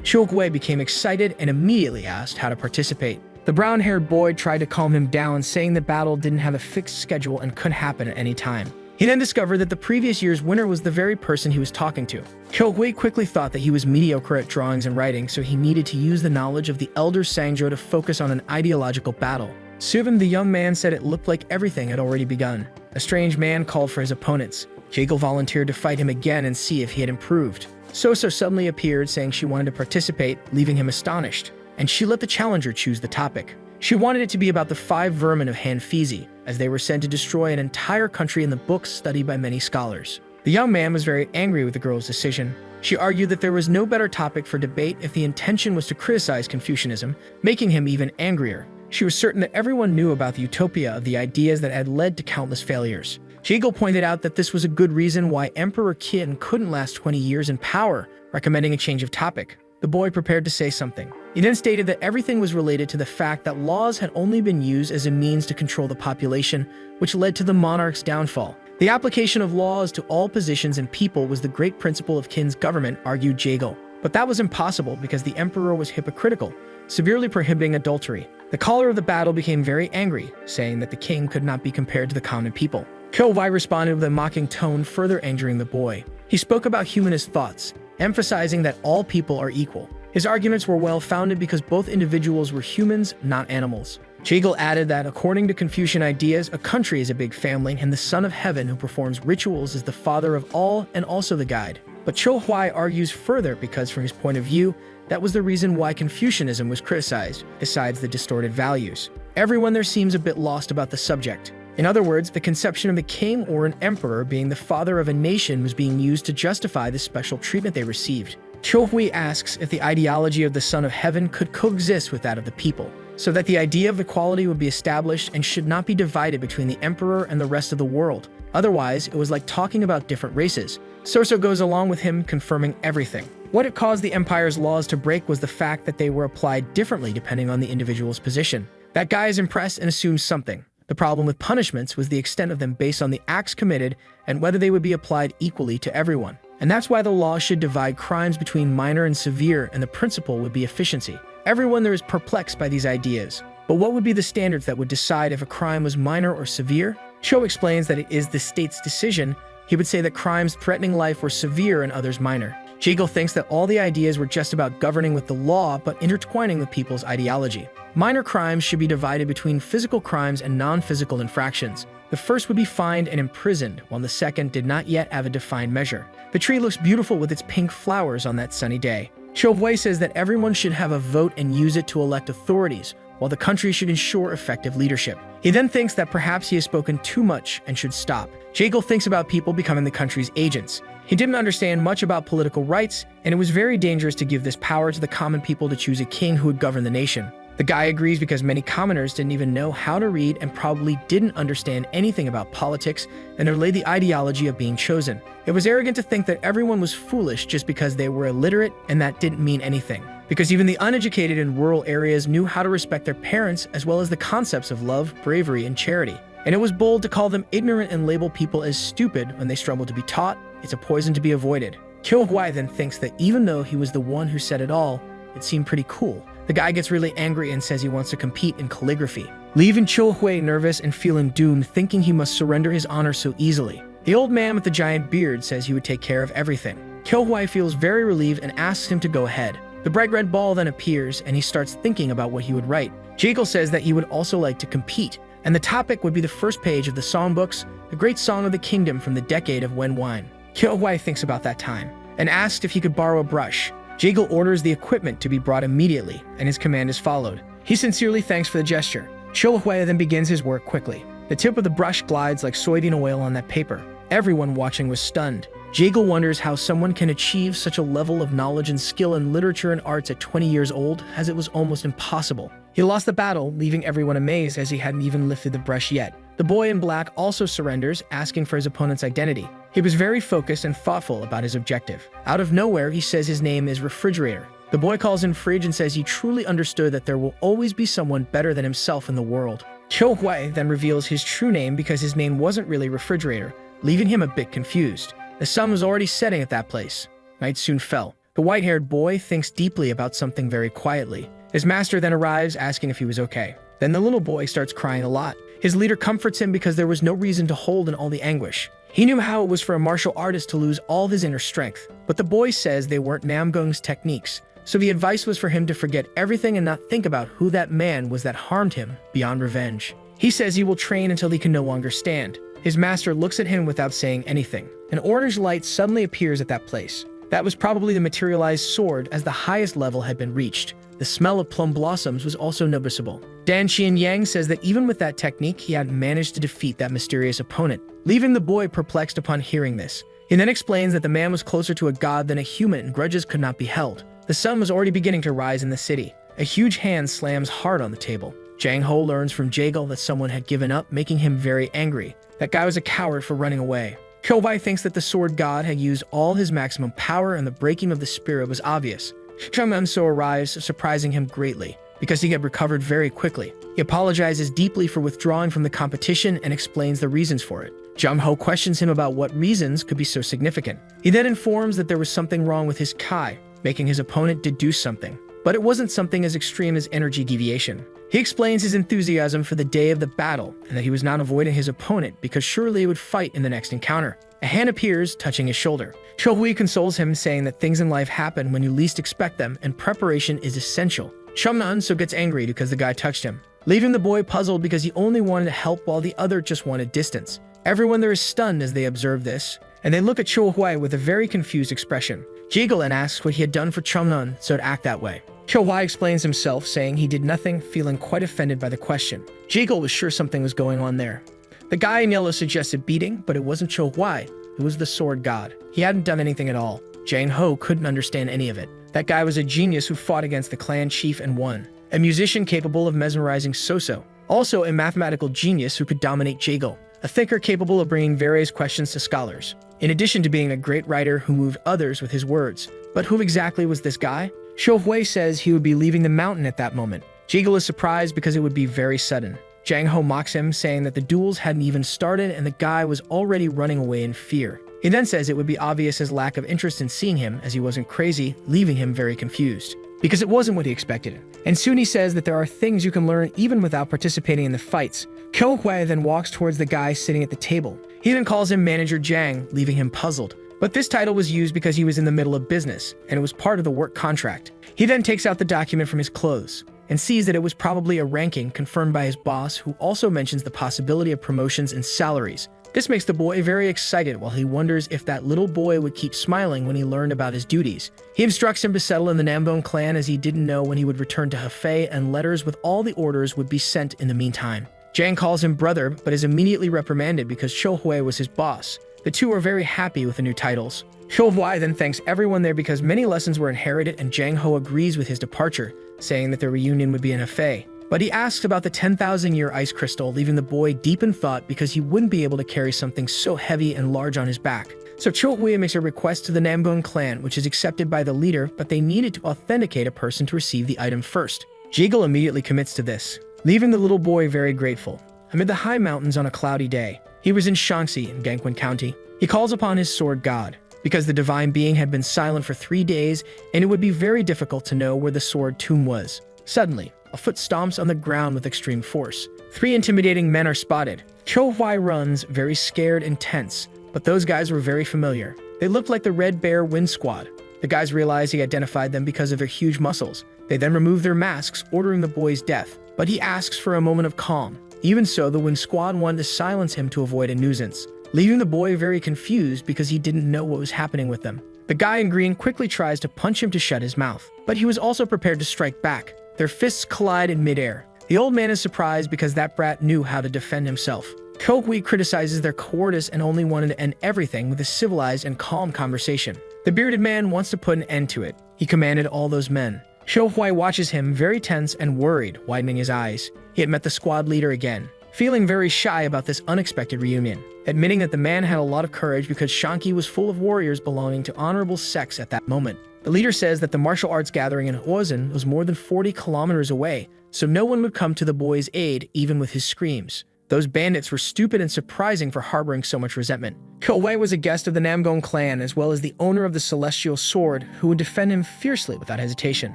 Xiuhui became excited and immediately asked how to participate. The brown-haired boy tried to calm him down, saying the battle didn't have a fixed schedule and could happen at any time. He then discovered that the previous year's winner was the very person he was talking to. Xiuhui quickly thought that he was mediocre at drawings and writing, so he needed to use the knowledge of the elder Sangzhou to focus on an ideological battle. Soon, the young man said it looked like everything had already begun. A strange man called for his opponents. Jagal volunteered to fight him again and see if he had improved. So suddenly appeared, saying she wanted to participate, leaving him astonished. And she let the challenger choose the topic. She wanted it to be about the 5 vermin of Hanfizi, as they were said to destroy an entire country in the books studied by many scholars. The young man was very angry with the girl's decision. She argued that there was no better topic for debate if the intention was to criticize Confucianism, making him even angrier. She was certain that everyone knew about the utopia of the ideas that had led to countless failures. Jagal pointed out that this was a good reason why Emperor Qin couldn't last 20 years in power, recommending a change of topic. The boy prepared to say something. He then stated that everything was related to the fact that laws had only been used as a means to control the population, which led to the monarch's downfall. The application of laws to all positions and people was the great principle of Qin's government, argued Jagal. But that was impossible because the emperor was hypocritical, severely prohibiting adultery. The caller of the battle became very angry, saying that the king could not be compared to the common people. Xiuhui responded with a mocking tone, further angering the boy. He spoke about humanist thoughts, emphasizing that all people are equal. His arguments were well-founded because both individuals were humans, not animals. Jagal added that according to Confucian ideas, a country is a big family, and the Son of Heaven who performs rituals is the father of all and also the guide. But Cho Huai argues further because from his point of view, that was the reason why Confucianism was criticized, besides the distorted values. Everyone there seems a bit lost about the subject. In other words, the conception of a king or an emperor being the father of a nation was being used to justify the special treatment they received. Cho Hui asks if the ideology of the Son of Heaven could coexist with that of the people, so that the idea of equality would be established and should not be divided between the emperor and the rest of the world. Otherwise, it was like talking about different races. Sorso goes along with him, confirming everything. What it caused the empire's laws to break was the fact that they were applied differently depending on the individual's position. That guy is impressed and assumes something. The problem with punishments was the extent of them based on the acts committed and whether they would be applied equally to everyone. And that's why the law should divide crimes between minor and severe, and the principle would be efficiency. Everyone there is perplexed by these ideas. But what would be the standards that would decide if a crime was minor or severe? Cho explains that it is the state's decision. He would say that crimes threatening life were severe and others minor. Jiggle thinks that all the ideas were just about governing with the law but intertwining with people's ideology. Minor crimes should be divided between physical crimes and non-physical infractions. The first would be fined and imprisoned, while the second did not yet have a defined measure. The tree looks beautiful with its pink flowers on that sunny day. Cho Hui says that everyone should have a vote and use it to elect authorities, while the country should ensure effective leadership. He then thinks that perhaps he has spoken too much and should stop. Jagle thinks about people becoming the country's agents. He didn't understand much about political rights, and it was very dangerous to give this power to the common people to choose a king who would govern the nation. The guy agrees because many commoners didn't even know how to read and probably didn't understand anything about politics and underlay the ideology of being chosen. It was arrogant to think that everyone was foolish just because they were illiterate, and that didn't mean anything. Because even the uneducated in rural areas knew how to respect their parents as well as the concepts of love, bravery, and charity. And it was bold to call them ignorant and label people as stupid when they struggle to be taught. It's a poison to be avoided. Kyo Huai then thinks that even though he was the one who said it all, it seemed pretty cool. The guy gets really angry and says he wants to compete in calligraphy, leaving Cho Hui nervous and feeling doomed, thinking he must surrender his honor so easily. The old man with the giant beard says he would take care of everything. Kyo Hui feels very relieved and asks him to go ahead. The bright red ball then appears and he starts thinking about what he would write. Jagle says that he would also like to compete, and the topic would be the first page of the songbooks, the great song of the kingdom from the decade of Wen Wine. Kyo Hui thinks about that time and asks if he could borrow a brush. Jagle orders the equipment to be brought immediately, and his command is followed. He sincerely thanks for the gesture. Cho Hui then begins his work quickly. The tip of the brush glides like soybean oil on that paper. Everyone watching was stunned. Jagle wonders how someone can achieve such a level of knowledge and skill in literature and arts at 20 years old, as it was almost impossible. He lost the battle, leaving everyone amazed as he hadn't even lifted the brush yet. The boy in black also surrenders, asking for his opponent's identity. He was very focused and thoughtful about his objective. Out of nowhere, he says his name is Refrigerator. The boy calls him Fridge and says he truly understood that there will always be someone better than himself in the world. Cho Hui then reveals his true name because his name wasn't really Refrigerator, leaving him a bit confused. The sun was already setting at that place. Night soon fell. The white-haired boy thinks deeply about something very quietly. His master then arrives, asking if he was okay. Then the little boy starts crying a lot. His leader comforts him because there was no reason to hold in all the anguish. He knew how it was for a martial artist to lose all his inner strength, but the boy says they weren't Namgung's techniques. So the advice was for him to forget everything and not think about who that man was that harmed him beyond revenge. He says he will train until he can no longer stand. His master looks at him without saying anything. An orange light suddenly appears at that place. That was probably the materialized sword, as the highest level had been reached. The smell of plum blossoms was also noticeable. Dan Qian Yang says that even with that technique, he had managed to defeat that mysterious opponent, leaving the boy perplexed upon hearing this. He then explains that the man was closer to a god than a human and grudges could not be held. The sun was already beginning to rise in the city. A huge hand slams hard on the table. Jang Ho learns from Jagle that someone had given up, making him very angry. That guy was a coward for running away. Kobai thinks that the sword god had used all his maximum power and the breaking of the spirit was obvious. Shangmanso arrives, surprising him greatly, because he had recovered very quickly. He apologizes deeply for withdrawing from the competition and explains the reasons for it. Jung Ho questions him about what reasons could be so significant. He then informs that there was something wrong with his Kai, making his opponent deduce something. But it wasn't something as extreme as energy deviation. He explains his enthusiasm for the day of the battle, and that he was not avoiding his opponent because surely he would fight in the next encounter. A hand appears, touching his shoulder. Cho Hui consoles him, saying that things in life happen when you least expect them, and preparation is essential. Shumnan so gets angry because the guy touched him, leaving the boy puzzled because he only wanted to help while the other just wanted distance. Everyone there is stunned as they observe this, and they look at Cho Hui with a very confused expression. Jiggle and asks what he had done for Chumnun so to act that way. Cho Hui explains himself, saying he did nothing, feeling quite offended by the question. Jiggle was sure something was going on there. The guy in yellow suggested beating, but it wasn't Cho Hui, it was the sword god. He hadn't done anything at all. Jang Ho couldn't understand any of it. That guy was a genius who fought against the clan chief and won. A musician capable of mesmerizing Soso. Also a mathematical genius who could dominate Jiggle. A thinker capable of bringing various questions to scholars. In addition to being a great writer who moved others with his words. But who exactly was this guy? Cho Hui says he would be leaving the mountain at that moment. Jiggle is surprised because it would be very sudden. Jang Ho mocks him, saying that the duels hadn't even started and the guy was already running away in fear. He then says it would be obvious his lack of interest in seeing him, as he wasn't crazy, leaving him very confused. Because it wasn't what he expected. And soon he says that there are things you can learn even without participating in the fights. Cho Hui then walks towards the guy sitting at the table. He then calls him Manager Jang, leaving him puzzled. But this title was used because he was in the middle of business, and it was part of the work contract. He then takes out the document from his clothes, and sees that it was probably a ranking confirmed by his boss, who also mentions the possibility of promotions and salaries. This makes the boy very excited while he wonders if that little boy would keep smiling when he learned about his duties. He instructs him to settle in the Nambone clan, as he didn't know when he would return to Hefei, and letters with all the orders would be sent in the meantime. Jang calls him brother, but is immediately reprimanded because Cho Hui was his boss. The two are very happy with the new titles. Cho Hui then thanks everyone there because many lessons were inherited, and Jang Ho agrees with his departure, saying that their reunion would be in Hefei. But he asks about the 10,000-year ice crystal, leaving the boy deep in thought because he wouldn't be able to carry something so heavy and large on his back. So Cho Hui makes a request to the Nambone clan, which is accepted by the leader, but they needed to authenticate a person to receive the item first. Jiggle immediately commits to this, leaving the little boy very grateful. Amid the high mountains on a cloudy day, he was in Shaanxi in Gangwon County. He calls upon his sword god, because the divine being had been silent for 3 days, and it would be very difficult to know where the sword tomb was. Suddenly, a foot stomps on the ground with extreme force. 3 intimidating men are spotted. Cho Hui runs, very scared and tense, but those guys were very familiar. They looked like the Red Bear Wind Squad. The guys realized he identified them because of their huge muscles. They then remove their masks, ordering the boy's death, but he asks for a moment of calm. Even so, the Wind Squad wanted to silence him to avoid a nuisance, leaving the boy very confused because he didn't know what was happening with them. The guy in green quickly tries to punch him to shut his mouth, but he was also prepared to strike back. Their fists collide in midair. The old man is surprised because that brat knew how to defend himself. Cho Hui criticizes their cowardice and only wanted to end everything with a civilized and calm conversation. The bearded man wants to put an end to it. He commanded all those men. Cho Hui watches him, very tense and worried, widening his eyes. He had met the squad leader again, feeling very shy about this unexpected reunion, admitting that the man had a lot of courage because Shaanxi was full of warriors belonging to honorable sects at that moment. The leader says that the martial arts gathering in Huozhen was more than 40 kilometers away, so no one would come to the boy's aid even with his screams. Those bandits were stupid and surprising for harboring so much resentment. Cho Hui was a guest of the Namgong clan as well as the owner of the Celestial Sword, who would defend him fiercely without hesitation.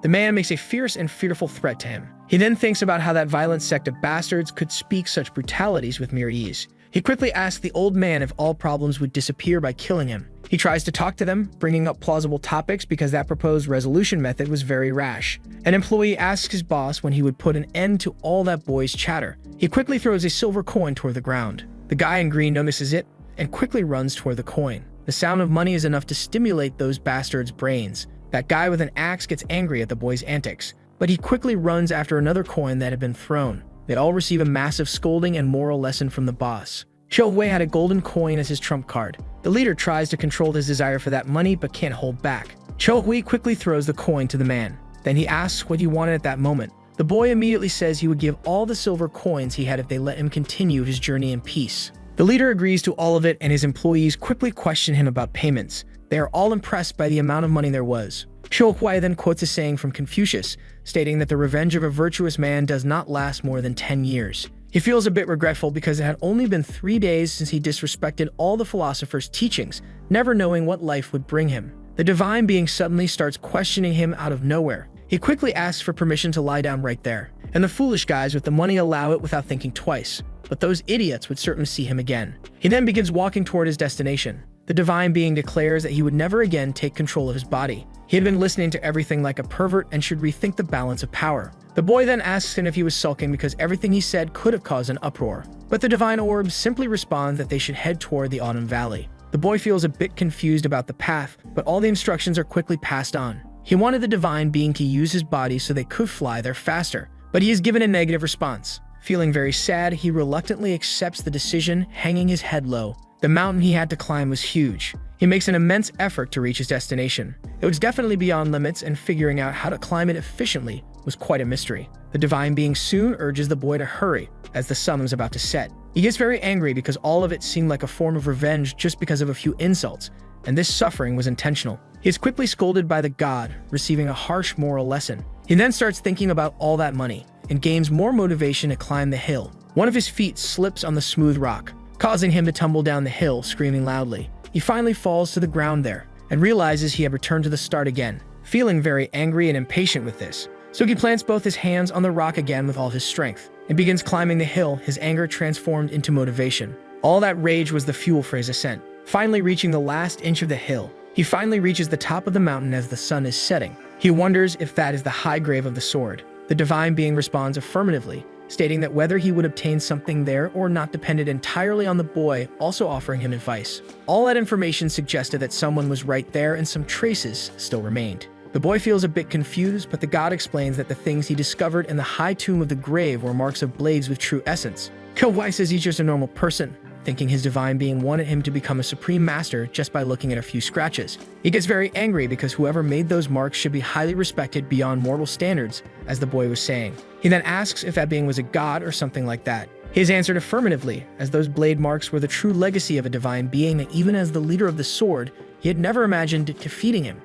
The man makes a fierce and fearful threat to him. He then thinks about how that violent sect of bastards could speak such brutalities with mere ease. He quickly asks the old man if all problems would disappear by killing him. He tries to talk to them, bringing up plausible topics because that proposed resolution method was very rash. An employee asks his boss when he would put an end to all that boy's chatter. He quickly throws a silver coin toward the ground. The guy in green notices it and quickly runs toward the coin. The sound of money is enough to stimulate those bastards' brains. That guy with an axe gets angry at the boy's antics, but he quickly runs after another coin that had been thrown. They all receive a massive scolding and moral lesson from the boss. Cho Hui had a golden coin as his trump card. The leader tries to control his desire for that money but can't hold back. Cho Hui quickly throws the coin to the man. Then he asks what he wanted at that moment. The boy immediately says he would give all the silver coins he had if they let him continue his journey in peace. The leader agrees to all of it, and his employees quickly question him about payments. They are all impressed by the amount of money there was. Cho Hui then quotes a saying from Confucius, stating that the revenge of a virtuous man does not last more than 10 years. He feels a bit regretful because it had only been 3 days since he disrespected all the philosopher's teachings, never knowing what life would bring him. The divine being suddenly starts questioning him out of nowhere. He quickly asks for permission to lie down right there, and the foolish guys with the money allow it without thinking twice. But those idiots would certainly see him again. He then begins walking toward his destination. The divine being declares that he would never again take control of his body. He had been listening to everything like a pervert and should rethink the balance of power. The boy then asks him if he was sulking because everything he said could have caused an uproar. But the divine orb simply responds that they should head toward the Autumn Valley. The boy feels a bit confused about the path, but all the instructions are quickly passed on. He wanted the divine being to use his body so they could fly there faster, but he is given a negative response. Feeling very sad, he reluctantly accepts the decision, hanging his head low. The mountain he had to climb was huge. He makes an immense effort to reach his destination. It was definitely beyond limits, and figuring out how to climb it efficiently was quite a mystery. The divine being soon urges the boy to hurry, as the sun was about to set. He gets very angry because all of it seemed like a form of revenge just because of a few insults, and this suffering was intentional. He is quickly scolded by the god, receiving a harsh moral lesson. He then starts thinking about all that money, and gains more motivation to climb the hill. One of his feet slips on the smooth rock, causing him to tumble down the hill, screaming loudly. He finally falls to the ground there, and realizes he had returned to the start again, feeling very angry and impatient with this. So he plants both his hands on the rock again with all his strength, and begins climbing the hill, his anger transformed into motivation. All that rage was the fuel for his ascent. Finally reaching the last inch of the hill, he finally reaches the top of the mountain as the sun is setting. He wonders if that is the high grave of the sword. The divine being responds affirmatively, stating that whether he would obtain something there or not depended entirely on the boy, also offering him advice. All that information suggested that someone was right there and some traces still remained. The boy feels a bit confused, but the god explains that the things he discovered in the high tomb of the grave were marks of blades with true essence. Kowai says he's just a normal person, thinking his divine being wanted him to become a supreme master just by looking at a few scratches. He gets very angry because whoever made those marks should be highly respected beyond mortal standards, as the boy was saying. He then asks if that being was a god or something like that. He is answered affirmatively, as those blade marks were the true legacy of a divine being that even as the leader of the sword, he had never imagined defeating him.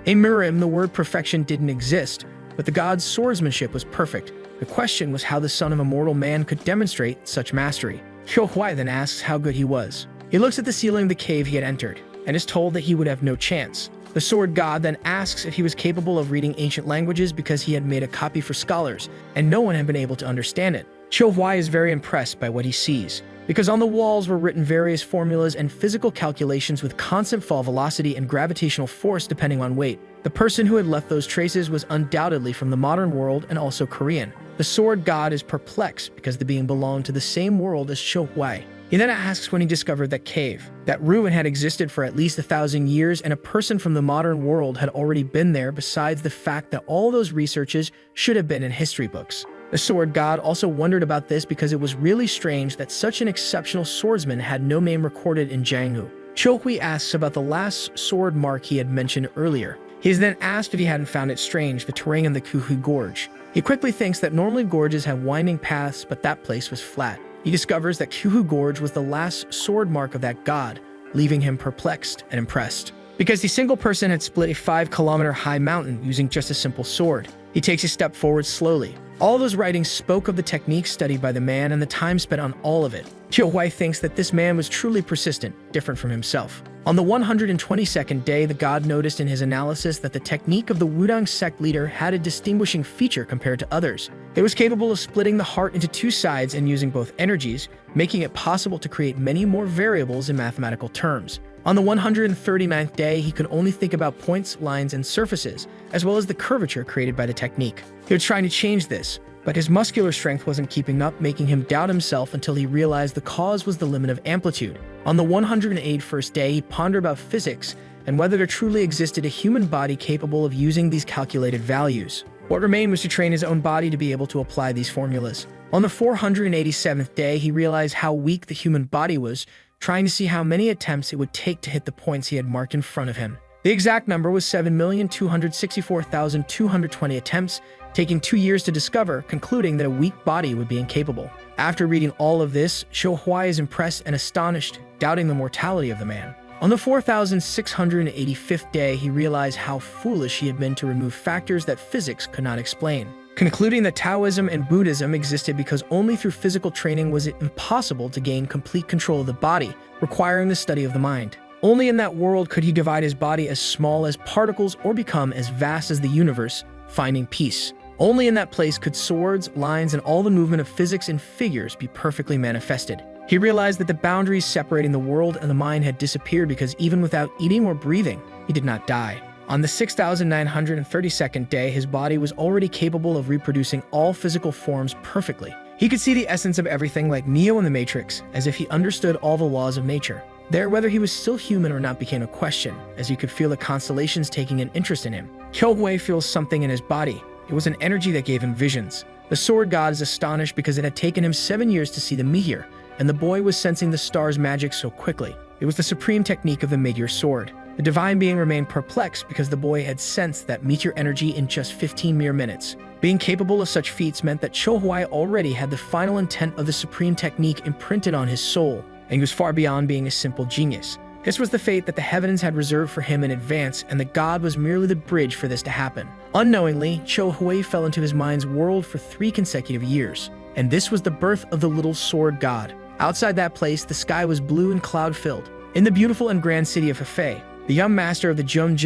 In MURIM, the word perfection didn't exist, but the god's swordsmanship was perfect. The question was how the son of a mortal man could demonstrate such mastery. Kyohwai then asks how good he was. He looks at the ceiling of the cave he had entered, and is told that he would have no chance. The sword god then asks if he was capable of reading ancient languages because he had made a copy for scholars, and no one had been able to understand it. Kyohwai is very impressed by what he sees, because on the walls were written various formulas and physical calculations with constant fall velocity and gravitational force depending on weight. The person who had left those traces was undoubtedly from the modern world and also Korean. The sword god is perplexed because the being belonged to the same world as Kyohwai. He then asks when he discovered that cave. That ruin had existed for at least 1,000 years, and a person from the modern world had already been there, besides the fact that all those researches should have been in history books. The sword god also wondered about this because it was really strange that such an exceptional swordsman had no name recorded in Janghu. Kyohwai asks about the last sword mark he had mentioned earlier. He is then asked if he hadn't found it strange, the terrain in the Kuhu Gorge. He quickly thinks that normally gorges have winding paths, but that place was flat. He discovers that Kuhu Gorge was the last sword mark of that god, leaving him perplexed and impressed. Because the single person had split a 5-kilometer high mountain using just a simple sword. He takes a step forward slowly. All those writings spoke of the techniques studied by the man and the time spent on all of it. Kyohwai thinks that this man was truly persistent, different from himself. On the 122nd day, the god noticed in his analysis that the technique of the Wudang sect leader had a distinguishing feature compared to others. It was capable of splitting the heart into two sides and using both energies, making it possible to create many more variables in mathematical terms. On the 139th day, he could only think about points, lines, and surfaces, as well as the curvature created by the technique. He was trying to change this, but his muscular strength wasn't keeping up, making him doubt himself until he realized the cause was the limit of amplitude. On the 181st day, he pondered about physics and whether there truly existed a human body capable of using these calculated values. What remained was to train his own body to be able to apply these formulas. On the 487th day, he realized how weak the human body was, trying to see how many attempts it would take to hit the points he had marked in front of him. The exact number was 7,264,220 attempts, taking 2 years to discover, concluding that a weak body would be incapable. After reading all of this, Kyohwai is impressed and astonished, doubting the mortality of the man. On the 4,685th day, he realized how foolish he had been to remove factors that physics could not explain, concluding that Taoism and Buddhism existed because only through physical training was it impossible to gain complete control of the body, requiring the study of the mind. Only in that world could he divide his body as small as particles or become as vast as the universe, finding peace. Only in that place could swords, lines, and all the movement of physics and figures be perfectly manifested. He realized that the boundaries separating the world and the mind had disappeared because even without eating or breathing, he did not die. On the 6,932nd day, his body was already capable of reproducing all physical forms perfectly. He could see the essence of everything like Neo in the Matrix, as if he understood all the laws of nature. There, whether he was still human or not became a question, as you could feel the constellations taking an interest in him. Kyohei feels something in his body. It was an energy that gave him visions. The sword god is astonished because it had taken him 7 years to see the meteor, and the boy was sensing the star's magic so quickly. It was the supreme technique of the meteor sword. The divine being remained perplexed because the boy had sensed that meteor energy in just 15 mere minutes. Being capable of such feats meant that Kyohei already had the final intent of the supreme technique imprinted on his soul, and he was far beyond being a simple genius. This was the fate that the heavens had reserved for him in advance, and the god was merely the bridge for this to happen. Unknowingly, Kyohei fell into his mind's world for 3 consecutive years, and this was the birth of the little sword god. Outside that place, the sky was blue and cloud-filled. In the beautiful and grand city of Hefei, the young master of the Jum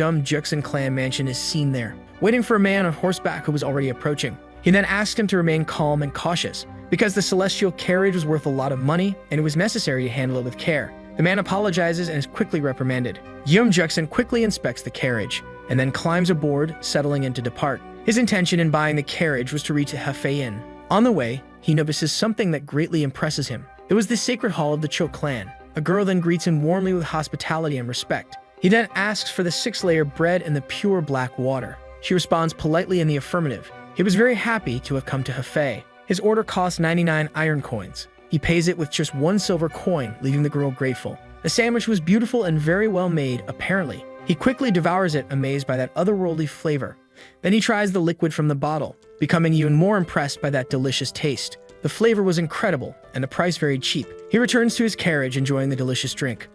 clan mansion is seen there, waiting for a man on horseback who was already approaching. He then asked him to remain calm and cautious, because the celestial carriage was worth a lot of money, and it was necessary to handle it with care. The man apologizes and is quickly reprimanded. Jum quickly inspects the carriage, and then climbs aboard, settling in to depart. His intention in buying the carriage was to reach the Hefei Inn. On the way, he notices something that greatly impresses him. It was the sacred hall of the Cho clan. A girl then greets him warmly with hospitality and respect. He then asks for the 6-layer bread and the pure black water. She responds politely in the affirmative. He was very happy to have come to Hefei. His order cost 99 iron coins. He pays it with just 1 silver coin, leaving the girl grateful. The sandwich was beautiful and very well made, apparently. He quickly devours it, amazed by that otherworldly flavor. Then he tries the liquid from the bottle, becoming even more impressed by that delicious taste. The flavor was incredible, and the price very cheap. He returns to his carriage, enjoying the delicious drink.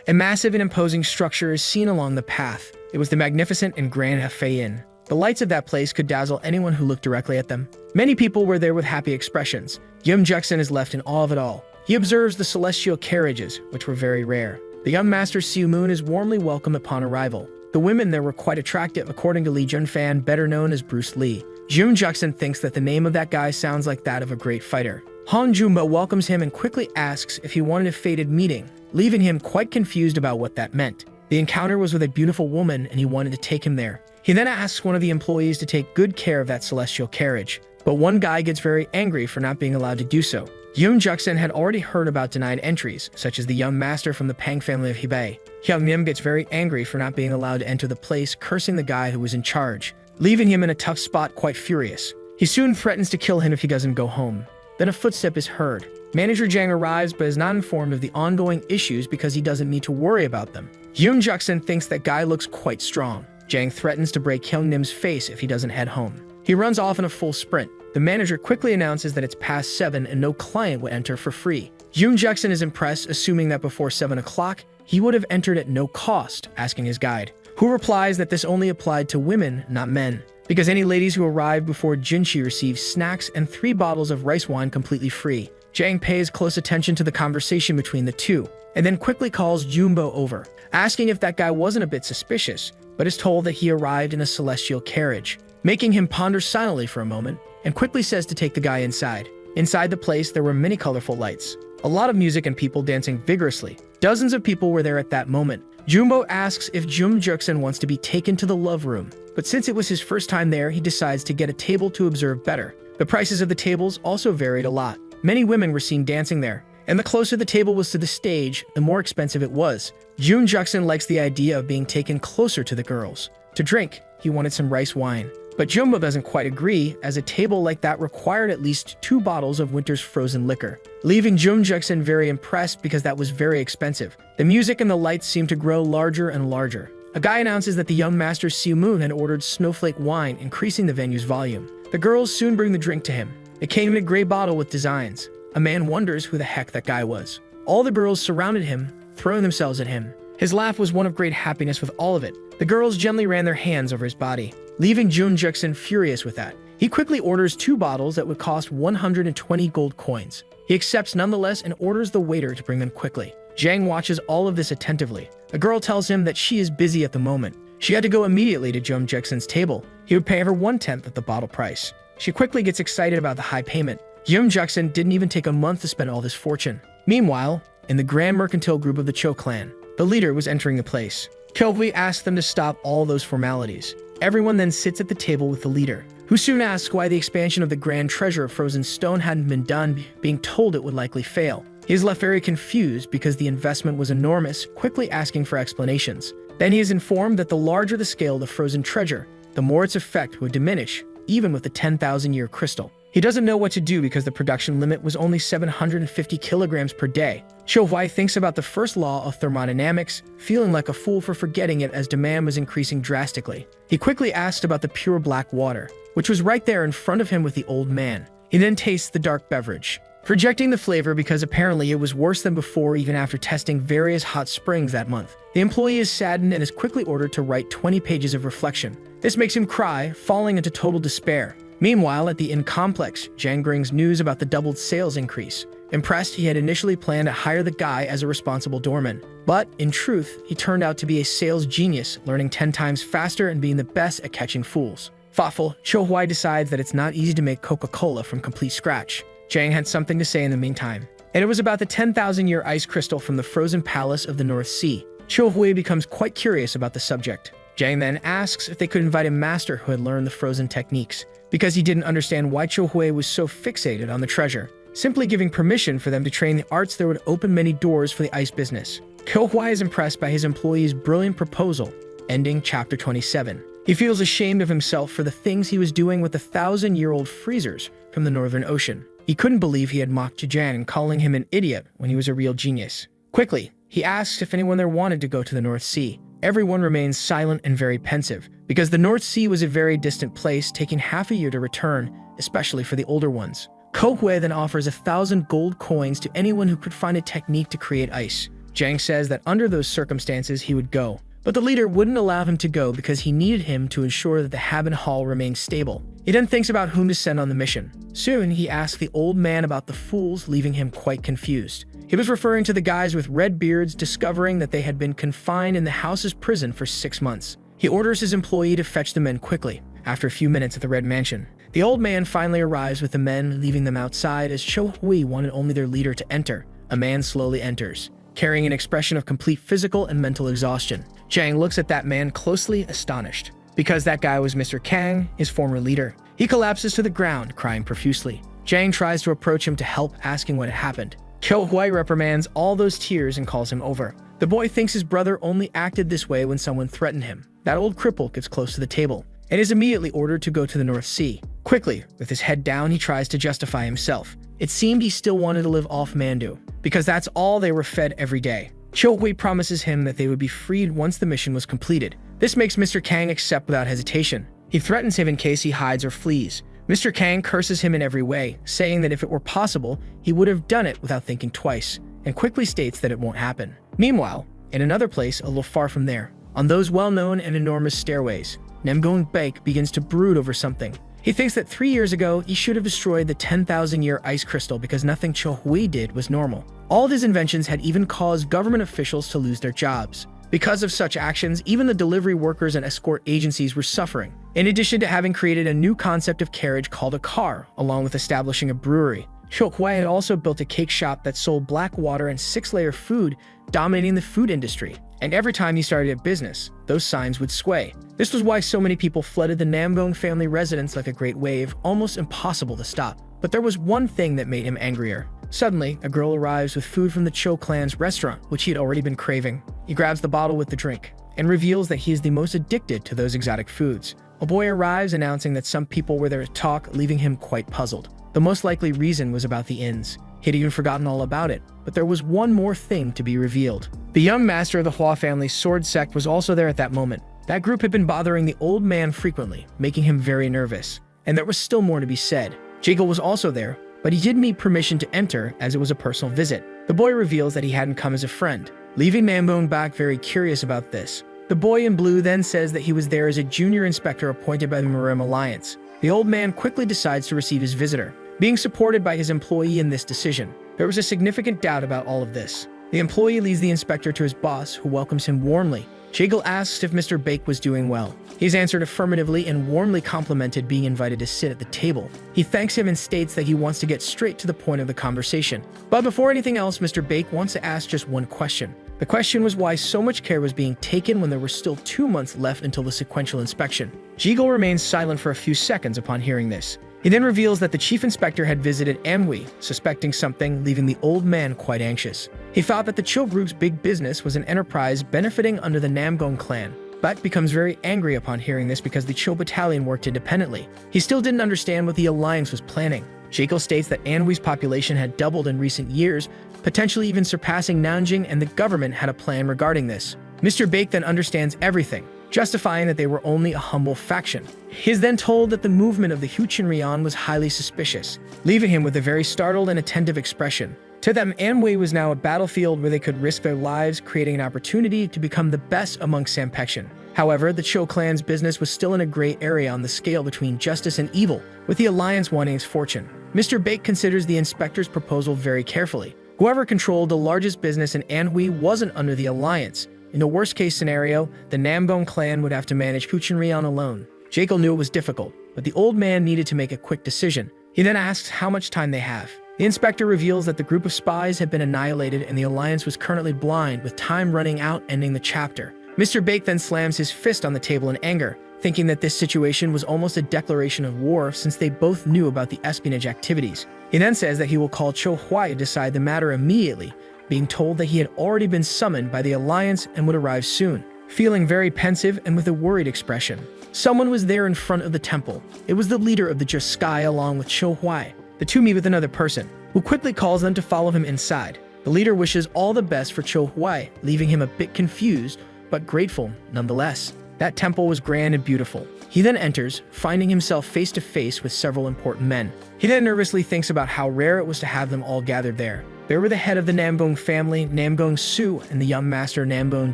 A massive and imposing structure is seen along the path. It was the magnificent and grand Hefei Inn. The lights of that place could dazzle anyone who looked directly at them. Many people were there with happy expressions. Jum is left in awe of it all. He observes the celestial carriages, which were very rare. The young master Siu Moon is warmly welcomed upon arrival. The women there were quite attractive, according to Li Junfan, better known as Bruce Lee. Jum thinks that the name of that guy sounds like that of a great fighter. Han Jumbo welcomes him and quickly asks if he wanted a fated meeting, leaving him quite confused about what that meant. The encounter was with a beautiful woman, and he wanted to take him there. He then asks one of the employees to take good care of that celestial carriage, but one guy gets very angry for not being allowed to do so. Jum had already heard about denied entries, such as the young master from the Pang family of Hebei. Hyung Nim gets very angry for not being allowed to enter the place, cursing the guy who was in charge, leaving him in a tough spot, quite furious. He soon threatens to kill him if he doesn't go home. Then a footstep is heard. Manager Jang arrives but is not informed of the ongoing issues because he doesn't need to worry about them. Jum thinks that guy looks quite strong. Jang threatens to break Hyung Nim's face if he doesn't head home. He runs off in a full sprint. The manager quickly announces that it's past 7 and no client would enter for free. Jum is impressed, assuming that before 7 o'clock, he would have entered at no cost, asking his guide, who replies that this only applied to women, not men, because any ladies who arrived before Jinchi received snacks and 3 bottles of rice wine completely free. Jang pays close attention to the conversation between the two, and then quickly calls Jumbo over, asking if that guy wasn't a bit suspicious, but is told that he arrived in a celestial carriage, making him ponder silently for a moment, and quickly says to take the guy inside. Inside the place, there were many colorful lights, a lot of music and people dancing vigorously. Dozens of people were there at that moment. Jumbo asks if Jum wants to be taken to the love room, but since it was his first time there, he decides to get a table to observe better. The prices of the tables also varied a lot. Many women were seen dancing there, and the closer the table was to the stage, the more expensive it was. Jum likes the idea of being taken closer to the girls. To drink, he wanted some rice wine. But Jumbo doesn't quite agree, as a table like that required at least 2 bottles of winter's frozen liquor, leaving Jum very impressed because that was very expensive. The music and the lights seemed to grow larger and larger. A guy announces that the young master Siu Moon had ordered snowflake wine, increasing the venue's volume. The girls soon bring the drink to him. It came in a gray bottle with designs. A man wonders who the heck that guy was. All the girls surrounded him, throwing themselves at him. His laugh was one of great happiness with all of it. The girls gently ran their hands over his body, leaving Jun furious with that. He quickly orders 2 bottles that would cost 120 gold coins. He accepts nonetheless and orders the waiter to bring them quickly. Zhang watches all of this attentively. The girl tells him that she is busy at the moment. She had to go immediately to Jun table. He would pay her 1/10 of the bottle price. She quickly gets excited about the high payment. Jun didn't even take a month to spend all this fortune. Meanwhile, in the Grand Mercantile Group of the Cho clan, the leader was entering the place. Kyohei asked them to stop all those formalities. Everyone then sits at the table with the leader, who soon asks why the expansion of the grand treasure of frozen stone hadn't been done, being told it would likely fail. He is left very confused because the investment was enormous, quickly asking for explanations. Then he is informed that the larger the scale of the frozen treasure, the more its effect would diminish, even with the 10,000-year crystal. He doesn't know what to do because the production limit was only 750 kilograms per day. Qiuhui thinks about the first law of thermodynamics, feeling like a fool for forgetting it as demand was increasing drastically. He quickly asked about the pure black water, which was right there in front of him with the old man. He then tastes the dark beverage, rejecting the flavor because apparently it was worse than before even after testing various hot springs that month. The employee is saddened and is quickly ordered to write 20 pages of reflection. This makes him cry, falling into total despair. Meanwhile, at the inn complex, Zhang brings news about the doubled sales increase. Impressed, he had initially planned to hire the guy as a responsible doorman. But, in truth, he turned out to be a sales genius, learning 10 times faster and being the best at catching fools. Thoughtful, Qiuhui decides that it's not easy to make Coca-Cola from complete scratch. Zhang had something to say in the meantime, and it was about the 10,000-year ice crystal from the frozen palace of the North Sea. Qiuhui becomes quite curious about the subject. Zhang then asks if they could invite a master who had learned the frozen techniques, because he didn't understand why Qiuhui was so fixated on the treasure. Simply giving permission for them to train the arts there would open many doors for the ice business. Qiuhui is impressed by his employee's brilliant proposal, ending chapter 27. He feels ashamed of himself for the things he was doing with the 1,000-year-old freezers from the Northern Ocean. He couldn't believe he had mocked Zhang, calling him an idiot when he was a real genius. Quickly, he asks if anyone there wanted to go to the North Sea. Everyone remains silent and very pensive, because the North Sea was a very distant place, taking half a year to return, especially for the older ones. Qiuhui then offers 1,000 gold coins to anyone who could find a technique to create ice. Zhang says that under those circumstances he would go, but the leader wouldn't allow him to go because he needed him to ensure that the Haben Hall remained stable. He then thinks about whom to send on the mission. Soon, he asks the old man about the fools, leaving him quite confused. He was referring to the guys with red beards, discovering that they had been confined in the house's prison for 6 months. He orders his employee to fetch the men quickly. After a few minutes at the Red Mansion, the old man finally arrives with the men, leaving them outside as Qiuhui wanted only their leader to enter. A man slowly enters, carrying an expression of complete physical and mental exhaustion. Zhang looks at that man closely, astonished, because that guy was Mr. Kang, his former leader. He collapses to the ground, crying profusely. Zhang tries to approach him to help, asking what had happened. Qiuhui reprimands all those tears and calls him over. The boy thinks his brother only acted this way when someone threatened him. That old cripple gets close to the table and is immediately ordered to go to the North Sea. Quickly, with his head down, he tries to justify himself. It seemed he still wanted to live off mandu, because that's all they were fed every day. Qiuhui promises him that they would be freed once the mission was completed. This makes Mr. Kang accept without hesitation. He threatens him in case he hides or flees. Mr. Kang curses him in every way, saying that if it were possible, he would have done it without thinking twice, and quickly states that it won't happen. Meanwhile, in another place a little far from there, on those well-known and enormous stairways, Baek begins to brood over something. He thinks that 3 years ago, he should have destroyed the 10,000-year ice crystal because nothing Qiuhui did was normal. All of his inventions had even caused government officials to lose their jobs. Because of such actions, even the delivery workers and escort agencies were suffering. In addition to having created a new concept of carriage called a car, along with establishing a brewery, Qiuhui had also built a cake shop that sold black water and 6-layer food, dominating the food industry. And every time he started a business, those signs would sway. This was why so many people flooded the Namgong family residence like a great wave, almost impossible to stop. But there was one thing that made him angrier. Suddenly, a girl arrives with food from the Cho clan's restaurant, which he had already been craving. He grabs the bottle with the drink and reveals that he is the most addicted to those exotic foods. A boy arrives announcing that some people were there to talk, leaving him quite puzzled. The most likely reason was about the inns. He had even forgotten all about it, but there was one more thing to be revealed. The young master of the Hua family's sword sect was also there at that moment. That group had been bothering the old man frequently, making him very nervous. And there was still more to be said. Jiggle was also there, but he did need permission to enter as it was a personal visit. The boy reveals that he hadn't come as a friend, leaving Baek very curious about this. The boy in blue then says that he was there as a junior inspector appointed by the MURIM Alliance. The old man quickly decides to receive his visitor, being supported by his employee in this decision. There was a significant doubt about all of this. The employee leads the inspector to his boss, who welcomes him warmly. Jiggle asks if Mr. Baek was doing well. He's answered affirmatively and warmly complimented being invited to sit at the table. He thanks him and states that he wants to get straight to the point of the conversation. But before anything else, Mr. Baek wants to ask just one question. The question was why so much care was being taken when there were still 2 months left until the sequential inspection. Jiggle remains silent for a few seconds upon hearing this. He then reveals that the chief inspector had visited MANHWA, suspecting something, leaving the old man quite anxious. He thought that the Cho group's big business was an enterprise benefiting under the Namgong clan. Bak becomes very angry upon hearing this because the Cho battalion worked independently. He still didn't understand what the alliance was planning. Jekyll states that Anhui's population had doubled in recent years, potentially even surpassing Nanjing, and the government had a plan regarding this. Mr. Bake then understands everything, justifying that they were only a humble faction. He is then told that the movement of the Huchinrian was highly suspicious, leaving him with a very startled and attentive expression. To them, Anhui was now a battlefield where they could risk their lives, creating an opportunity to become the best among Sampection. However, the Cho clan's business was still in a gray area on the scale between justice and evil, with the alliance wanting its fortune. Mr. Bake considers the inspector's proposal very carefully. Whoever controlled the largest business in Anhui wasn't under the alliance. In the worst-case scenario, the Namgong clan would have to manage Huchinrian alone. Jekyll knew it was difficult, but the old man needed to make a quick decision. He then asks how much time they have. The inspector reveals that the group of spies had been annihilated and the alliance was currently blind, with time running out, ending the chapter. Mr. Bake then slams his fist on the table in anger, thinking that this situation was almost a declaration of war since they both knew about the espionage activities. He then says that he will call Cho Huai to decide the matter immediately, being told that he had already been summoned by the alliance and would arrive soon. Feeling very pensive and with a worried expression, someone was there in front of the temple. It was the leader of the Just Sky along with Cho Huai. The two meet with another person, who quickly calls them to follow him inside. The leader wishes all the best for Cho Huai, leaving him a bit confused, but grateful nonetheless. That temple was grand and beautiful. He then enters, finding himself face to face with several important men. He then nervously thinks about how rare it was to have them all gathered there. There were the head of the Namgong family, Namgong Su, and the young master Namgong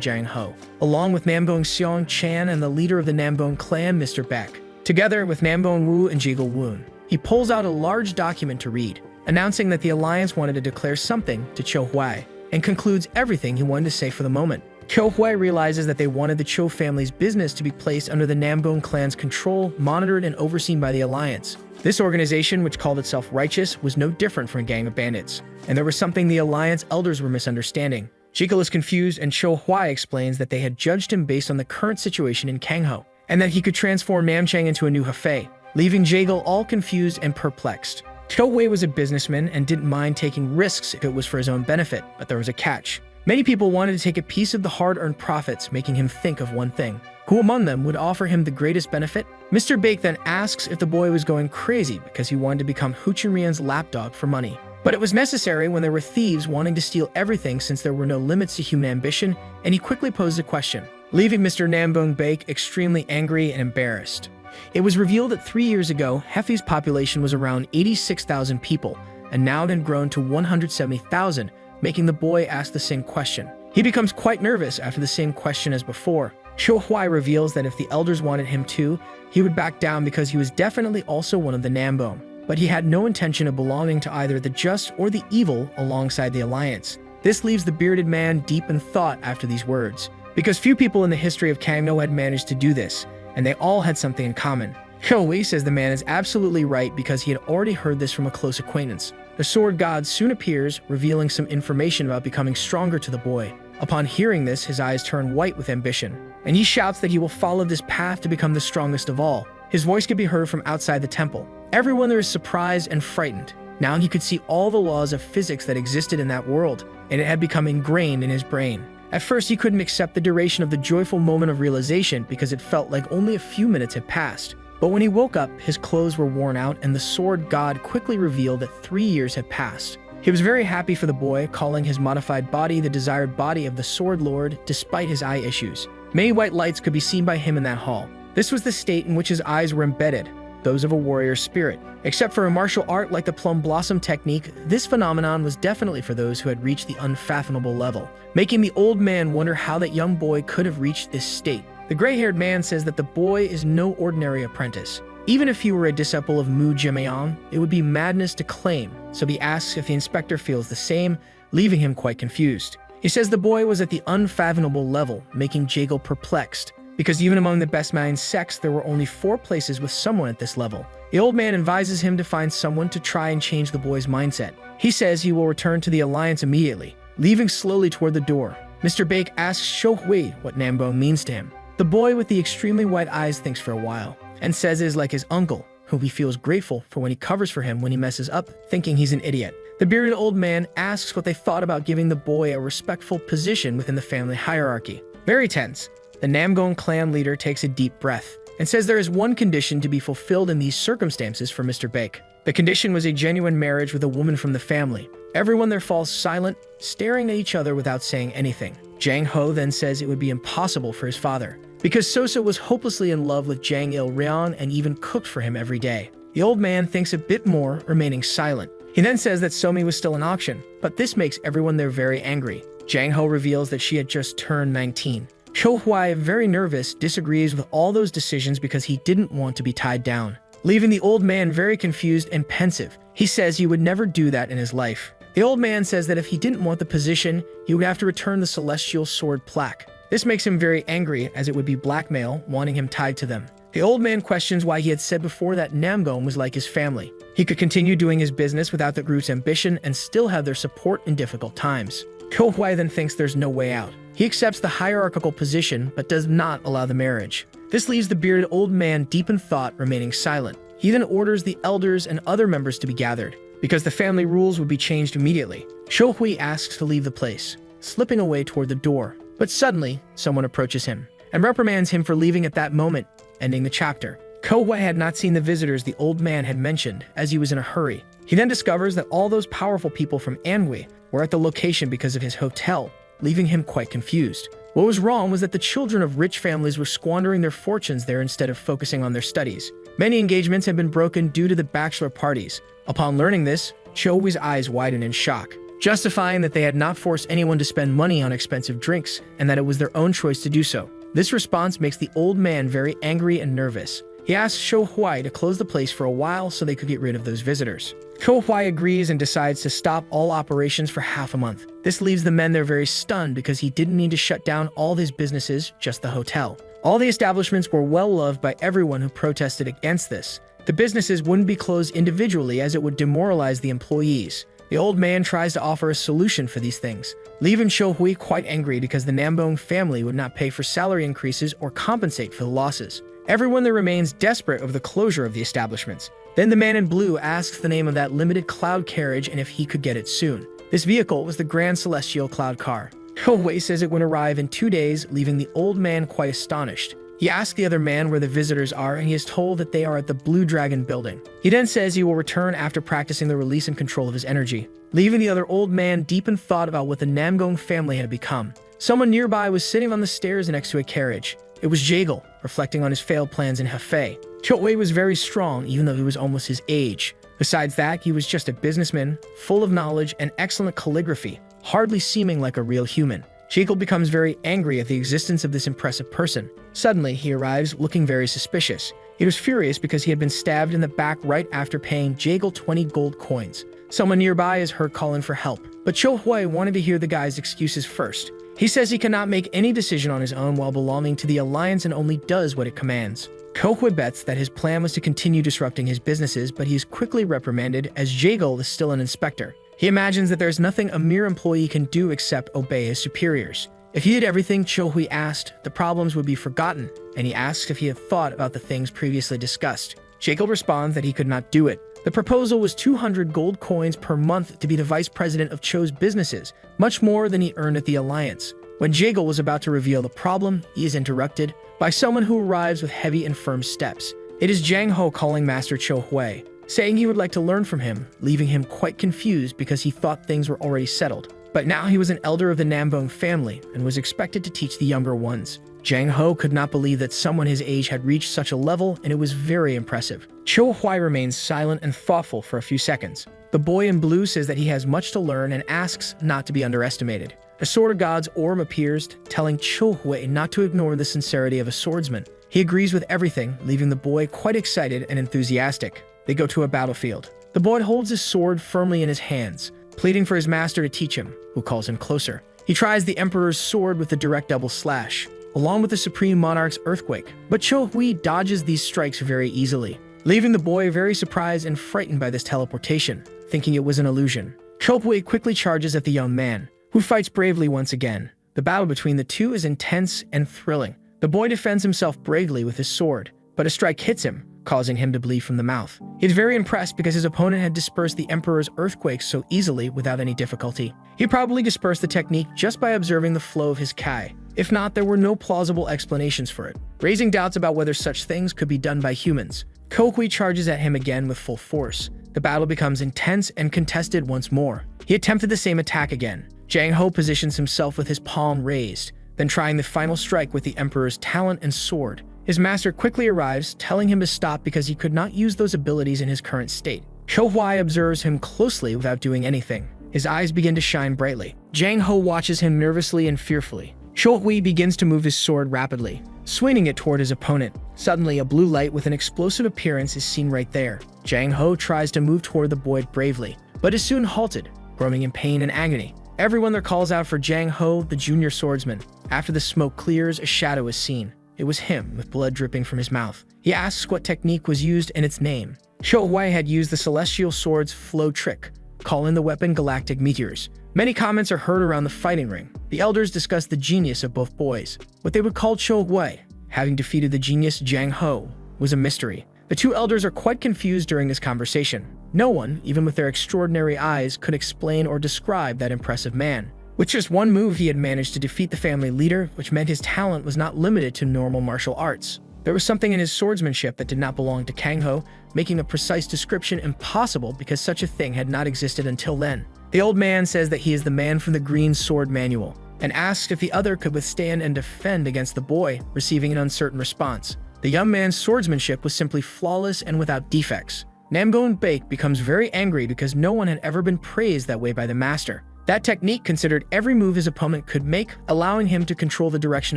Jiang Ho, along with Namgong Xiong Chan and the leader of the Namgong clan, Mr. Beck, together with Namgong Wu and Jekyll Woon. He pulls out a large document to read, announcing that the alliance wanted to declare something to Cho Huai, and concludes everything he wanted to say for the moment. Cho Huai realizes that they wanted the Cho family's business to be placed under the Namgong clan's control, monitored and overseen by the alliance. This organization, which called itself Righteous, was no different from a gang of bandits, and there was something the alliance elders were misunderstanding. Jekyll is confused, and Cho Huai explains that they had judged him based on the current situation in Kangho, and that he could transform Namchang into a new Hefei, leaving Jekyll all confused and perplexed. Cho Huai was a businessman and didn't mind taking risks if it was for his own benefit, but there was a catch. Many people wanted to take a piece of the hard-earned profits, making him think of one thing. Who among them would offer him the greatest benefit? Mr. Bake then asks if the boy was going crazy because he wanted to become Huchinrian's lapdog for money. But it was necessary when there were thieves wanting to steal everything, since there were no limits to human ambition, and he quickly posed a question, leaving Mr. Namgong Bake extremely angry and embarrassed. It was revealed that 3 years ago, Hefei's population was around 86,000 people, and now it had grown to 170,000, making the boy ask the same question. He becomes quite nervous after the same question as before. Cho Huai reveals that if the elders wanted him to, he would back down because he was definitely also one of the Namgong, but he had no intention of belonging to either the just or the evil alongside the alliance. This leaves the bearded man deep in thought after these words, because few people in the history of Kangno had managed to do this, and they all had something in common. Cho Huai says the man is absolutely right because he had already heard this from a close acquaintance. The sword god soon appears, revealing some information about becoming stronger to the boy. Upon hearing this, his eyes turn white with ambition, and he shouts that he will follow this path to become the strongest of all. His voice could be heard from outside the temple. Everyone there is surprised and frightened. Now he could see all the laws of physics that existed in that world, and it had become ingrained in his brain. At first, he couldn't accept the duration of the joyful moment of realization because it felt like only a few minutes had passed. But when he woke up, his clothes were worn out, and the sword god quickly revealed that 3 years had passed. He was very happy for the boy, calling his modified body the desired body of the Sword Lord, despite his eye issues. Many white lights could be seen by him in that hall. This was the state in which his eyes were embedded, those of a warrior spirit. Except for a martial art like the plum blossom technique, this phenomenon was definitely for those who had reached the unfathomable level, making the old man wonder how that young boy could have reached this state. The gray-haired man says that the boy is no ordinary apprentice. Even if he were a disciple of Mu Jimayang, it would be madness to claim, so he asks if the inspector feels the same, leaving him quite confused. He says the boy was at the unfathomable level, making Jekyll perplexed, because even among the best minds sects, there were only 4 places with someone at this level. The old man advises him to find someone to try and change the boy's mindset. He says he will return to the alliance immediately, leaving slowly toward the door. Mr. Bake asks Cho Huai what Namgong means to him. The boy with the extremely white eyes thinks for a while, and says it is like his uncle, whom he feels grateful for when he covers for him when he messes up, thinking he's an idiot. The bearded old man asks what they thought about giving the boy a respectful position within the family hierarchy. Very tense. The Namgong clan leader takes a deep breath and says there is one condition to be fulfilled in these circumstances for Mr. Baek. The condition was a genuine marriage with a woman from the family. Everyone there falls silent, staring at each other without saying anything. Jang Ho then says it would be impossible for his father, because Sosa was hopelessly in love with Jang Il-ryan and even cooked for him every day. The old man thinks a bit more, remaining silent. He then says that Somi was still in auction, but this makes everyone there very angry. Jang Ho reveals that she had just turned 19. Cho Huai, very nervous, disagrees with all those decisions because he didn't want to be tied down, leaving the old man very confused and pensive. He says he would never do that in his life. The old man says that if he didn't want the position, he would have to return the celestial sword plaque. This makes him very angry, as it would be blackmail, wanting him tied to them. The old man questions why he had said before that Namgong was like his family. He could continue doing his business without the group's ambition and still have their support in difficult times. Ko Huai then thinks there's no way out. He accepts the hierarchical position, but does not allow the marriage. This leaves the bearded old man deep in thought, remaining silent. He then orders the elders and other members to be gathered, because the family rules would be changed immediately. Shou Hui asks to leave the place, slipping away toward the door. But suddenly, someone approaches him and reprimands him for leaving at that moment, ending the chapter. Ko Hui had not seen the visitors the old man had mentioned, as he was in a hurry. He then discovers that all those powerful people from MANHWA were at the location because of his hotel, leaving him quite confused. What was wrong was that the children of rich families were squandering their fortunes there instead of focusing on their studies. Many engagements had been broken due to the bachelor parties. Upon learning this, Cho Hui's eyes widened in shock, justifying that they had not forced anyone to spend money on expensive drinks and that it was their own choice to do so. This response makes the old man very angry and nervous. He asks Shou Hui to close the place for a while so they could get rid of those visitors. Shou Hui agrees and decides to stop all operations for half a month. This leaves the men there very stunned because he didn't need to shut down all his businesses, just the hotel. All the establishments were well loved by everyone who protested against this. The businesses wouldn't be closed individually as it would demoralize the employees. The old man tries to offer a solution for these things, leaving Shou Hui quite angry because the Namgong family would not pay for salary increases or compensate for the losses. Everyone there remains desperate over the closure of the establishments. Then the man in blue asks the name of that limited cloud carriage and if he could get it soon. This vehicle was the Grand Celestial Cloud Car. Shou Hui says it would arrive in 2 days, leaving the old man quite astonished. He asks the other man where the visitors are, and he is told that they are at the Blue Dragon building. He then says he will return after practicing the release and control of his energy, leaving the other old man deep in thought about what the Namgong family had become. Someone nearby was sitting on the stairs next to a carriage. It was Jaegal, reflecting on his failed plans in Hefei. Cho Hui was very strong, even though he was almost his age. Besides that, he was just a businessman, full of knowledge and excellent calligraphy, hardly seeming like a real human. Jaegal becomes very angry at the existence of this impressive person. Suddenly, he arrives looking very suspicious. He was furious because he had been stabbed in the back right after paying Jaegal 20 gold coins. Someone nearby is heard calling for help, but Cho Hui wanted to hear the guy's excuses first. He says he cannot make any decision on his own while belonging to the Alliance and only does what it commands. Ko Hui bets that his plan was to continue disrupting his businesses, but he is quickly reprimanded as Jaegal is still an inspector. He imagines that there's nothing a mere employee can do except obey his superiors. If he did everything Cho Hui asked, the problems would be forgotten, and he asks if he had thought about the things previously discussed. Jaegal responds that he could not do it. The proposal was 200 gold coins per month to be the vice president of Cho's businesses, much more than he earned at the Alliance. When Jaegal was about to reveal the problem, he is interrupted by someone who arrives with heavy and firm steps. It is Jang Ho calling Master Cho Hui, saying he would like to learn from him, leaving him quite confused because he thought things were already settled. But now he was an elder of the Namgong family and was expected to teach the younger ones. Jang Ho could not believe that someone his age had reached such a level, and it was very impressive. Cho Hui remains silent and thoughtful for a few seconds. The boy in blue says that he has much to learn and asks not to be underestimated. A Sword of God's orb appears, telling Cho Hui not to ignore the sincerity of a swordsman. He agrees with everything, leaving the boy quite excited and enthusiastic. They go to a battlefield. The boy holds his sword firmly in his hands, pleading for his master to teach him, who calls him closer. He tries the Emperor's sword with the direct double slash, along with the Supreme Monarch's earthquake, but Cho Hui dodges these strikes very easily, leaving the boy very surprised and frightened by this teleportation, thinking it was an illusion. Cho Hui quickly charges at the young man, who fights bravely once again. The battle between the two is intense and thrilling. The boy defends himself bravely with his sword, but a strike hits him, causing him to bleed from the mouth. He was very impressed because his opponent had dispersed the Emperor's earthquakes so easily without any difficulty. He probably dispersed the technique just by observing the flow of his Kai. If not, there were no plausible explanations for it, raising doubts about whether such things could be done by humans. Hui charges at him again with full force. The battle becomes intense and contested once more. He attempted the same attack again. Jang Ho positions himself with his palm raised, then trying the final strike with the Emperor's talent and sword. His master quickly arrives, telling him to stop because he could not use those abilities in his current state. Hui observes him closely without doing anything. His eyes begin to shine brightly. Jang Ho watches him nervously and fearfully. Hui begins to move his sword rapidly, swinging it toward his opponent. Suddenly, a blue light with an explosive appearance is seen right there. Jang Ho tries to move toward the boy bravely, but is soon halted, groaning in pain and agony. Everyone there calls out for Jang Ho, the junior swordsman. After the smoke clears, a shadow is seen. It was him, with blood dripping from his mouth. He asks what technique was used and its name. Hui had used the Celestial Sword's flow trick, calling the weapon Galactic Meteors. Many comments are heard around the fighting ring. The elders discuss the genius of both boys. What they would call Hui, having defeated the genius Jang Ho, was a mystery. The two elders are quite confused during this conversation. No one, even with their extraordinary eyes, could explain or describe that impressive man. With just one move, he had managed to defeat the family leader, which meant his talent was not limited to normal martial arts. There was something in his swordsmanship that did not belong to Kang Ho, making a precise description impossible because such a thing had not existed until then. The old man says that he is the man from the Green Sword Manual, and asks if the other could withstand and defend against the boy, receiving an uncertain response. The young man's swordsmanship was simply flawless and without defects. Namgon Baek becomes very angry because no one had ever been praised that way by the master. That technique considered every move his opponent could make, allowing him to control the direction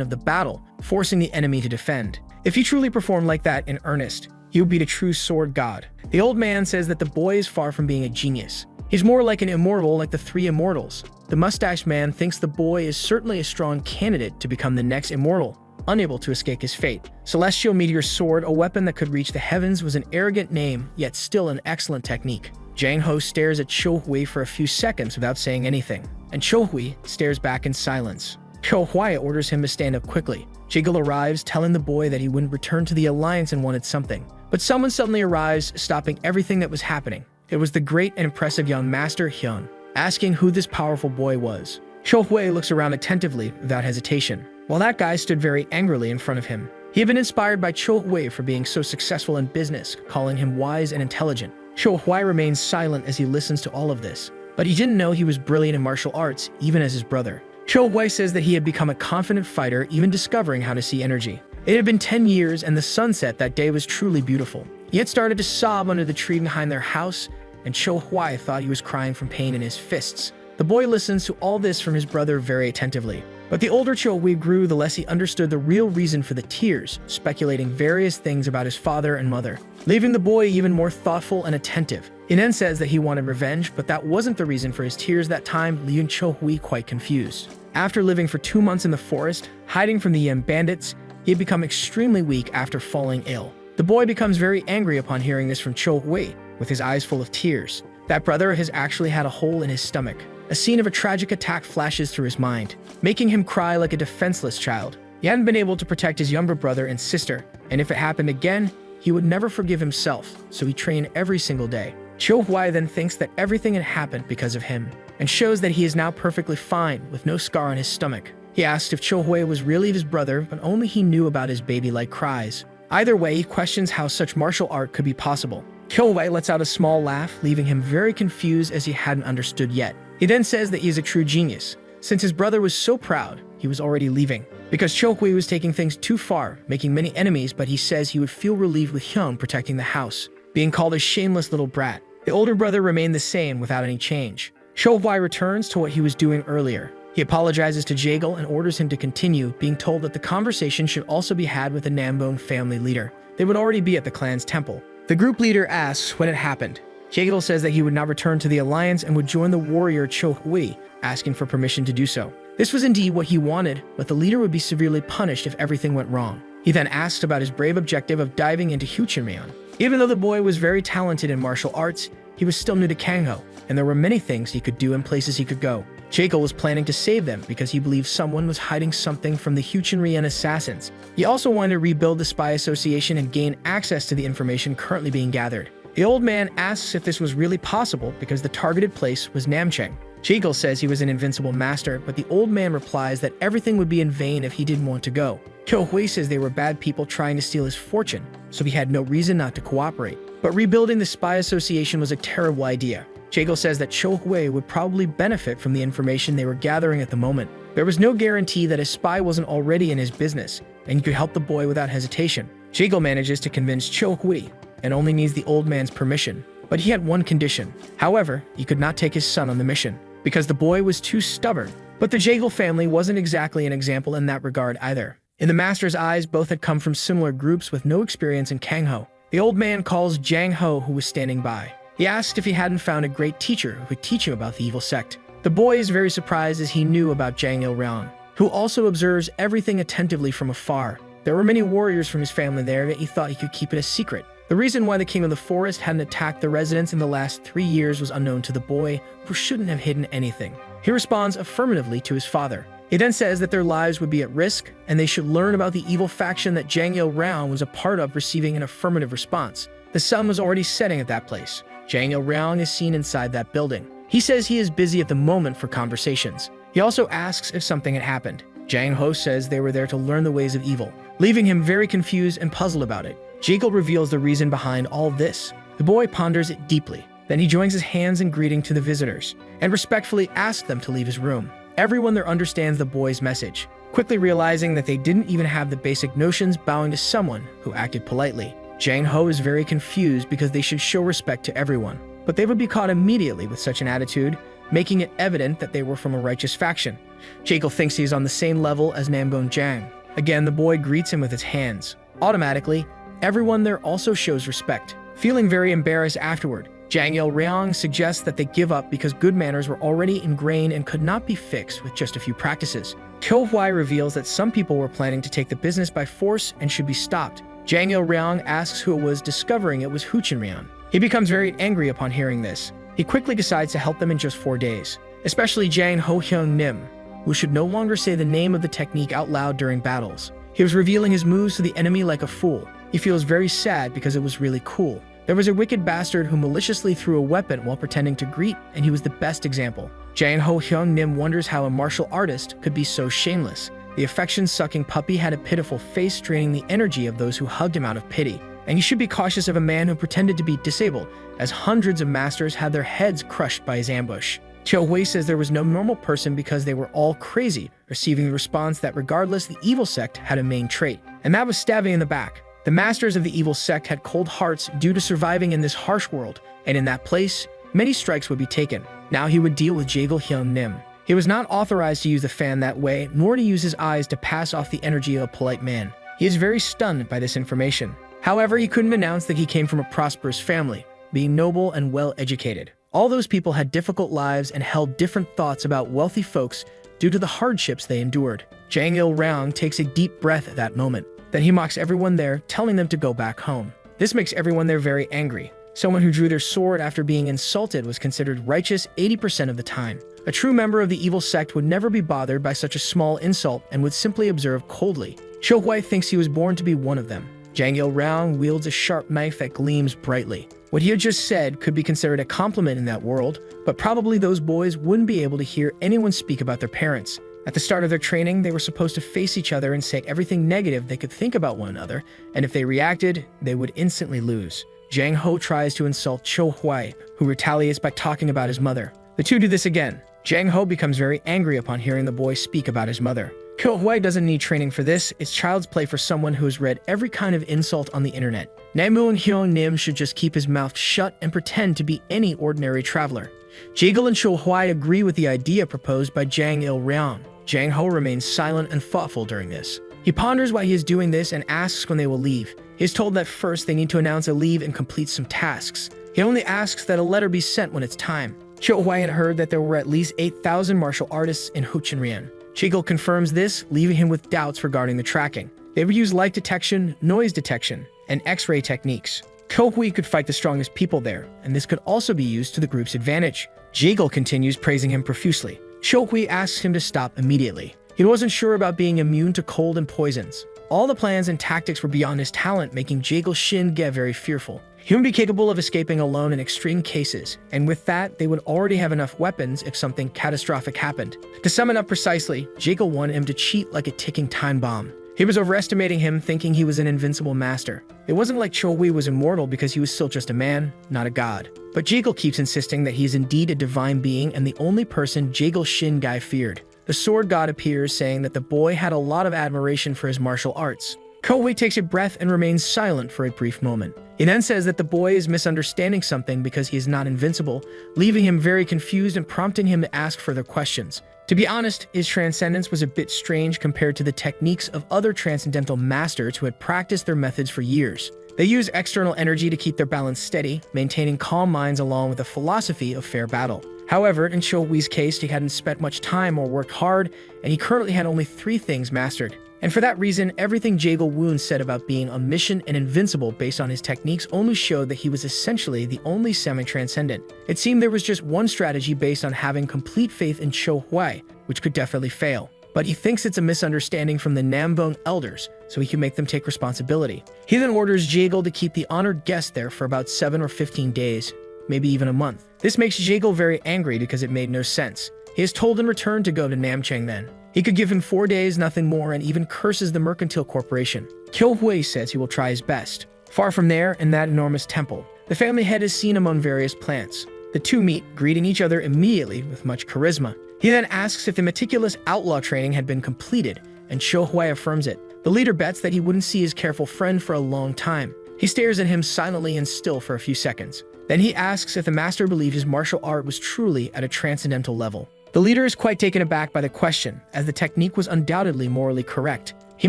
of the battle, forcing the enemy to defend. If he truly performed like that in earnest, he would be a true sword god. The old man says that the boy is far from being a genius. He's more like an immortal like the three immortals. The mustached man thinks the boy is certainly a strong candidate to become the next immortal, unable to escape his fate. Celestial Meteor Sword, a weapon that could reach the heavens, was an arrogant name, yet still an excellent technique. Jang Ho stares at Hui for a few seconds without saying anything, and Hui stares back in silence. Hui orders him to stand up quickly. Jiggle arrives, telling the boy that he wouldn't return to the Alliance and wanted something. But someone suddenly arrives, stopping everything that was happening. It was the great and impressive young master Hyun, asking who this powerful boy was. Hui looks around attentively without hesitation, while that guy stood very angrily in front of him. He had been inspired by Hui for being so successful in business, calling him wise and intelligent. Hui remains silent as he listens to all of this, but he didn't know he was brilliant in martial arts, even as his brother. Hui says that he had become a confident fighter, even discovering how to see energy. It had been 10 years, and the sunset that day was truly beautiful. He had started to sob under the tree behind their house, and Hui thought he was crying from pain in his fists. The boy listens to all this from his brother very attentively. But the older Hui grew, the less he understood the real reason for the tears, speculating various things about his father and mother, leaving the boy even more thoughtful and attentive. He then says that he wanted revenge, but that wasn't the reason for his tears that time, leaving Hui quite confused. After living for 2 months in the forest, hiding from the Yem bandits, he had become extremely weak after falling ill. The boy becomes very angry upon hearing this from Hui, with his eyes full of tears. That brother has actually had a hole in his stomach. A scene of a tragic attack flashes through his mind, making him cry like a defenseless child. He hadn't been able to protect his younger brother and sister, and if it happened again, he would never forgive himself, so he trained every single day. Hui then thinks that everything had happened because of him, and shows that he is now perfectly fine, with no scar on his stomach. He asked if Hui was really his brother, but only he knew about his baby-like cries. Either way, he questions how such martial art could be possible. Hui lets out a small laugh, leaving him very confused as he hadn't understood yet. He then says that he is a true genius. Since his brother was so proud, he was already leaving. Because Hui was taking things too far, making many enemies, but he says he would feel relieved with Hyun protecting the house, being called a shameless little brat. The older brother remained the same without any change. Hui returns to what he was doing earlier. He apologizes to Jaegal and orders him to continue, being told that the conversation should also be had with the Nambone family leader. They would already be at the clan's temple. The group leader asks when it happened. Jaegal says that he would not return to the Alliance and would join the warrior Hui, asking for permission to do so. This was indeed what he wanted, but the leader would be severely punished if everything went wrong. He then asked about his brave objective of diving into Huchinmyeon. Even though the boy was very talented in martial arts, he was still new to Kangho, and there were many things he could do and places he could go. Jekyll was planning to save them because he believed someone was hiding something from the Huchenrian assassins. He also wanted to rebuild the spy association and gain access to the information currently being gathered. The old man asks if this was really possible because the targeted place was Namcheng. Jekyll says he was an invincible master, but the old man replies that everything would be in vain if he didn't want to go. Qiu Hui says they were bad people trying to steal his fortune, so he had no reason not to cooperate. But rebuilding the spy association was a terrible idea. Jekyll says that Qiu Hui would probably benefit from the information they were gathering at the moment. There was no guarantee that a spy wasn't already in his business, and he could help the boy without hesitation. Jekyll manages to convince Qiu Hui, and only needs the old man's permission. But he had one condition. However, he could not take his son on the mission, because the boy was too stubborn. But the Jekyll family wasn't exactly an example in that regard either. In the master's eyes, both had come from similar groups with no experience in Kangho. The old man calls Jiang Ho, who was standing by. He asked if he hadn't found a great teacher who could teach him about the evil sect. The boy is very surprised as he knew about Zhang Ilrang, who also observes everything attentively from afar. There were many warriors from his family there, yet he thought he could keep it a secret. The reason why the king of the forest hadn't attacked the residents in the last 3 years was unknown to the boy, who shouldn't have hidden anything. He responds affirmatively to his father. He then says that their lives would be at risk, and they should learn about the evil faction that Zhang Ilrang was a part of, receiving an affirmative response. The sun was already setting at that place. Zhang Ilrang is seen inside that building. He says he is busy at the moment for conversations. He also asks if something had happened. Jiang Ho says they were there to learn the ways of evil, leaving him very confused and puzzled about it. Jekyll reveals the reason behind all this. The boy ponders it deeply. Then he joins his hands in greeting to the visitors, and respectfully asks them to leave his room. Everyone there understands the boy's message, quickly realizing that they didn't even have the basic notions, bowing to someone who acted politely. Jiang Ho is very confused because they should show respect to everyone, but they would be caught immediately with such an attitude, making it evident that they were from a righteous faction. Jekyll thinks he is on the same level as Namgong Jiang. Again, the boy greets him with his hands. Automatically, everyone there also shows respect. Feeling very embarrassed afterward, Zhang Ilrang suggests that they give up because good manners were already ingrained and could not be fixed with just a few practices. Qiu Hui reveals that some people were planning to take the business by force and should be stopped. Zhang Ilrang asks who it was, discovering it was Hu Chenrian. He becomes very angry upon hearing this. He quickly decides to help them in just 4 days, especially Jiang Ho Hyung Nim, who should no longer say the name of the technique out loud during battles. He was revealing his moves to the enemy like a fool. He feels very sad because it was really cool. There was a wicked bastard who maliciously threw a weapon while pretending to greet, and he was the best example. Jiang Ho Hyung Nim wonders how a martial artist could be so shameless. The affection-sucking puppy had a pitiful face, draining the energy of those who hugged him out of pity. And you should be cautious of a man who pretended to be disabled, as hundreds of masters had their heads crushed by his ambush. Qiu Hui says there was no normal person because they were all crazy, receiving the response that regardless, the evil sect had a main trait, and that was stabbing in the back. The masters of the evil sect had cold hearts due to surviving in this harsh world, and in that place, many strikes would be taken. Now he would deal with Jagal Hyung Nim. He was not authorized to use the fan that way, nor to use his eyes to pass off the energy of a polite man. He is very stunned by this information. However, he couldn't announce that he came from a prosperous family, being noble and well-educated. All those people had difficult lives and held different thoughts about wealthy folks due to the hardships they endured. Zhang Ilrang takes a deep breath at that moment. Then he mocks everyone there, telling them to go back home. This makes everyone there very angry. Someone who drew their sword after being insulted was considered righteous 80% of the time. A true member of the evil sect would never be bothered by such a small insult and would simply observe coldly. Qiu Hui thinks he was born to be one of them. Zhang Ilrang wields a sharp knife that gleams brightly. What he had just said could be considered a compliment in that world, but probably those boys wouldn't be able to hear anyone speak about their parents. At the start of their training, they were supposed to face each other and say everything negative they could think about one another, and if they reacted, they would instantly lose. Jiang Ho tries to insult Qiu Hui, who retaliates by talking about his mother. The two do this again. Jiang Ho becomes very angry upon hearing the boy speak about his mother. Qiu Hui doesn't need training for this. It's child's play for someone who has read every kind of insult on the internet. Namgong Hyung Nim should just keep his mouth shut and pretend to be any ordinary traveler. Jekyll and Qiu Hui agree with the idea proposed by Zhang Ilrang. Jiang Ho remains silent and thoughtful during this. He ponders why he is doing this and asks when they will leave. He is told that first they need to announce a leave and complete some tasks. He only asks that a letter be sent when it's time. Qiu Hui had heard that there were at least 8,000 martial artists in Huchenrian. Jekyll confirms this, leaving him with doubts regarding the tracking. They would use light detection, noise detection, and X-ray techniques. Qiu Hui could fight the strongest people there, and this could also be used to the group's advantage. Jekyll continues praising him profusely. Cho Hui asks him to stop immediately. He wasn't sure about being immune to cold and poisons. All the plans and tactics were beyond his talent, making Jaegal Shin get very fearful. He would be capable of escaping alone in extreme cases, and with that, they would already have enough weapons if something catastrophic happened. To sum it up precisely, Jaegal wanted him to cheat like a ticking time bomb. He was overestimating him, thinking he was an invincible master. It wasn't like Cho Hui was immortal because he was still just a man, not a god. But Jaegal keeps insisting that he is indeed a divine being and the only person Jaegal Shin Gai feared. The sword god appears, saying that the boy had a lot of admiration for his martial arts. Cho Hui takes a breath and remains silent for a brief moment. He then says that the boy is misunderstanding something because he is not invincible, leaving him very confused and prompting him to ask further questions. To be honest, his transcendence was a bit strange compared to the techniques of other transcendental masters who had practiced their methods for years. They use external energy to keep their balance steady, maintaining calm minds along with a philosophy of fair battle. However, in Cho Hui's case, he hadn't spent much time or worked hard, and he currently had only 3 things mastered. And for that reason, everything Jaegal Woon said about being omniscient and invincible based on his techniques only showed that he was essentially the only semi-transcendent. It seemed there was just one strategy based on having complete faith in Cho Hui, which could definitely fail. But he thinks it's a misunderstanding from the Nambong elders, so he can make them take responsibility. He then orders Jaegal to keep the honored guest there for about 7 or 15 days, maybe even a month. This makes Jaegal very angry because it made no sense. He is told in return to go to Namchang then. He could give him 4 days, nothing more, and even curses the mercantile corporation. Cho Hui says he will try his best. Far from there, in that enormous temple, the family head is seen among various plants. The two meet, greeting each other immediately with much charisma. He then asks if the meticulous outlaw training had been completed, and Cho Hui affirms it. The leader bets that he wouldn't see his careful friend for a long time. He stares at him silently and still for a few seconds. Then he asks if the master believed his martial art was truly at a transcendental level. The leader is quite taken aback by the question, as the technique was undoubtedly morally correct. He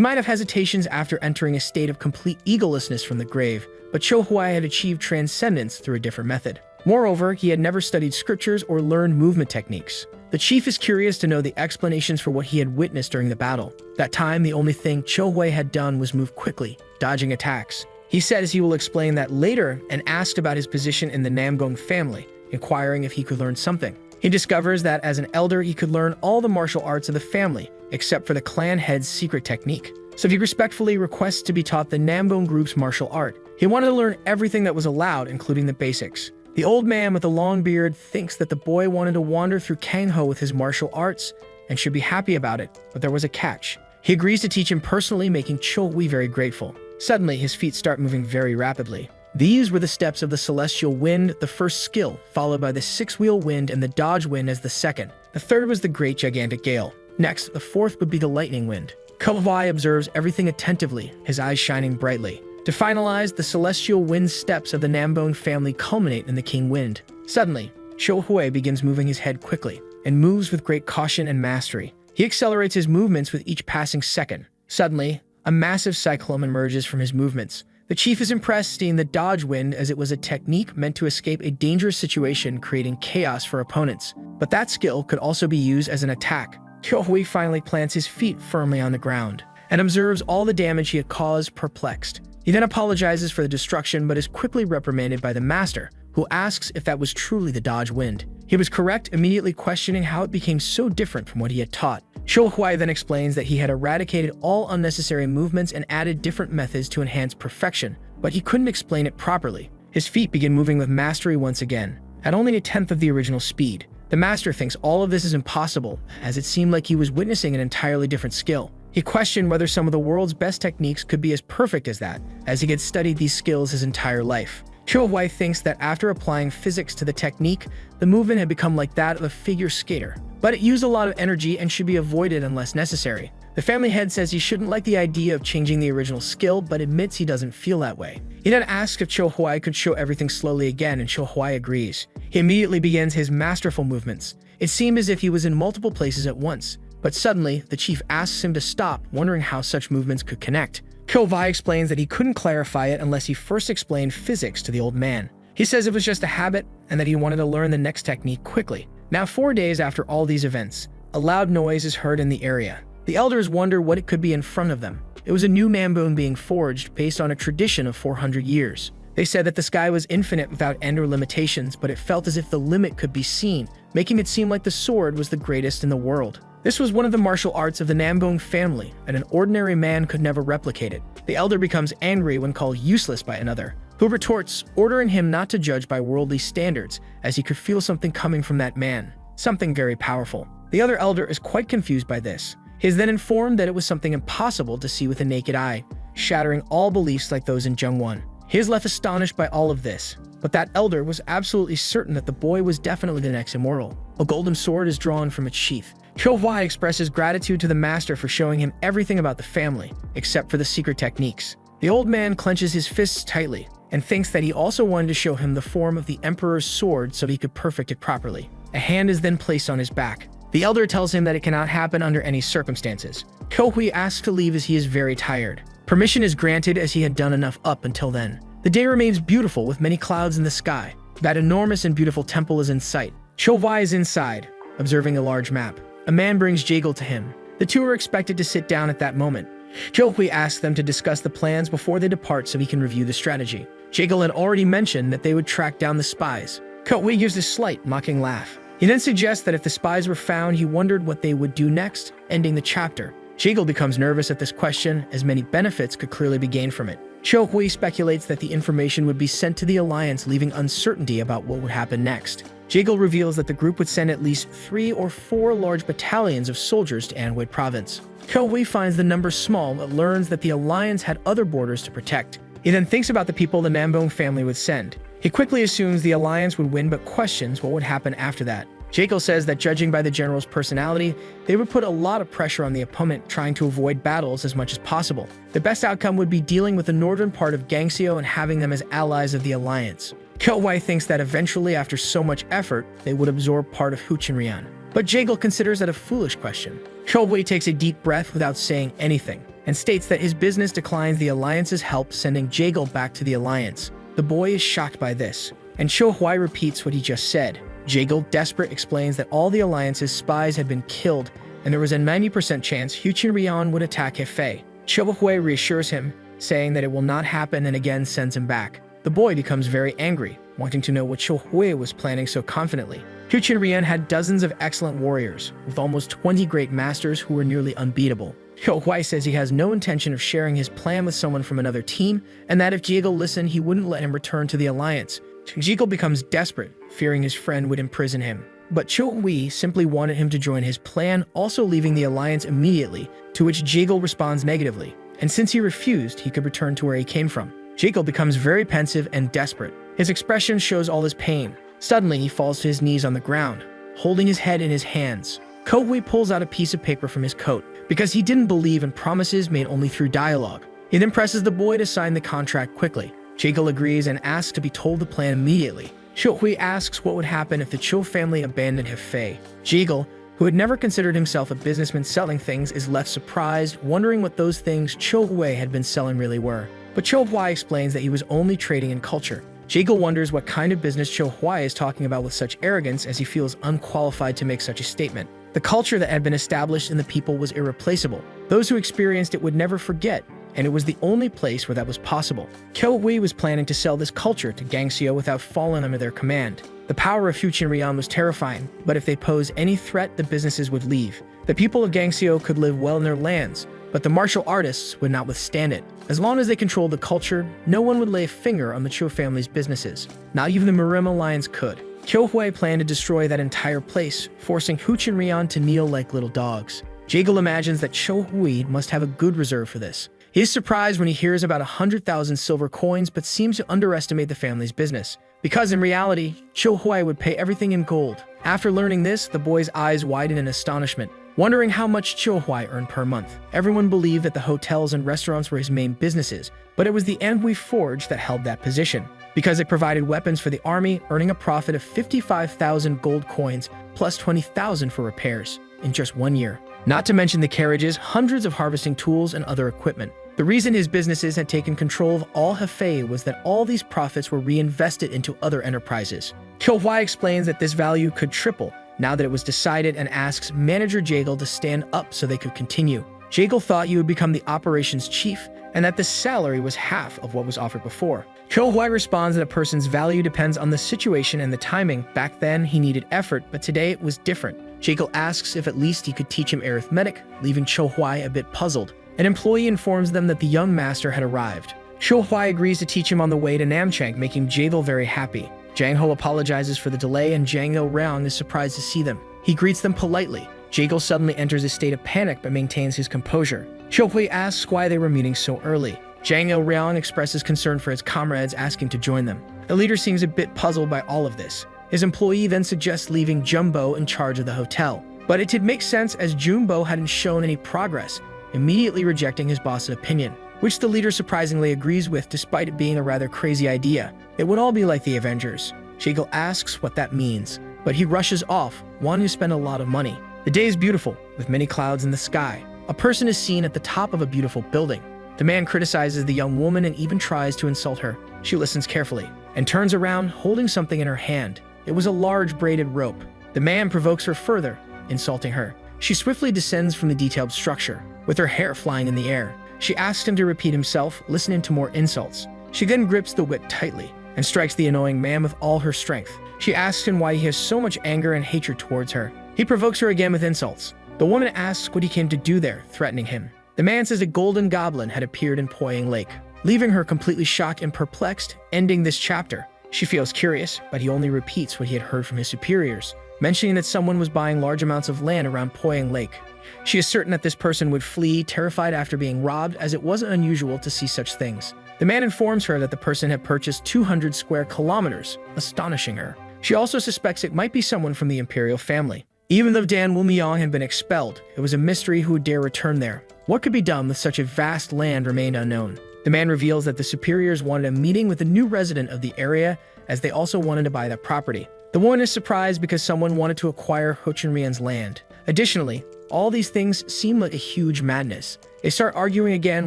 might have hesitations after entering a state of complete egolessness from the grave, but Cho Hui had achieved transcendence through a different method. Moreover, he had never studied scriptures or learned movement techniques. The chief is curious to know the explanations for what he had witnessed during the battle. That time, the only thing Cho Hui had done was move quickly, dodging attacks. He says he will explain that later and asked about his position in the Namgong family, inquiring if he could learn something. He discovers that as an elder, he could learn all the martial arts of the family, except for the clan head's secret technique. So he respectfully requests to be taught the Nambong group's martial art. He wanted to learn everything that was allowed, including the basics. The old man with the long beard thinks that the boy wanted to wander through Kangho with his martial arts and should be happy about it, but there was a catch. He agrees to teach him personally, making Cho Hui very grateful. Suddenly, his feet start moving very rapidly. These were the steps of the Celestial Wind, the first skill, followed by the Six-Wheel Wind and the Dodge Wind as the second. The third was the Great Gigantic Gale. Next, the fourth would be the Lightning Wind. Cho Hui observes everything attentively, his eyes shining brightly. To finalize, the Celestial Wind steps of the Nambong family culminate in the King Wind. Suddenly, Cho Hui begins moving his head quickly, and moves with great caution and mastery. He accelerates his movements with each passing second. Suddenly, a massive cyclone emerges from his movements. The chief is impressed, seeing the Dodge Wind as it was a technique meant to escape a dangerous situation, creating chaos for opponents. But that skill could also be used as an attack. Cho Hui finally plants his feet firmly on the ground, and observes all the damage he had caused, perplexed. He then apologizes for the destruction, but is quickly reprimanded by the master, who asks if that was truly the Dodge Wind. He was correct, immediately questioning how it became so different from what he had taught. Cho Hui then explains that he had eradicated all unnecessary movements and added different methods to enhance perfection, but he couldn't explain it properly. His feet begin moving with mastery once again, at only a tenth of the original speed. The master thinks all of this is impossible, as it seemed like he was witnessing an entirely different skill. He questioned whether some of the world's best techniques could be as perfect as that, as he had studied these skills his entire life. Cho Hui thinks that after applying physics to the technique, the movement had become like that of a figure skater. But it used a lot of energy and should be avoided unless necessary. The family head says he shouldn't like the idea of changing the original skill, but admits he doesn't feel that way. He then asks if Cho Hui could show everything slowly again, and Cho Hui agrees. He immediately begins his masterful movements. It seemed as if he was in multiple places at once. But suddenly, the chief asks him to stop, wondering how such movements could connect. Cho Hui explains that he couldn't clarify it unless he first explained physics to the old man. He says it was just a habit and that he wanted to learn the next technique quickly. Now, 4 days after all these events, a loud noise is heard in the area. The elders wonder what it could be in front of them. It was a new Nambong being forged based on a tradition of 400 years. They said that the sky was infinite without end or limitations, but it felt as if the limit could be seen, making it seem like the sword was the greatest in the world. This was one of the martial arts of the Nambong family, and an ordinary man could never replicate it. The elder becomes angry when called useless by another, who retorts, ordering him not to judge by worldly standards, as he could feel something coming from that man, something very powerful. The other elder is quite confused by this. He is then informed that it was something impossible to see with the naked eye, shattering all beliefs like those in Jungwon. He is left astonished by all of this, but that elder was absolutely certain that the boy was definitely the next immortal. A golden sword is drawn from its sheath. Cho Hwai expresses gratitude to the master for showing him everything about the family, except for the secret techniques. The old man clenches his fists tightly, and thinks that he also wanted to show him the form of the emperor's sword so he could perfect it properly. A hand is then placed on his back. The elder tells him that it cannot happen under any circumstances. Cho Hwai asks to leave as he is very tired. Permission is granted as he had done enough up until then. The day remains beautiful with many clouds in the sky. That enormous and beautiful temple is in sight. Cho Hwai is inside, observing a large map. A man brings Jaegal to him. The two are expected to sit down at that moment. Cho Hwai asks them to discuss the plans before they depart so he can review the strategy. Jaegal had already mentioned that they would track down the spies. Cho Hwai gives a slight, mocking laugh. He then suggests that if the spies were found, he wondered what they would do next, ending the chapter. Jaegal becomes nervous at this question, as many benefits could clearly be gained from it. Cho Hwai speculates that the information would be sent to the Alliance, leaving uncertainty about what would happen next. Jaegal reveals that the group would send at least 3 or 4 large battalions of soldiers to Anhui province. Cho Hwai finds the number small but learns that the Alliance had other borders to protect. He then thinks about the people the Nambong family would send. He quickly assumes the Alliance would win but questions what would happen after that. Jaegal says that judging by the general's personality, they would put a lot of pressure on the opponent, trying to avoid battles as much as possible. The best outcome would be dealing with the northern part of Gangseo and having them as allies of the Alliance. Cho Hwai thinks that eventually, after so much effort, they would absorb part of Huchinrian. But Jaegal considers that a foolish question. Cho Hwai takes a deep breath without saying anything, and states that his business declines the Alliance's help, sending Jaegal back to the Alliance. The boy is shocked by this, and Cho Hwai repeats what he just said. Jaegal, desperate, explains that all the Alliance's spies had been killed, and there was a 90% chance Huchinrian would attack Hefei. Cho Hwai reassures him, saying that it will not happen, and again sends him back. The boy becomes very angry, wanting to know what Cho Hwai was planning so confidently. Huchinrian had dozens of excellent warriors, with almost 20 great masters who were nearly unbeatable. Cho Hwai says he has no intention of sharing his plan with someone from another team, and that if Jaegal listened, he wouldn't let him return to the Alliance. Jaegal becomes desperate, fearing his friend would imprison him. But Cho Hwai simply wanted him to join his plan, also leaving the Alliance immediately, to which Jaegal responds negatively. And since he refused, he could return to where he came from. Jaegal becomes very pensive and desperate. His expression shows all his pain. Suddenly, he falls to his knees on the ground, holding his head in his hands. Cho Hwai pulls out a piece of paper from his coat, because he didn't believe in promises made only through dialogue. He then presses the boy to sign the contract quickly. Jaegal agrees and asks to be told the plan immediately. Cho Hwai asks what would happen if the Cho family abandoned Hefei. Jaegal, who had never considered himself a businessman selling things, is left surprised, wondering what those things Cho Hwai had been selling really were. But Cho Hwai explains that he was only trading in culture. Jaegal wonders what kind of business Cho Hwai is talking about with such arrogance, as he feels unqualified to make such a statement. The culture that had been established in the people was irreplaceable. Those who experienced it would never forget, and it was the only place where that was possible. Cho Hwai was planning to sell this culture to Gangseo without falling under their command. The power of Huchinrian was terrifying, but if they posed any threat, the businesses would leave. The people of Gangseo could live well in their lands, but the martial artists would not withstand it. As long as they controlled the culture, no one would lay a finger on the Cho family's businesses. Not even the MURIM alliance could. Cho Hwai planned to destroy that entire place, forcing Huchinrian to kneel like little dogs. Jaegal imagines that Cho Hwai must have a good reserve for this. He is surprised when he hears about 100,000 silver coins, but seems to underestimate the family's business, because in reality, Cho Hwai would pay everything in gold. After learning this, the boy's eyes widen in astonishment, wondering how much Cho Hwai earned per month. Everyone believed that the hotels and restaurants were his main businesses, but it was the MANHWA forge that held that position, because it provided weapons for the army, earning a profit of 55,000 gold coins plus 20,000 for repairs in just 1 year. Not to mention the carriages, hundreds of harvesting tools, and other equipment. The reason his businesses had taken control of all Hefei was that all these profits were reinvested into other enterprises. Cho Hwai explains that this value could triple now that it was decided, and asks manager Jaegal to stand up so they could continue. Jekyll thought he would become the operations chief and that the salary was half of what was offered before. Cho Hui responds that a person's value depends on the situation and the timing. Back then, he needed effort, but today it was different. Jekyll asks if at least he could teach him arithmetic, leaving Cho Hui a bit puzzled. An employee informs them that the young master had arrived. Cho Hui agrees to teach him on the way to Namchang, making Jekyll very happy. Jang Ho apologizes for the delay and Jang Il Reong is surprised to see them. He greets them politely. Jekyll suddenly enters a state of panic but maintains his composure. Cho Hui asks why they were meeting so early. Jang Il Reong expresses concern for his comrades, asking to join them. The leader seems a bit puzzled by all of this. His employee then suggests leaving Jumbo in charge of the hotel. But it did make sense as Jumbo hadn't shown any progress, immediately rejecting his boss's opinion, which the leader surprisingly agrees with despite it being a rather crazy idea. It would all be like the Avengers. Jekyll asks what that means, but he rushes off, wanting to spend a lot of money. The day is beautiful, with many clouds in the sky. A person is seen at the top of a beautiful building. The man criticizes the young woman and even tries to insult her. She listens carefully and turns around, holding something in her hand. It was a large braided rope. The man provokes her further, insulting her. She swiftly descends from the detailed structure, with her hair flying in the air. She asks him to repeat himself, listening to more insults. She then grips the whip tightly and strikes the annoying man with all her strength. She asks him why he has so much anger and hatred towards her. He provokes her again with insults. The woman asks what he came to do there, threatening him. The man says a golden goblin had appeared in Poyang Lake, leaving her completely shocked and perplexed, ending this chapter. She feels curious, but he only repeats what he had heard from his superiors, mentioning that someone was buying large amounts of land around Poyang Lake. She is certain that this person would flee, terrified after being robbed, as it wasn't unusual to see such things. The man informs her that the person had purchased 200 square kilometers, astonishing her. She also suspects it might be someone from the imperial family. Even though Dan Wumyong had been expelled, it was a mystery who would dare return there. What could be done with such a vast land remained unknown. The man reveals that the superiors wanted a meeting with a new resident of the area, as they also wanted to buy that property. The woman is surprised because someone wanted to acquire Ho Chun Rian's land. Additionally, all these things seem like a huge madness. They start arguing again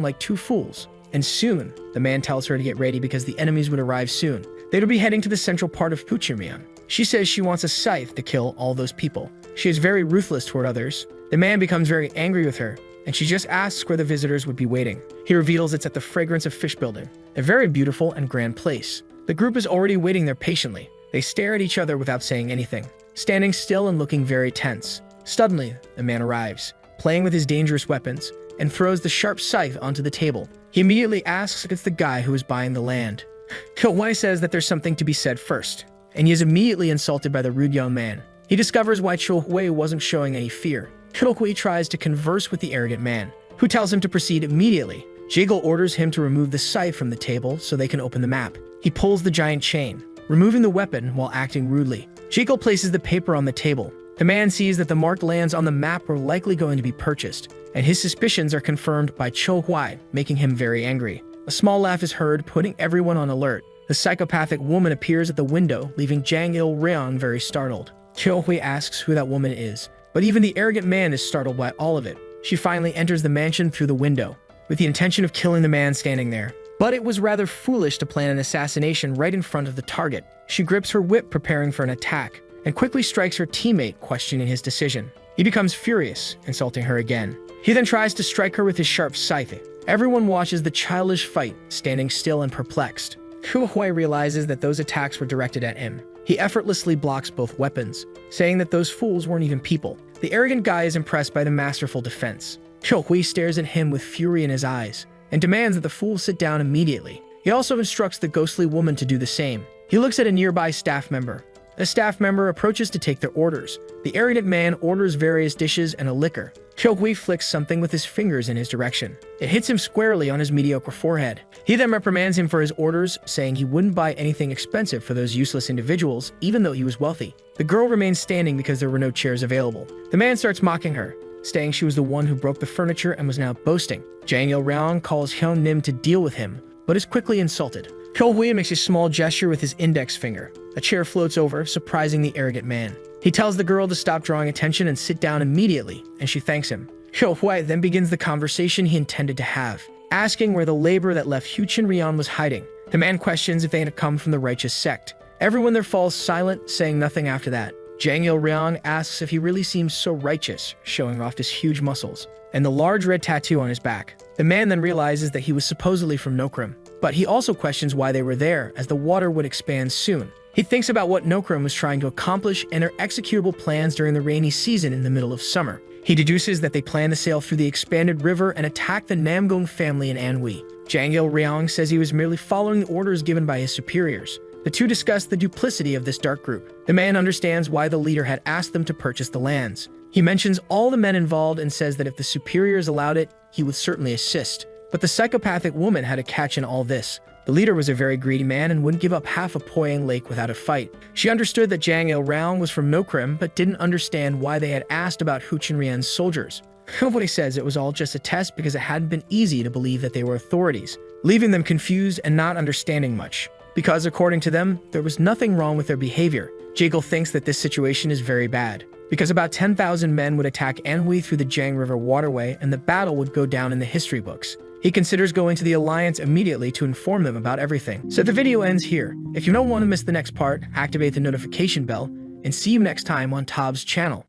like two fools. And soon, the man tells her to get ready because the enemies would arrive soon. They would be heading to the central part of Ho Chun Rian. She says she wants a scythe to kill all those people. She is very ruthless toward others. The man becomes very angry with her, and she just asks where the visitors would be waiting. He reveals it's at the Fragrance of Fish building, a very beautiful and grand place. The group is already waiting there patiently. They stare at each other without saying anything, standing still and looking very tense. Suddenly, the man arrives, playing with his dangerous weapons, and throws the sharp scythe onto the table. He immediately asks if it's the guy who is buying the land. Ko Wai says that there's something to be said first, and he is immediately insulted by the rude young man. He discovers why Cho Hui wasn't showing any fear. Cho Hui tries to converse with the arrogant man, who tells him to proceed immediately. Jekyll orders him to remove the scythe from the table so they can open the map. He pulls the giant chain, removing the weapon while acting rudely. Jekyll places the paper on the table. The man sees that the marked lands on the map were likely going to be purchased, and his suspicions are confirmed by Cho Hui, making him very angry. A small laugh is heard, putting everyone on alert. The psychopathic woman appears at the window, leaving Jang Il Reong very startled. Cho Hui asks who that woman is, but even the arrogant man is startled by all of it. She finally enters the mansion through the window, with the intention of killing the man standing there. But it was rather foolish to plan an assassination right in front of the target. She grips her whip, preparing for an attack, and quickly strikes her teammate, questioning his decision. He becomes furious, insulting her again. He then tries to strike her with his sharp scythe. Everyone watches the childish fight, standing still and perplexed. Cho Hui realizes that those attacks were directed at him. He effortlessly blocks both weapons, saying that those fools weren't even people. The arrogant guy is impressed by the masterful defense. Cho Hui stares at him with fury in his eyes, and demands that the fool sit down immediately. He also instructs the ghostly woman to do the same. He looks at a nearby staff member. A staff member approaches to take their orders. The arrogant man orders various dishes and a liquor. Cho Hui flicks something with his fingers in his direction. It hits him squarely on his mediocre forehead. He then reprimands him for his orders, saying he wouldn't buy anything expensive for those useless individuals, even though he was wealthy. The girl remains standing because there were no chairs available. The man starts mocking her, saying she was the one who broke the furniture and was now boasting. Jang Il Reong calls Hyun Nim to deal with him, but is quickly insulted. Cho Hui makes a small gesture with his index finger. A chair floats over, surprising the arrogant man. He tells the girl to stop drawing attention and sit down immediately, and she thanks him. Cho Hui then begins the conversation he intended to have, asking where the labor that left Ho Chun Rian was hiding. The man questions if they had come from the righteous sect. Everyone there falls silent, saying nothing after that. Jang Il-ryong asks if he really seems so righteous, showing off his huge muscles and the large red tattoo on his back. The man then realizes that he was supposedly from MURIM, but he also questions why they were there, as the water would expand soon. He thinks about what MURIM was trying to accomplish and their executable plans during the rainy season in the middle of summer. He deduces that they plan to sail through the expanded river and attack the Namgung family in MANHWA. Jang Il-ryong says he was merely following the orders given by his superiors. The two discuss the duplicity of this dark group. The man understands why the leader had asked them to purchase the lands. He mentions all the men involved and says that if the superiors allowed it, he would certainly assist. But the psychopathic woman had a catch in all this. The leader was a very greedy man and wouldn't give up half of Poyang Lake without a fight. She understood that Jang Il-ryong was from MURIM, but didn't understand why they had asked about Hu Chenrian's soldiers. Nobody says it was all just a test because it hadn't been easy to believe that they were authorities, leaving them confused and not understanding much. Because according to them, there was nothing wrong with their behavior. Jiggle thinks that this situation is very bad, because about 10,000 men would attack Anhui through the Jiang River waterway and the battle would go down in the history books. He considers going to the Alliance immediately to inform them about everything. So the video ends here. If you don't want to miss the next part, activate the notification bell, and see you next time on Tob's channel.